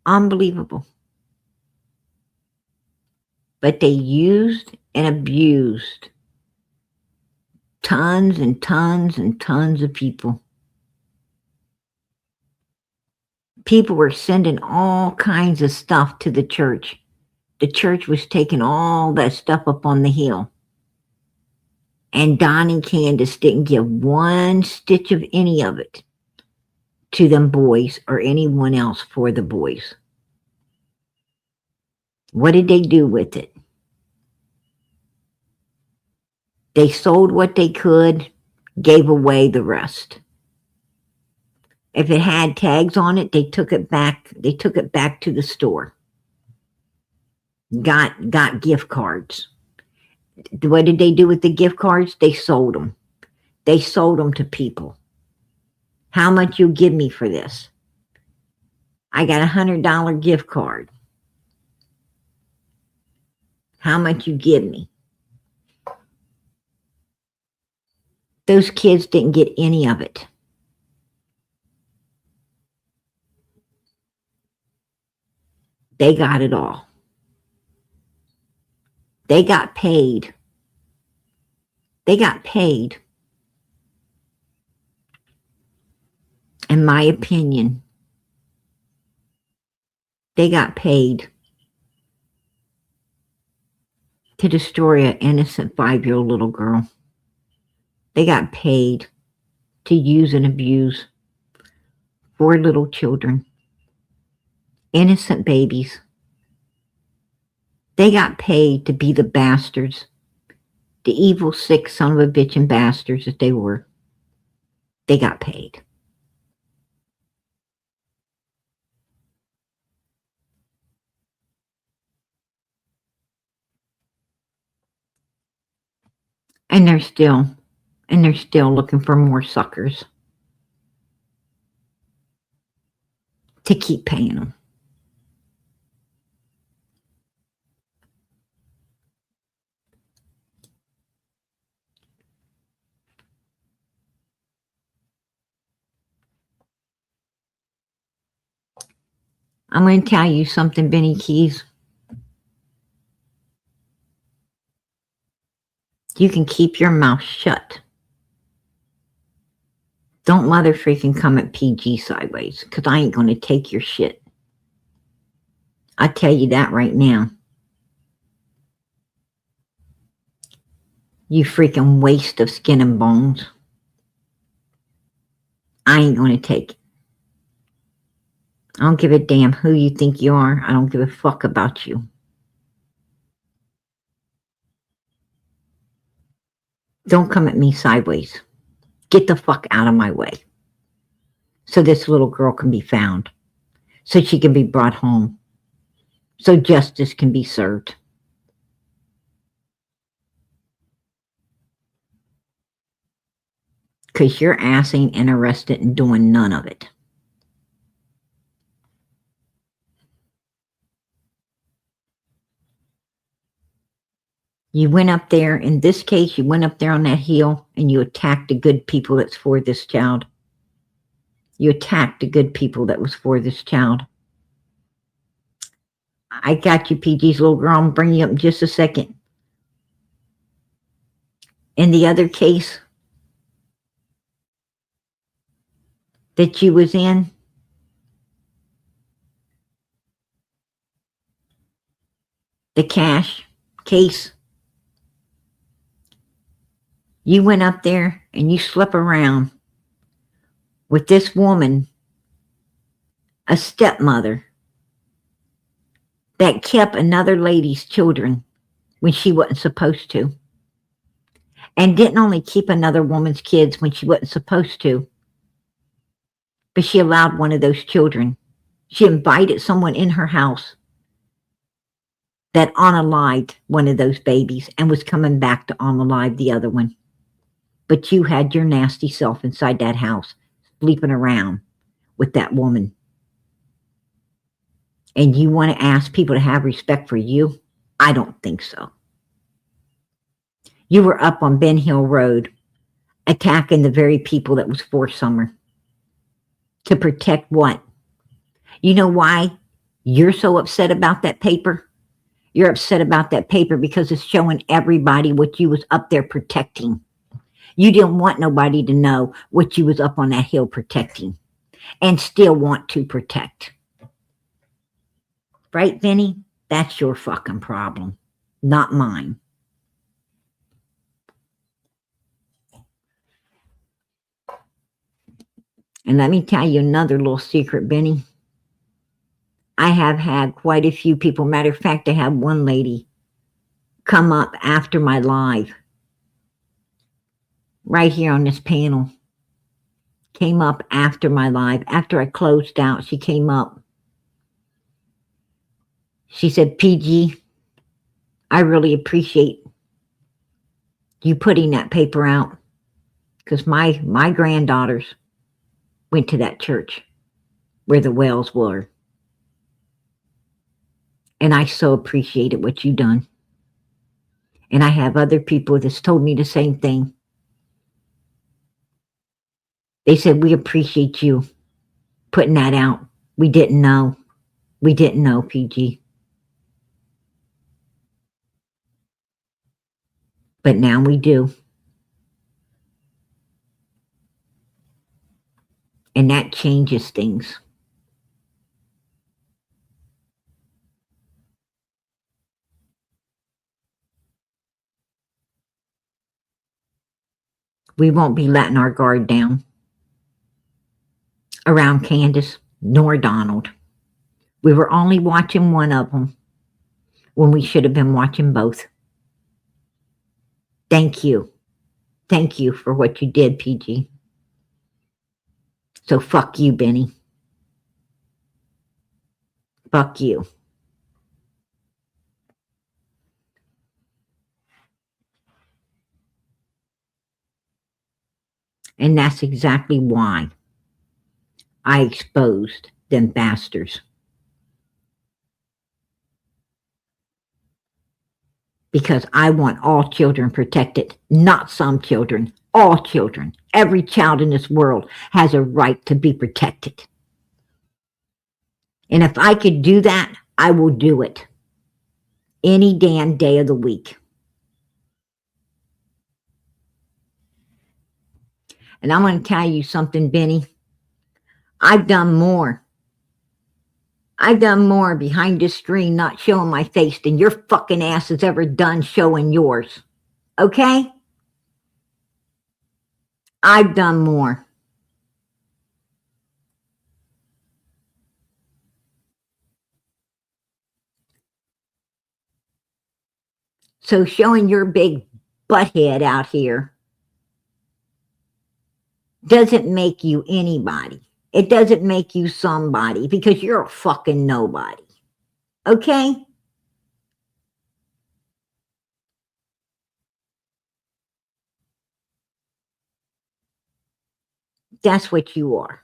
Unbelievable. But they used and abused tons and tons and tons of people. People were sending all kinds of stuff to the church. The church was taking all that stuff up on the hill. And Don and Candus didn't give one stitch of any of it to them boys or anyone else for the boys. What did they do with it? They sold what they could, gave away the rest. If it had tags on it, they took it back. They took it back to the store. Got gift cards. What did they do with the gift cards? They sold them. They sold them to people. How much you give me for this? I got $100 gift card. How much you give me? Those kids didn't get any of it. They got it all. They got paid. They got paid. In my opinion, they got paid to destroy an innocent 5-year-old little girl. They got paid to use and abuse 4 little children, innocent babies. They got paid to be the bastards, the evil, sick son of a bitch and bastards that they were. They got paid. And they're still looking for more suckers to keep paying them. I'm going to tell you something, Benny Keys. You can keep your mouth shut. Don't mother freaking come at PG sideways, because I ain't going to take your shit. I tell you that right now. You freaking waste of skin and bones. I ain't gonna take it. I don't give a damn who you think you are. I don't give a fuck about you. Don't come at me sideways. Get the fuck out of my way. So this little girl can be found. So she can be brought home. So justice can be served. Because your ass ain't interested in doing none of it. You went up there, in this case, you went up there on that hill and you attacked the good people that's for this child. You attacked the good people that was for this child. I got you, PG's little girl. I'm bringing you up in just a second. In the other case that you was in, the cash case, you went up there and you slept around with this woman, a stepmother, that kept another lady's children when she wasn't supposed to. And didn't only keep another woman's kids when she wasn't supposed to, but she allowed one of those children. She invited someone in her house that unalived one of those babies and was coming back to unalive the other one. But you had your nasty self inside that house, sleeping around with that woman. And you want to ask people to have respect for you? I don't think so. You were up on Ben Hill Road attacking the very people that was for Summer. To protect what? You know why you're so upset about that paper? You're upset about that paper because it's showing everybody what you was up there protecting. You didn't want nobody to know what you was up on that hill protecting and still want to protect. Right, Vinny? That's your fucking problem, not mine. And let me tell you another little secret, Benny. I have had quite a few people. Matter of fact, I had one lady come up after my live, right here on this panel. Came up after my live. After I closed out, she came up. She said, PG, I really appreciate you putting that paper out because my granddaughters went to that church where the wells were. And I so appreciated what you done. And I have other people that's told me the same thing. They said, we appreciate you putting that out. We didn't know. We didn't know, PG. But now we do. And that changes things. We won't be letting our guard down around Candus nor Donald. We were only watching one of them when we should have been watching both. Thank you. Thank you for what you did, PG. So fuck you, Benny. Fuck you. And that's exactly why I exposed them bastards. Because I want all children protected, not some children, all children. Every child in this world has a right to be protected. And if I could do that, I will do it. Any damn day of the week. And I'm going to tell you something, Benny. I've done more I've done more behind the screen not showing my face than your fucking ass has ever done showing yours. Okay? I've done more. So showing your big butthead out here doesn't make you anybody. It doesn't make you somebody because you're a fucking nobody. Okay? That's what you are.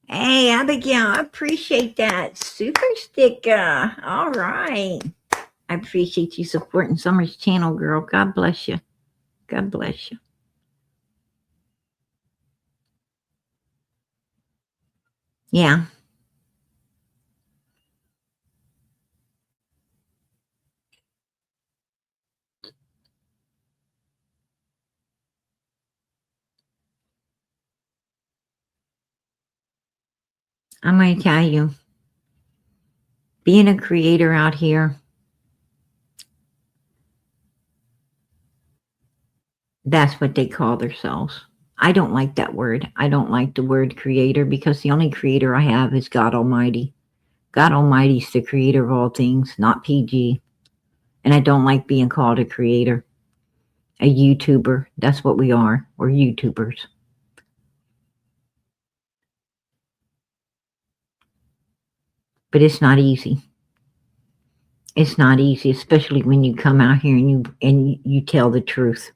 Hey, Abigail, I appreciate that. Super sticker. All right. I appreciate you supporting Summer's channel, girl. God bless you. God bless you. Yeah. I'm going to tell you, being a creator out here, that's what they call themselves. I don't like that word. I don't like the word creator because the only creator I have is God Almighty. God Almighty is the creator of all things, not PG. And I don't like being called a creator, a YouTuber. That's what we are. We're YouTubers. But it's not easy. It's not easy, especially when you come out here and you tell the truth.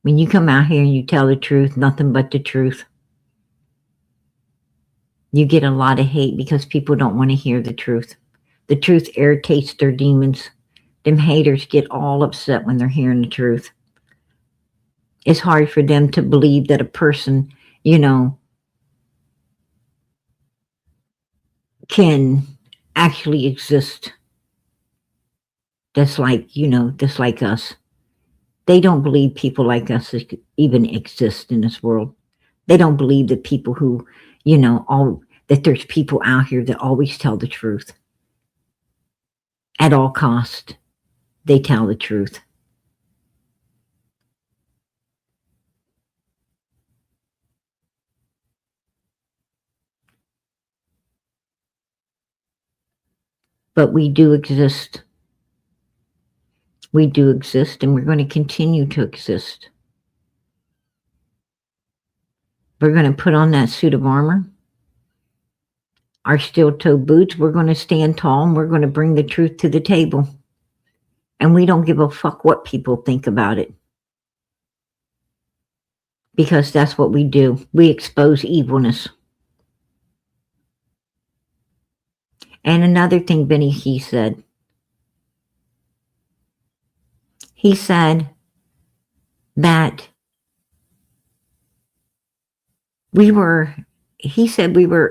When you come out here and you tell the truth, nothing but the truth, you get a lot of hate because people don't want to hear the truth. The truth irritates their demons. Them haters get all upset when they're hearing the truth. It's hard for them to believe that a person, can actually exist. That's like, just like us. They don't believe people like us even exist in this world. They don't believe that people who, that there's people out here that always tell the truth. At all cost, they tell the truth. But we do exist. We do exist, and we're going to continue to exist. We're going to put on that suit of armor, our steel-toe boots. We're going to stand tall, and we're going to bring the truth to the table. And we don't give a fuck what people think about it. Because that's what we do. We expose evilness. And another thing Benny he said that we were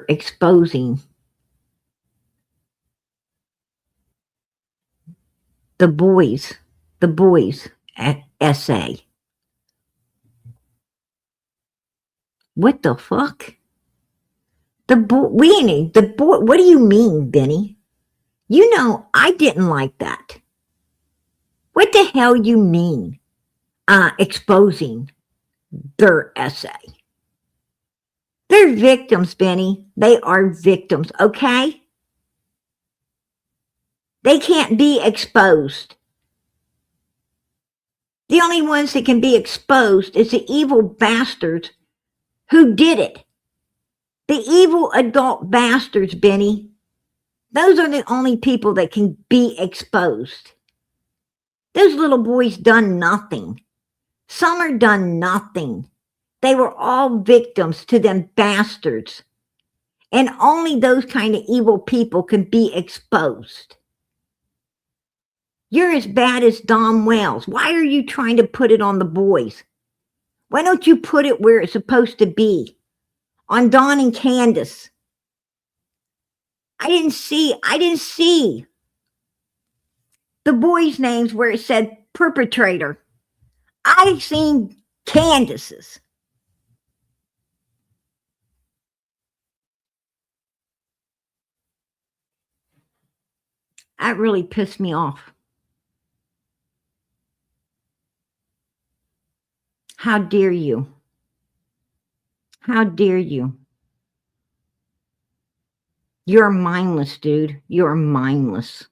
exposing the boys at SA. What the fuck? What do you mean, Benny? I didn't like that. What the hell you mean? Exposing their SA. They're victims, Benny. They are victims, okay? They can't be exposed. The only ones that can be exposed is the evil bastards who did it. The evil adult bastards, Benny. Those are the only people that can be exposed. Those little boys done nothing. Summer done nothing. They were all victims to them bastards. And only those kind of evil people can be exposed. You're as bad as Don Wells. Why are you trying to put it on the boys? Why don't you put it where it's supposed to be? On Don and Candus. I didn't see the boys' names where it said perpetrator. I've seen Canduses. That really pissed me off. How dare you? How dare you? You're mindless, dude. You're mindless.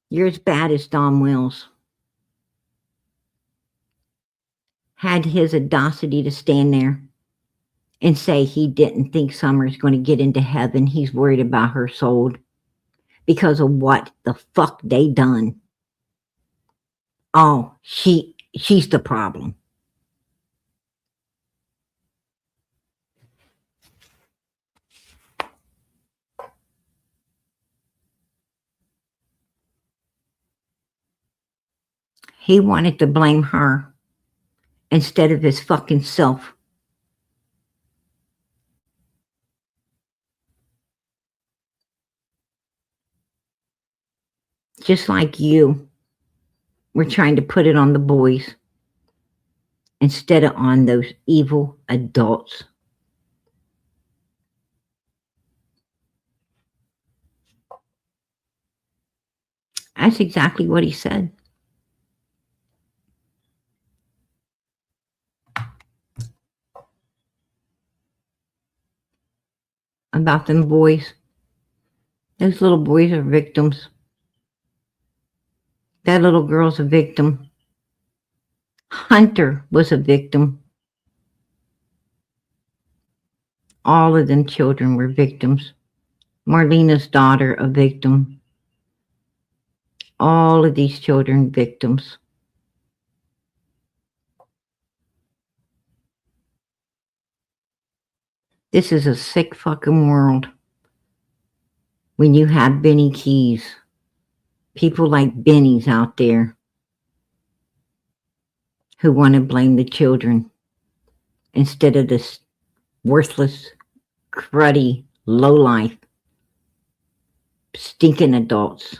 You're as bad as Don Wills. Had his audacity to stand there and say he didn't think Summer's going to get into heaven. He's worried about her soul because of what the fuck they done. Oh, she's the problem. He wanted to blame her instead of his fucking self. Just like you were trying to put it on the boys instead of on those evil adults. That's exactly what he said. About them boys. Those little boys are victims. That little girl's a victim. Hunter was a victim. All of them children were victims. Marlena's daughter, a victim. All of these children, victims. This is a sick fucking world. When you have Benny Keys, people like Benny's out there who want to blame the children instead of this worthless, cruddy, lowlife, stinking adults.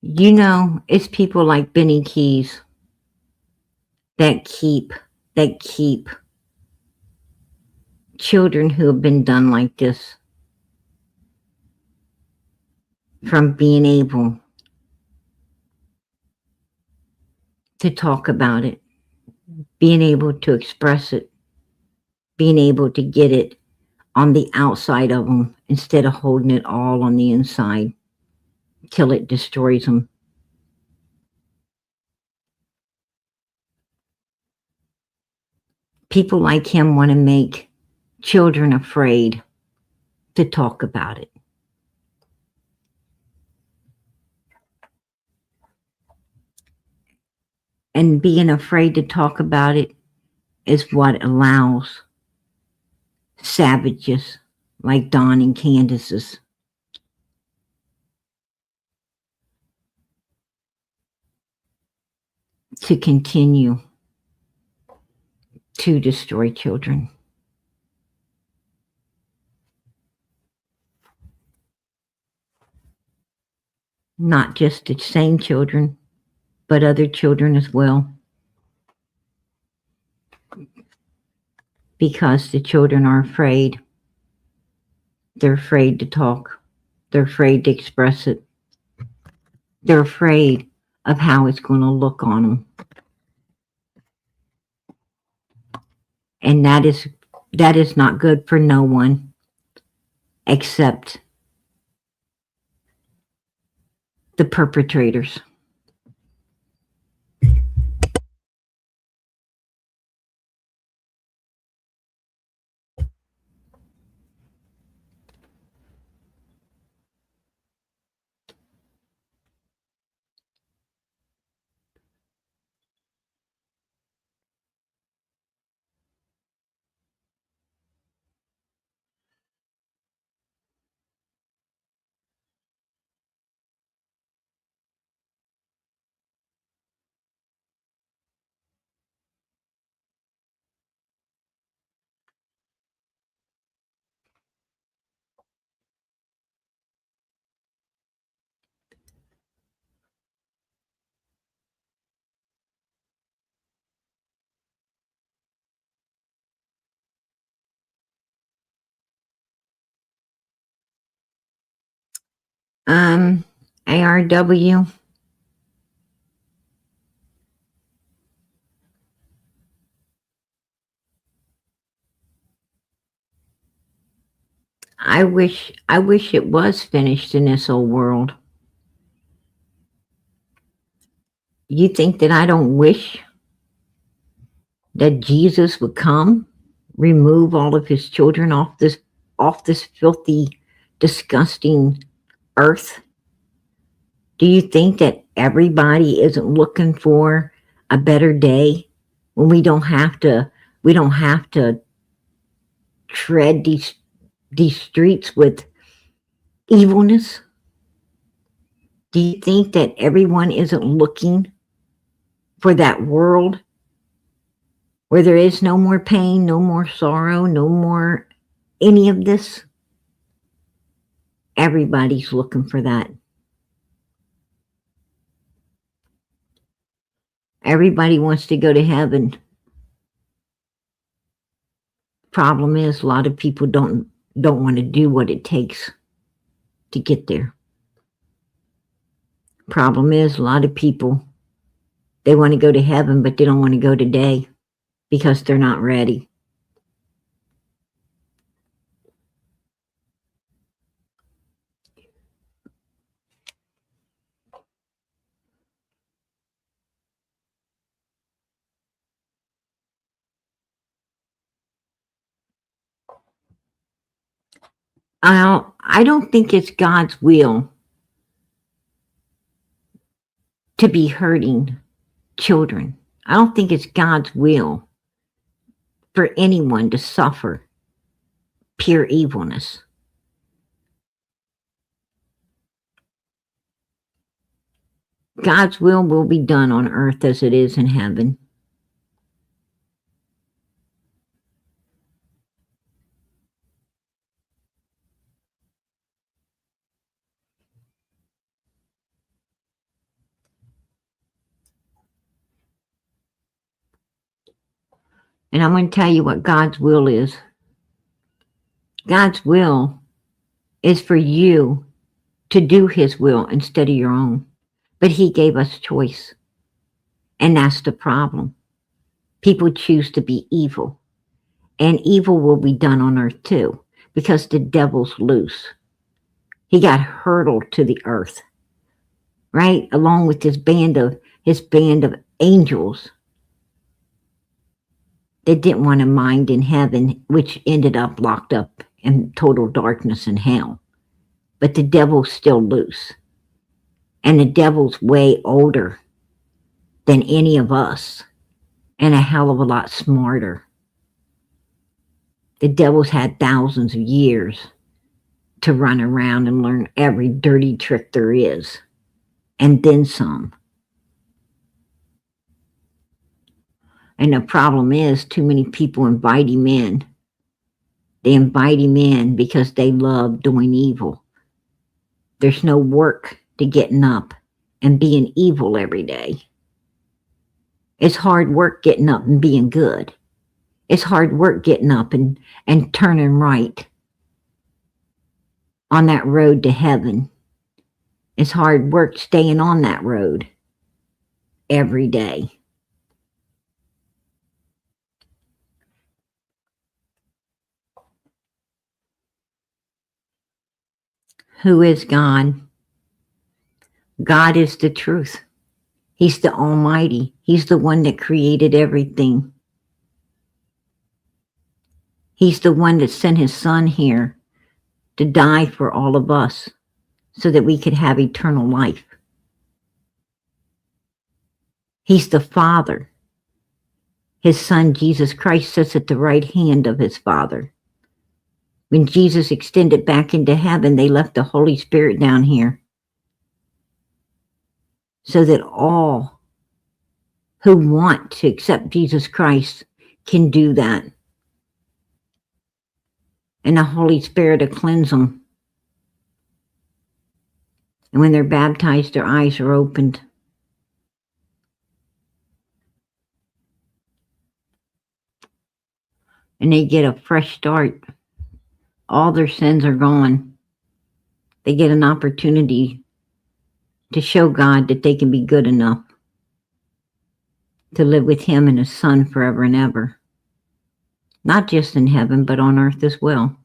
You know, it's people like Benny Keys that keep children who have been done like this from being able to talk about it, being able to express it, being able to get it on the outside of them instead of holding it all on the inside till it destroys them. People like him want to make children afraid to talk about it. And being afraid to talk about it is what allows savages like Don and Candus's to continue to destroy children. Not just the same children, but other children as well. Because the children are afraid. They're afraid to talk. They're afraid to express it. They're afraid of how it's going to look on them. And that is not good for no one except the perpetrators. ARW. I wish it was finished in this old world. You think that I don't wish that Jesus would come, remove all of his children off this filthy, disgusting earth? Do you think that everybody isn't looking for a better day when we don't have to tread these streets with evilness? Do you think that everyone isn't looking for that world where there is no more pain, no more sorrow, no more any of this? Everybody's looking for that. Everybody wants to go to heaven. Problem is, a lot of people don't want to do what it takes to get there. Problem is, a lot of people, they want to go to heaven, but they don't want to go today because they're not ready. I don't think it's God's will to be hurting children. I don't think it's God's will for anyone to suffer pure evilness. God's will be done on earth as it is in heaven. And I'm going to tell you what God's will is. God's will is for you to do his will instead of your own. But he gave us choice. And that's the problem. People choose to be evil. And evil will be done on earth too, because the devil's loose. He got hurtled to the earth, right? Along with his band of angels that didn't want to mind in heaven, which ended up locked up in total darkness in hell. But the devil's still loose. And the devil's way older than any of us and a hell of a lot smarter. The devil's had thousands of years to run around and learn every dirty trick there is, and then some. And the problem is, too many people invite him in. They invite him in because they love doing evil. There's no work to getting up and being evil every day. It's hard work getting up and being good. It's hard work getting up and turning right on that road to heaven. It's hard work staying on that road every day. Who is God? God is the truth. He's the Almighty. He's the one that created everything. He's the one that sent his son here to die for all of us so that we could have eternal life. He's the Father. His son, Jesus Christ, sits at the right hand of his Father. When Jesus extended back into heaven, they left the Holy Spirit down here so that all who want to accept Jesus Christ can do that. And the Holy Spirit will cleanse them. And when they're baptized, their eyes are opened. And they get a fresh start. All their sins are gone. They get an opportunity to show God that they can be good enough to live with Him and His Son forever and ever. Not just in heaven, but on earth as well.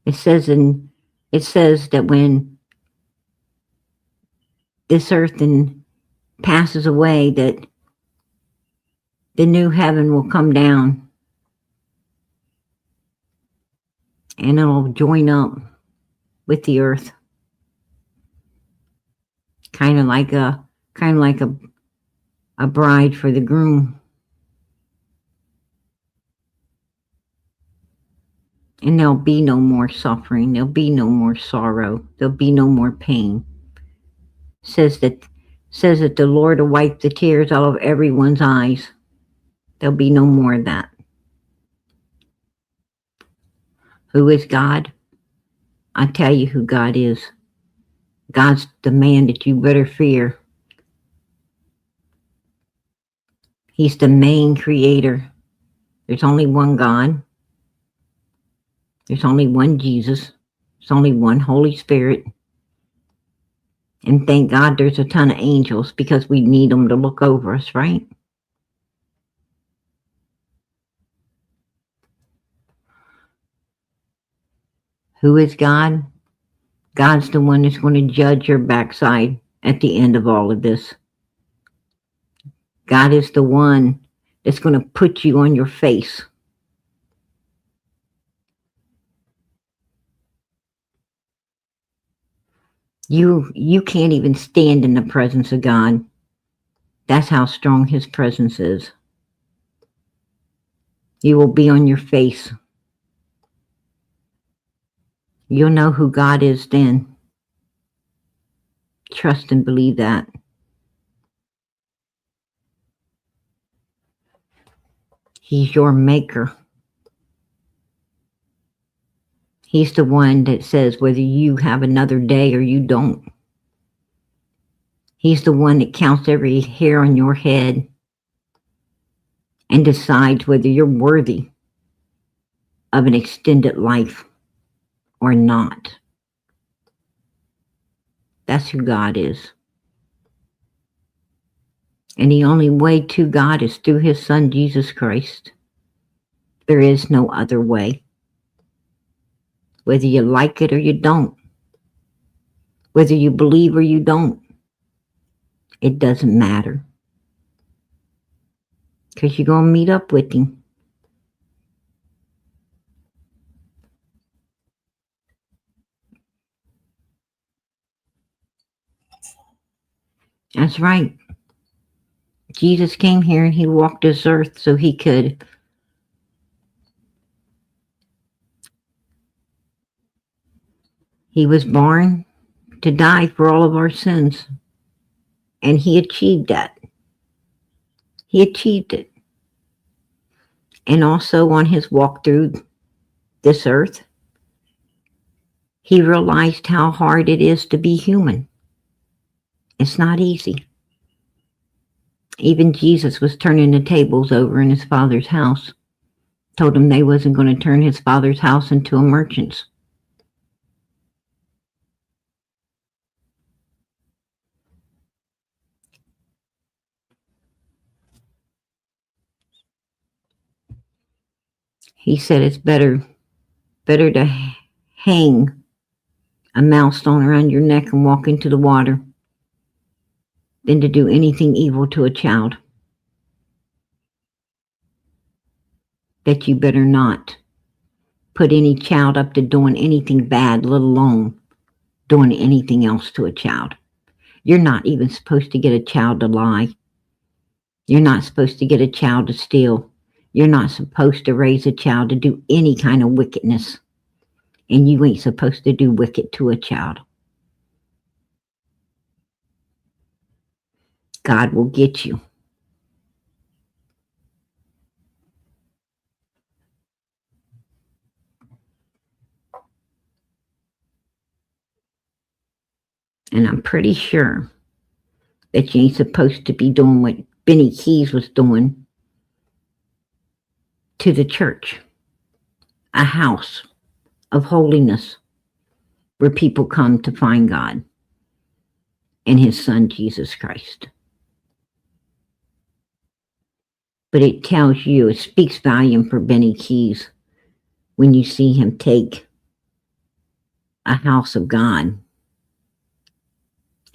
It says that when this earth passes away, that the new heaven will come down and it'll join up with the earth, kind of like a bride for the groom. And there'll be no more suffering. There'll be no more sorrow. There'll be no more pain. Says that the Lord will wipe the tears out of everyone's eyes. There'll be no more of that. Who is God? I tell you who God is. God's the man that you better fear. He's the main creator. There's only one God. There's only one Jesus. There's only one Holy Spirit. And thank God there's a ton of angels, because we need them to look over us, right? Who is God? God's the one that's going to judge your backside at the end of all of this. God is the one that's going to put you on your face. You can't even stand in the presence of God. That's how strong His presence is. You will be on your face. You'll know who God is then. Trust and believe that. He's your maker. He's the one that says whether you have another day or you don't. He's the one that counts every hair on your head and decides whether you're worthy of an extended life or not. That's who God is. And the only way to God is through His Son, Jesus Christ. There is no other way. Whether you like it or you don't. Whether you believe or you don't. It doesn't matter. Because you're going to meet up with Him. That's right. Jesus came here and He walked this earth so He could He was born to die for all of our sins. And He achieved that. He achieved it. And also on His walk through this earth, He realized how hard it is to be human. It's not easy. Even Jesus was turning the tables over in His Father's house. Told Him they wasn't going to turn His Father's house into a merchant's. He said it's better to hang a millstone around your neck and walk into the water than to do anything evil to a child. That you better not put any child up to doing anything bad, let alone doing anything else to a child. You're not even supposed to get a child to lie. You're not supposed to get a child to steal. You're not supposed to raise a child to do any kind of wickedness. And you ain't supposed to do wicked to a child. God will get you. And I'm pretty sure that you ain't supposed to be doing what Benny Keys was doing to the church. A house of holiness. where people come to find God and his son, Jesus Christ. But it tells you, it speaks volume for Benny Keys when you see him take a house of God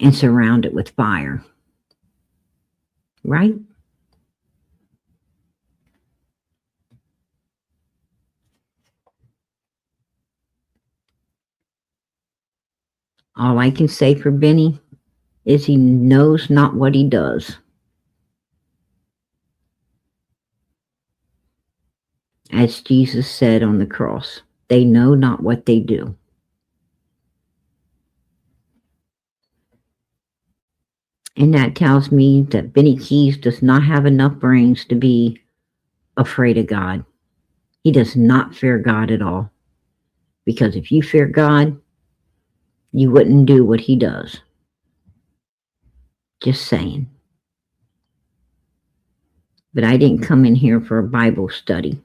and surround it with fire. Right? All I can say for Benny is he knows not what he does. As Jesus said on the cross, they know not what they do. And that tells me that Benny Keys does not have enough brains to be afraid of God. He does not fear God at all. Because if you fear God, you wouldn't do what he does. Just saying. But I didn't come in here for a Bible study.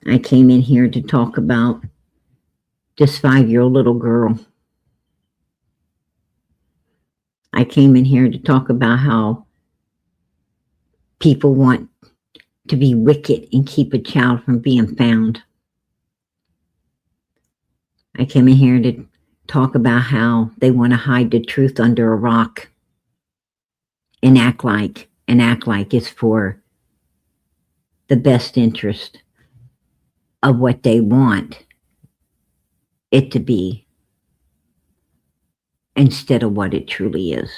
I came in here to talk about this 5-year-old little girl. I came in here to talk about how people want to be wicked and keep a child from being found. I came in here to talk about how they want to hide the truth under a rock and act like it's for the best interest of what they want it to be instead of what it truly is.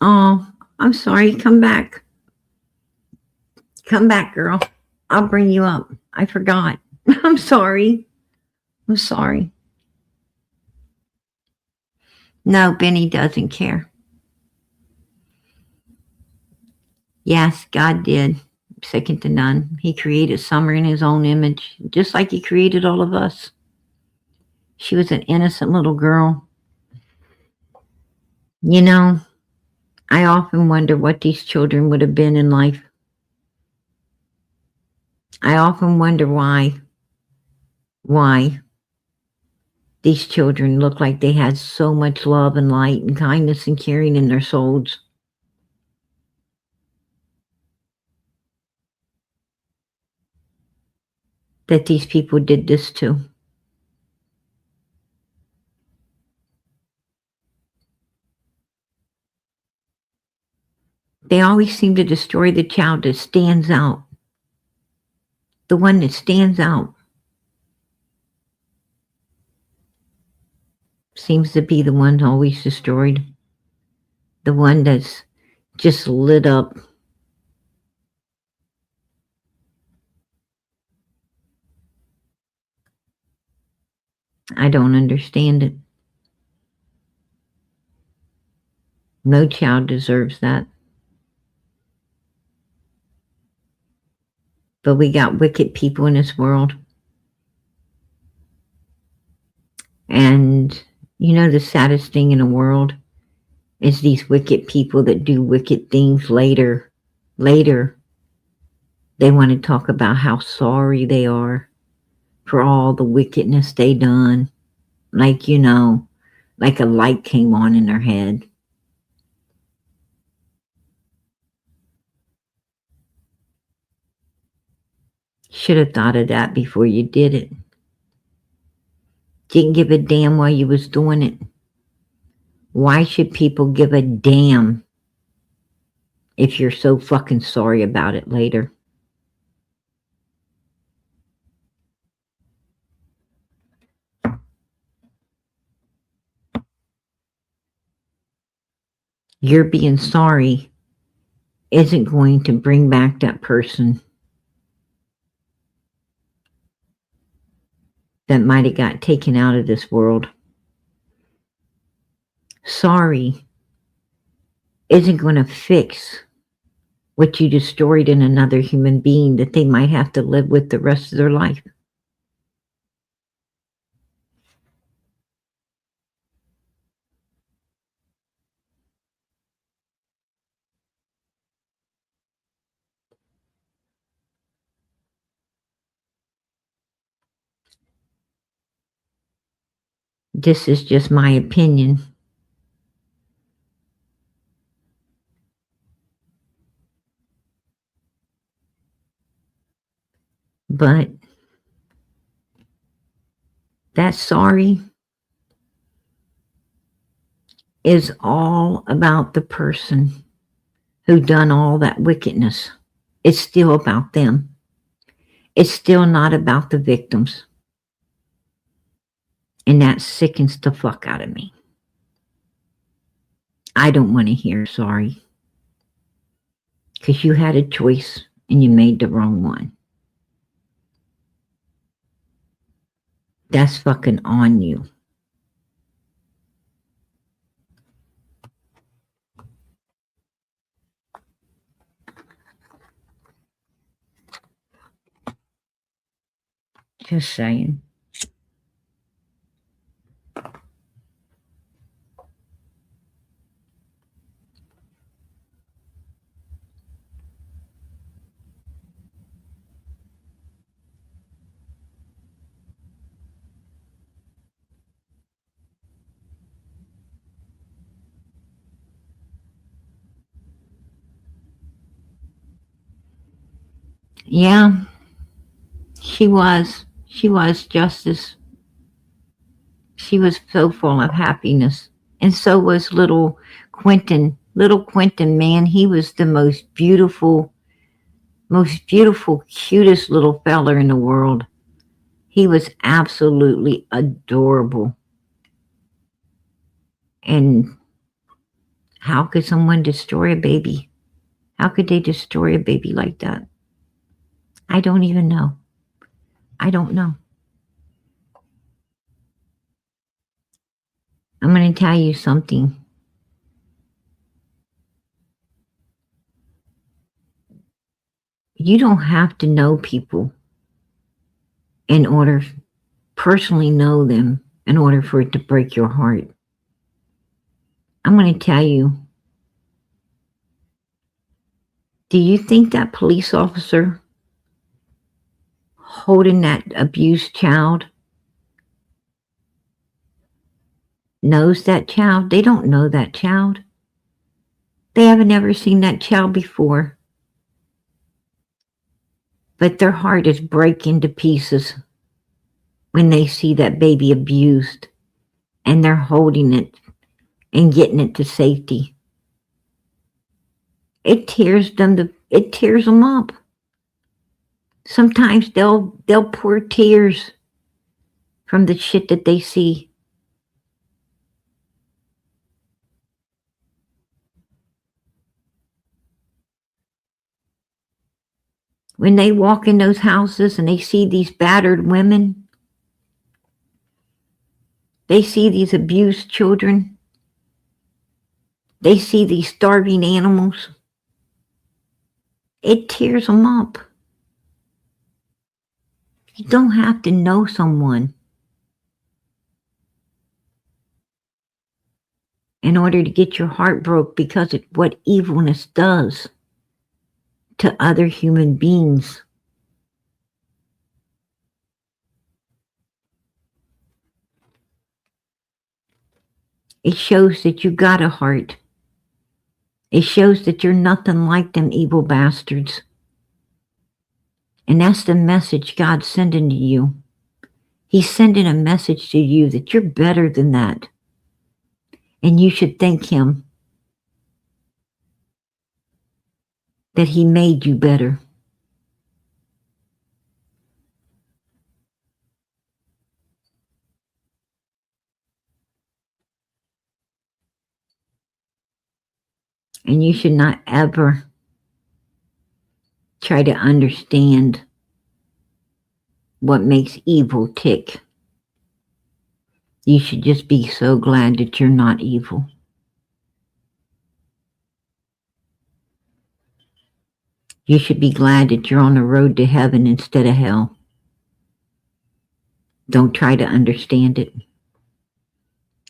Oh, I'm sorry. Come back. Come back, girl. I'll bring you up. I forgot. I'm sorry. I'm sorry. No, Benny doesn't care. Yes, God did. Second to none. He created Summer in his own image, just like he created all of us. She was an innocent little girl. You know, I often wonder what these children would have been in life. I often wonder why these children look like they had so much love and light and kindness and caring in their souls. That these people did this to. They always seem to destroy the child that stands out. The one that stands out seems to be the one always destroyed. The one that's just lit up. I don't understand it. No child deserves that. But we got wicked people in this world. And you know the saddest thing in the world is these wicked people that do wicked things later. Later, they want to talk about how sorry they are for all the wickedness they done. Like, you know, like a light came on in their head. Should have thought of that before you did it. Didn't give a damn while you was doing it. Why should people give a damn if you're so fucking sorry about it later? Your being sorry isn't going to bring back that person that might have got taken out of this world. Sorry isn't going to fix what you destroyed in another human being that they might have to live with the rest of their life. This is just my opinion. But that sorry is all about the person who done all that wickedness. It's still about them. It's still not about the victims. And that sickens the fuck out of me. I don't want to hear sorry. Because you had a choice and you made the wrong one. That's fucking on you. Just saying. Yeah, she was. She was Justice. She was so full of happiness. And so was little Quentin. Little Quentin, man, he was the most beautiful, cutest little feller in the world. He was absolutely adorable. And how could someone destroy a baby? How could they destroy a baby like that? I don't even know. I don't know. I'm going to tell you something. You don't have to know people in order, personally know them, in order for it to break your heart. I'm going to tell you, do you think that police officer holding that abused child knows that child? They don't know that child. They haven't ever seen that child before. But their heart is breaking to pieces when they see that baby abused and they're holding it and getting it to safety. It tears them up. Sometimes they'll pour tears from the shit that they see. When they walk in those houses and they see these battered women, they see these abused children, they see these starving animals, it tears them up. You don't have to know someone in order to get your heart broke because of what evilness does to other human beings. It shows that you got a heart. It shows that you're nothing like them evil bastards. And that's the message God's sending to you. He's sending a message to you that you're better than that. And you should thank Him that He made you better. And you should not ever try to understand what makes evil tick. You should just be so glad that you're not evil. You should be glad that you're on the road to heaven instead of hell. Don't try to understand it.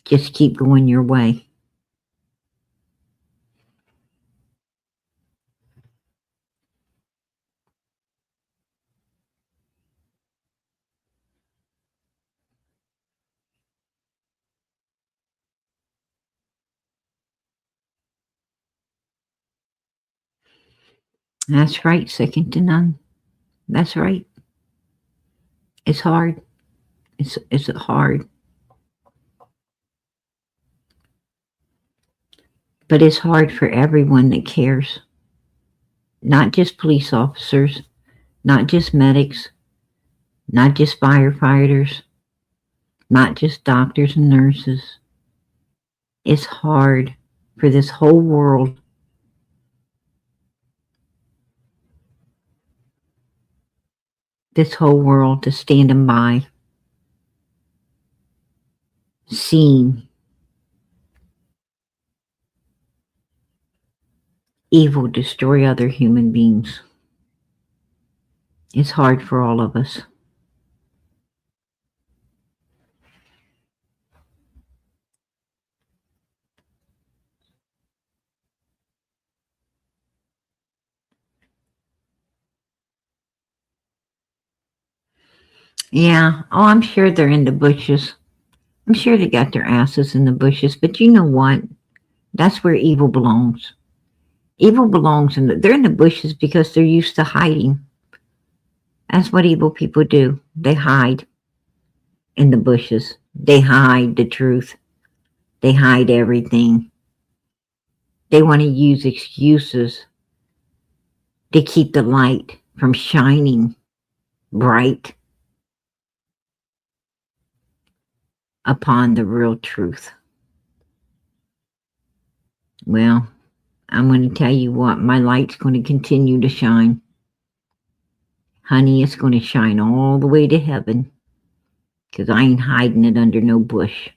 Just keep going your way. That's right, second to none. That's right. It's hard. It's hard. But it's hard for everyone that cares. Not just police officers, not just medics, not just firefighters, not just doctors and nurses. It's hard for this whole world to stand by, seeing evil destroy other human beings. It's hard for all of us. Yeah, oh, I'm sure they're in the bushes. I'm sure they got their asses in the bushes, but you know what? That's where evil belongs. Evil belongs they're in the bushes because they're used to hiding. That's what evil people do. They hide in the bushes. They hide the truth. They hide everything. They want to use excuses to keep the light from shining bright upon the real truth. Well, I'm going to tell you what, my light's going to continue to shine. Honey, it's going to shine all the way to heaven because I ain't hiding it under no bush.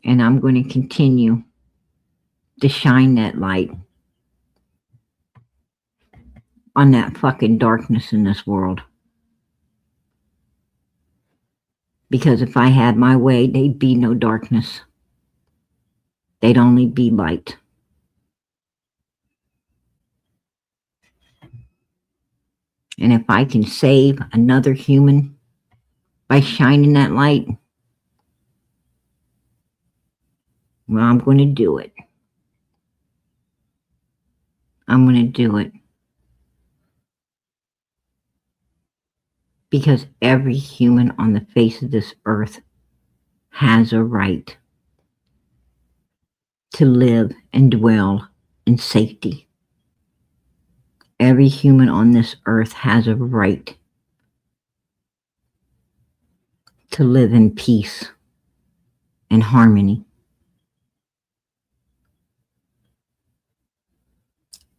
And I'm going to continue to shine that light on that fucking darkness in this world. Because if I had my way, there'd be no darkness. They'd only be light. And if I can save another human by shining that light, well, I'm going to do it. I'm going to do it. Because every human on the face of this earth has a right to live and dwell in safety. Every human on this earth has a right to live in peace and harmony.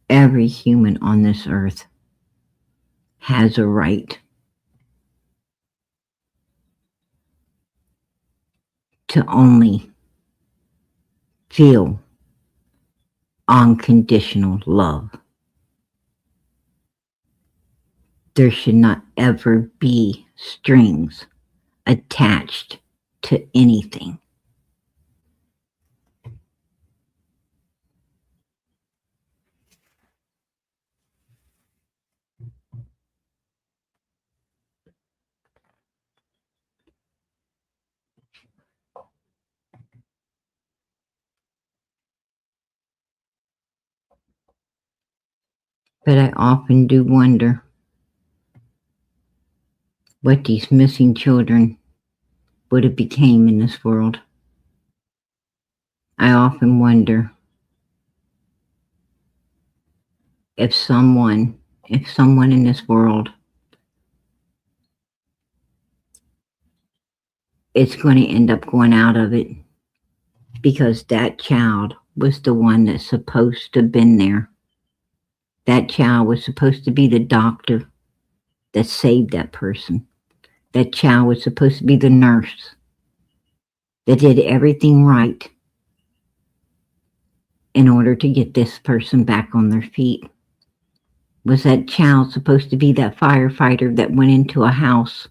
Every human on this earth has a right to only feel unconditional love. There should not ever be strings attached to anything. But I often do wonder what these missing children would have became in this world. I often wonder if someone in this world is going to end up going out of it because that child was the one that's supposed to have been there. That child was supposed to be the doctor that saved that person. That child was supposed to be the nurse that did everything right in order to get this person back on their feet. Was that child supposed to be that firefighter that went into a house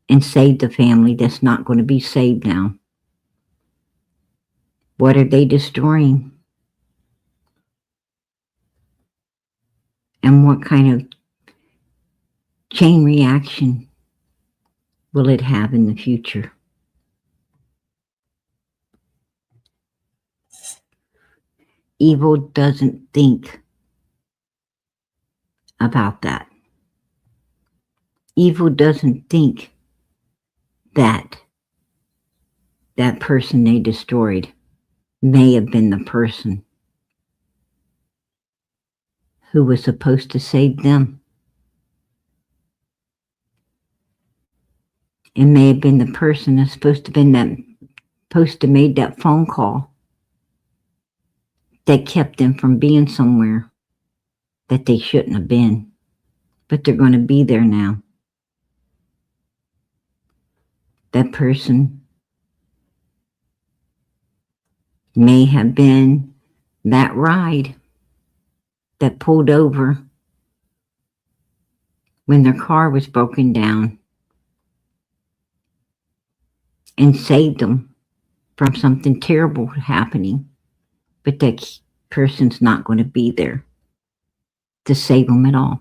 and saved the family that's not going to be saved now? What are they destroying? And what kind of chain reaction will it have in the future? Evil doesn't think about that. Evil doesn't think that that person they destroyed may have been the person who was supposed to save them. It may have been the person that's supposed to have made that phone call that kept them from being somewhere that they shouldn't have been. But they're going to be there now. That person may have been that ride that pulled over when their car was broken down and saved them from something terrible happening. But that person's not going to be there to save them at all.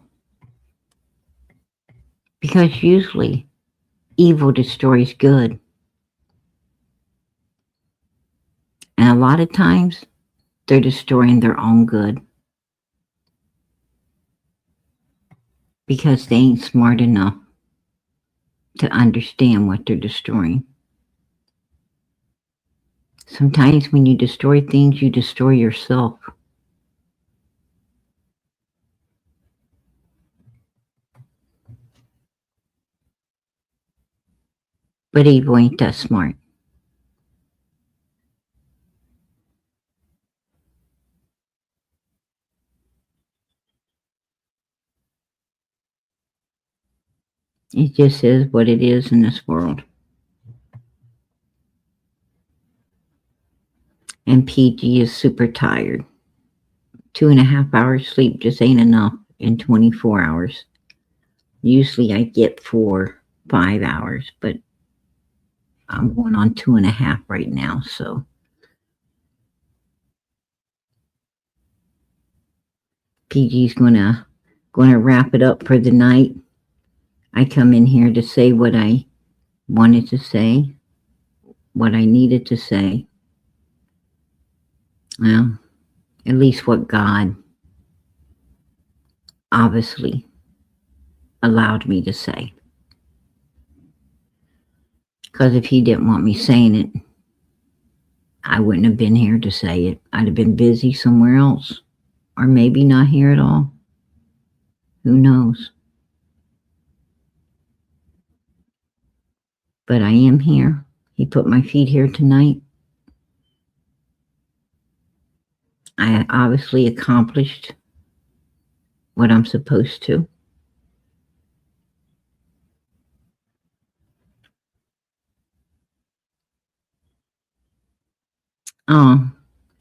Because usually evil destroys good. And a lot of times they're destroying their own good. Because they ain't smart enough to understand what they're destroying. Sometimes when you destroy things, you destroy yourself. But evil ain't that smart. It just is what it is in this world. And PG is super tired. 2.5 hours sleep just ain't enough in 24 hours. Usually I get 4-5 hours, but I'm going on 2.5 right now, so. PG's gonna wrap it up for the night. I come in here to say what I wanted to say, what I needed to say. Well, at least what God obviously allowed me to say. Because if he didn't want me saying it, I wouldn't have been here to say it. I'd have been busy somewhere else. Or maybe not here at all. Who knows? But I am here. He put my feet here tonight. I obviously accomplished what I'm supposed to. Oh,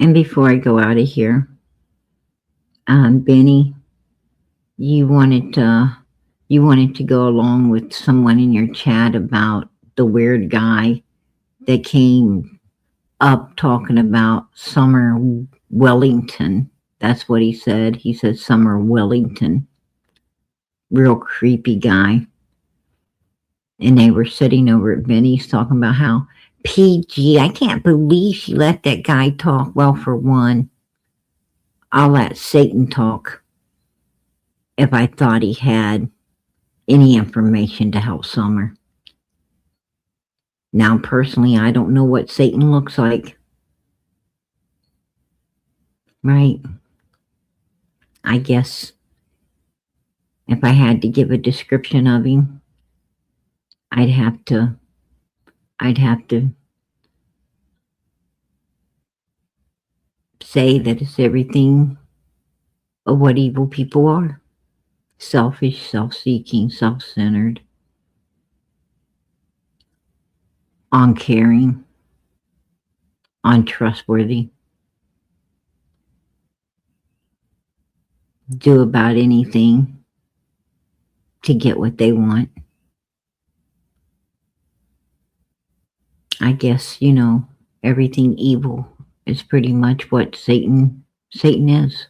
and before I go out of here, Benny, you wanted to go along with someone in your chat about the weird guy that came up talking about Summer Wellington. That's what he said. He said Summer Wellington. Real creepy guy. And they were sitting over at Benny's talking about how PG, I can't believe she let that guy talk. Well, for one, I'll let Satan talk if I thought he had any information to help Summer. Now, personally, I don't know what Satan looks like. Right? I guess if I had to give a description of him, I'd have to say that it's everything of what evil people are. Selfish, self-seeking, self-centered, uncaring, untrustworthy, do about anything to get what they want. I guess, everything evil is pretty much what Satan is.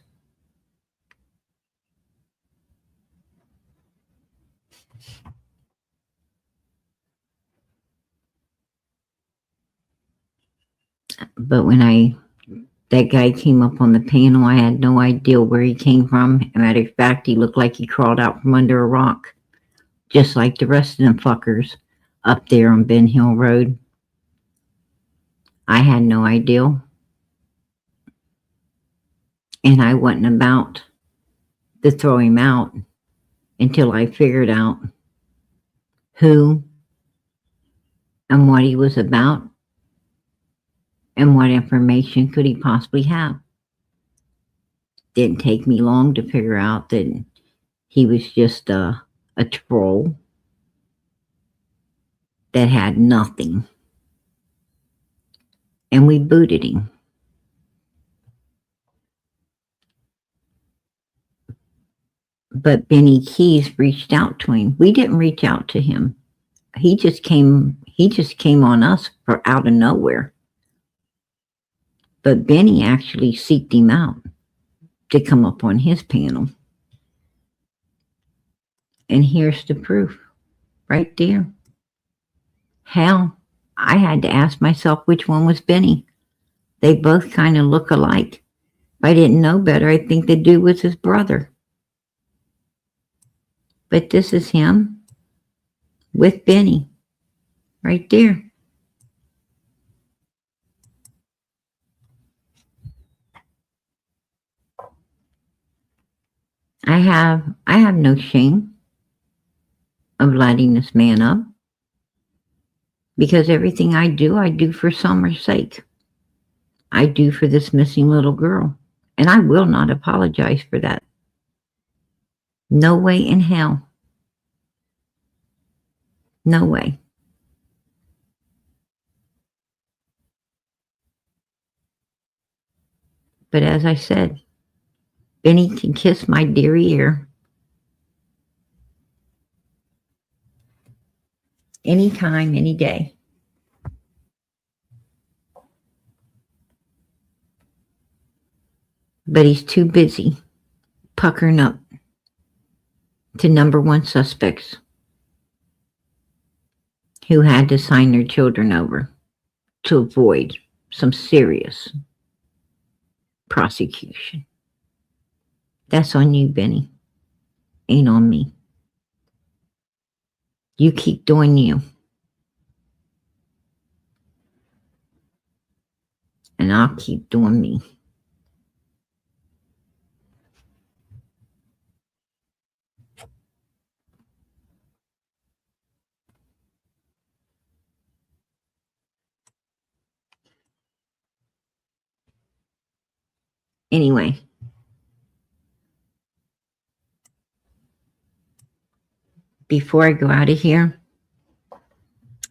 But when I That guy came up on the panel. I had no idea where he came from. As a matter of fact, he looked like he crawled out from under a rock, just like the rest of them fuckers up there on Ben Hill Road. I had no idea. And I wasn't about to throw him out until I figured out who and what he was about and what information could he possibly have. Didn't take me long to figure out that he was just a troll that had nothing. And we booted him. But Benny Keys reached out to him. We didn't reach out to him. He just came on us for out of nowhere. But Benny actually seeked him out to come up on his panel. And here's the proof right there. Hell, I had to ask myself which one was Benny. They both kind of look alike. If I didn't know better, I'd think the dude was his brother. But this is him with Benny right there. I have no shame of lighting this man up, because everything I do for Summer's sake. I do for this missing little girl, and I will not apologize for that. No way in hell. No way. But as I said, Benny can kiss my dear ear anytime, any day. But he's too busy puckering up to number one suspects who had to sign their children over to avoid some serious prosecution. That's on you, Benny. Ain't on me. You keep doing you. And I'll keep doing me. Anyway, before I go out of here,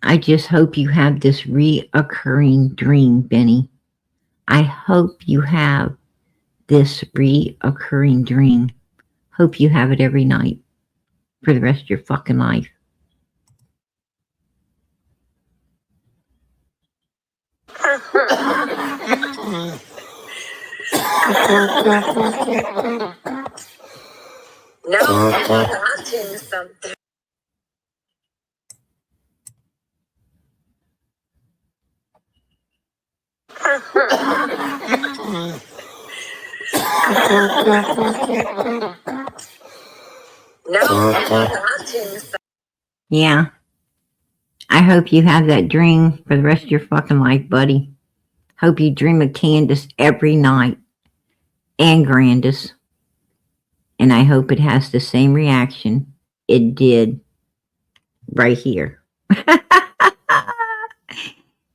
I just hope you have this reoccurring dream, Benny. I hope you have this reoccurring dream. Hope you have it every night for the rest of your fucking life. No, I'm watching something. No, I'm watching something. Yeah. I hope you have that dream for the rest of your fucking life, buddy. Hope you dream of Candus every night. And Grandus. And I hope it has the same reaction it did right here.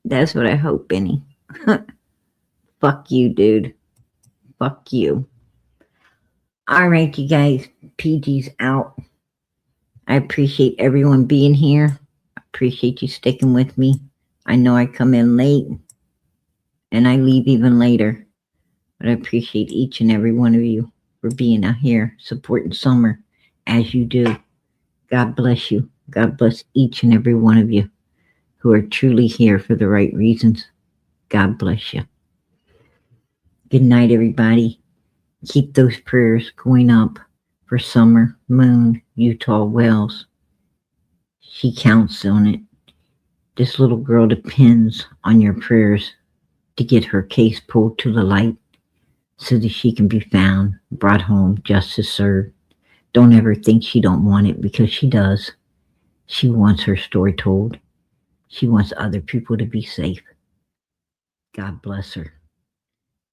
That's what I hope, Benny. Fuck you, dude. Fuck you. All right, you guys. PG's out. I appreciate everyone being here. I appreciate you sticking with me. I know I come in late and I leave even later. But I appreciate each and every one of you for being out here supporting Summer as you do. God bless you. God bless each and every one of you who are truly here for the right reasons. God bless you. Good night, everybody. Keep those prayers going up for Summer Moon Utah Wells. She counts on it. This little girl depends on your prayers to get her case pulled to the light so that she can be found, brought home, justice served. Don't ever think she don't want it, because she does. She wants her story told. She wants other people to be safe. God bless her.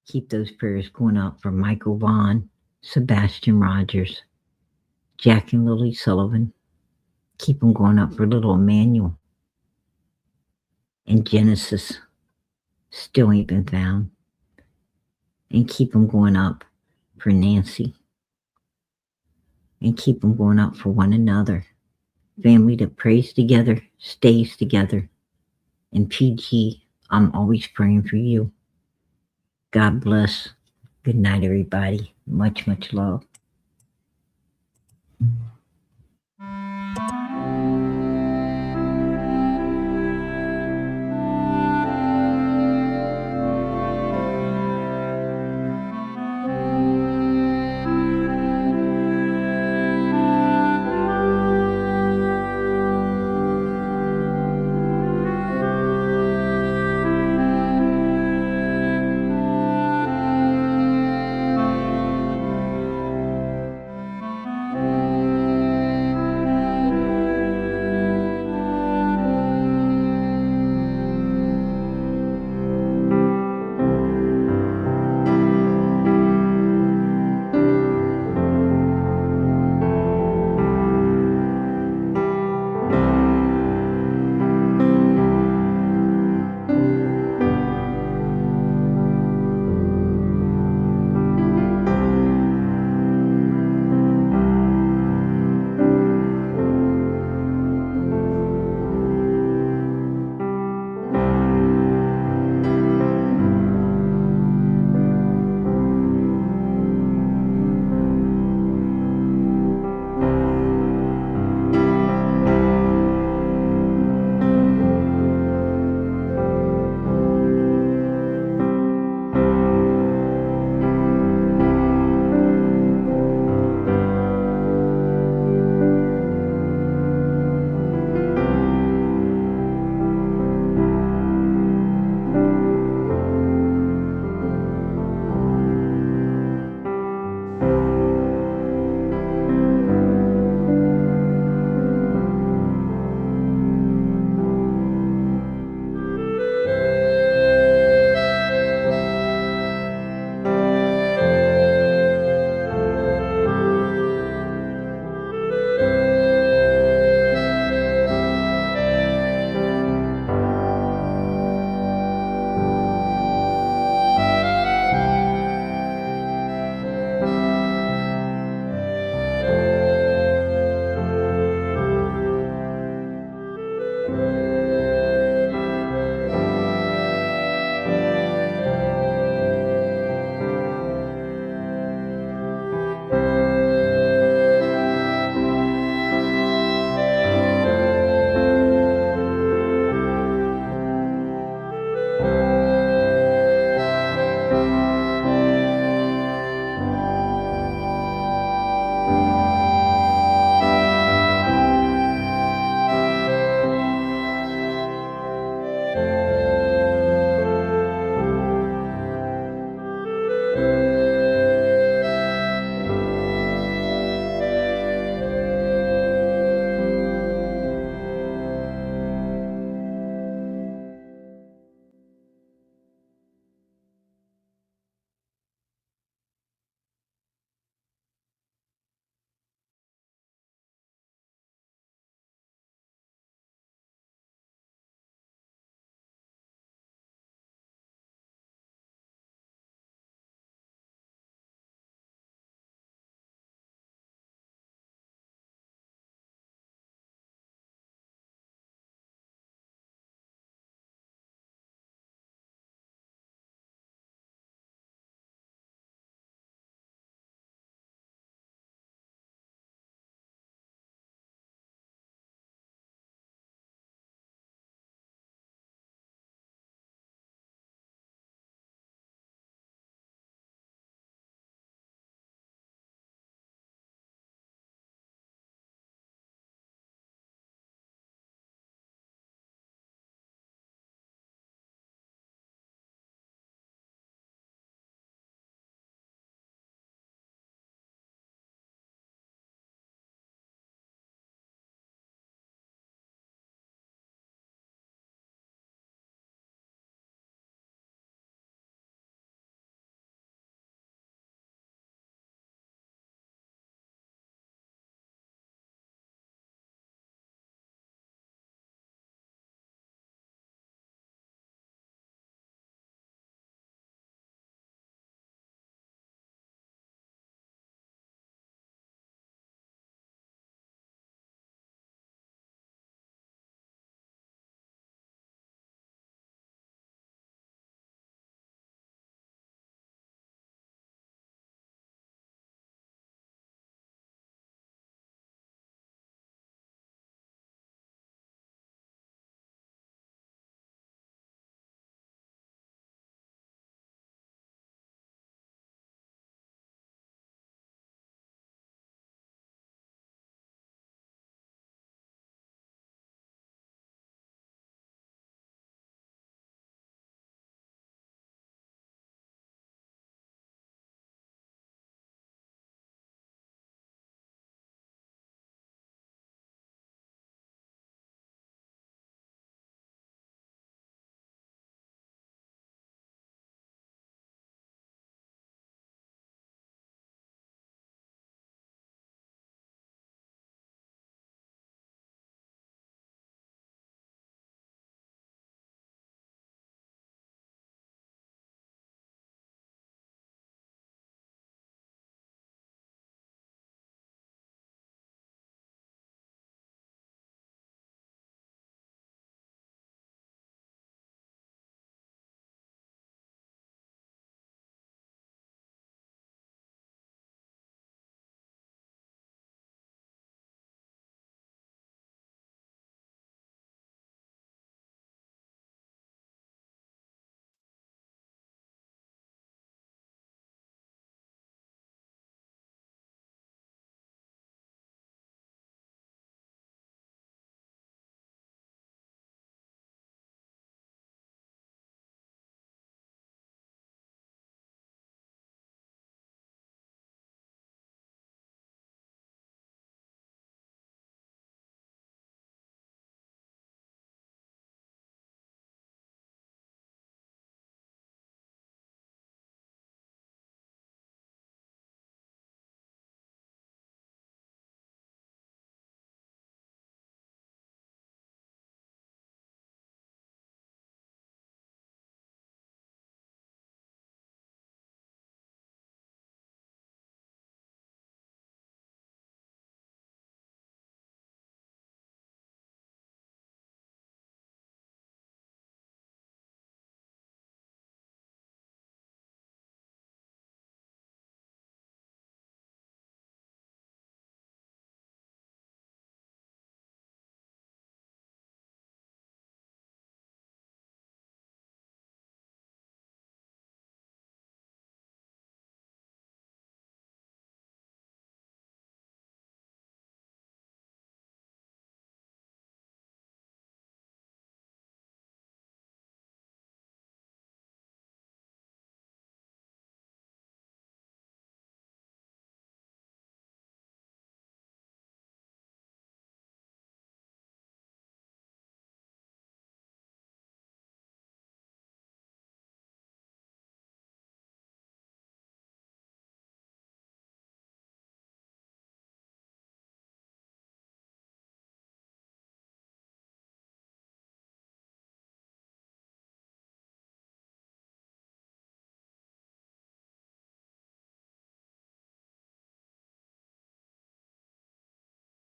Keep those prayers going up for Michael Vaughn, Sebastian Rogers, Jack and Lily Sullivan. Keep them going up for little Emmanuel. And Genesis still ain't been found. And keep them going up for Nancy. And keep them going up for one another. Family that prays together, stays together. And PG, I'm always praying for you. God bless. Good night, everybody. Much, much love.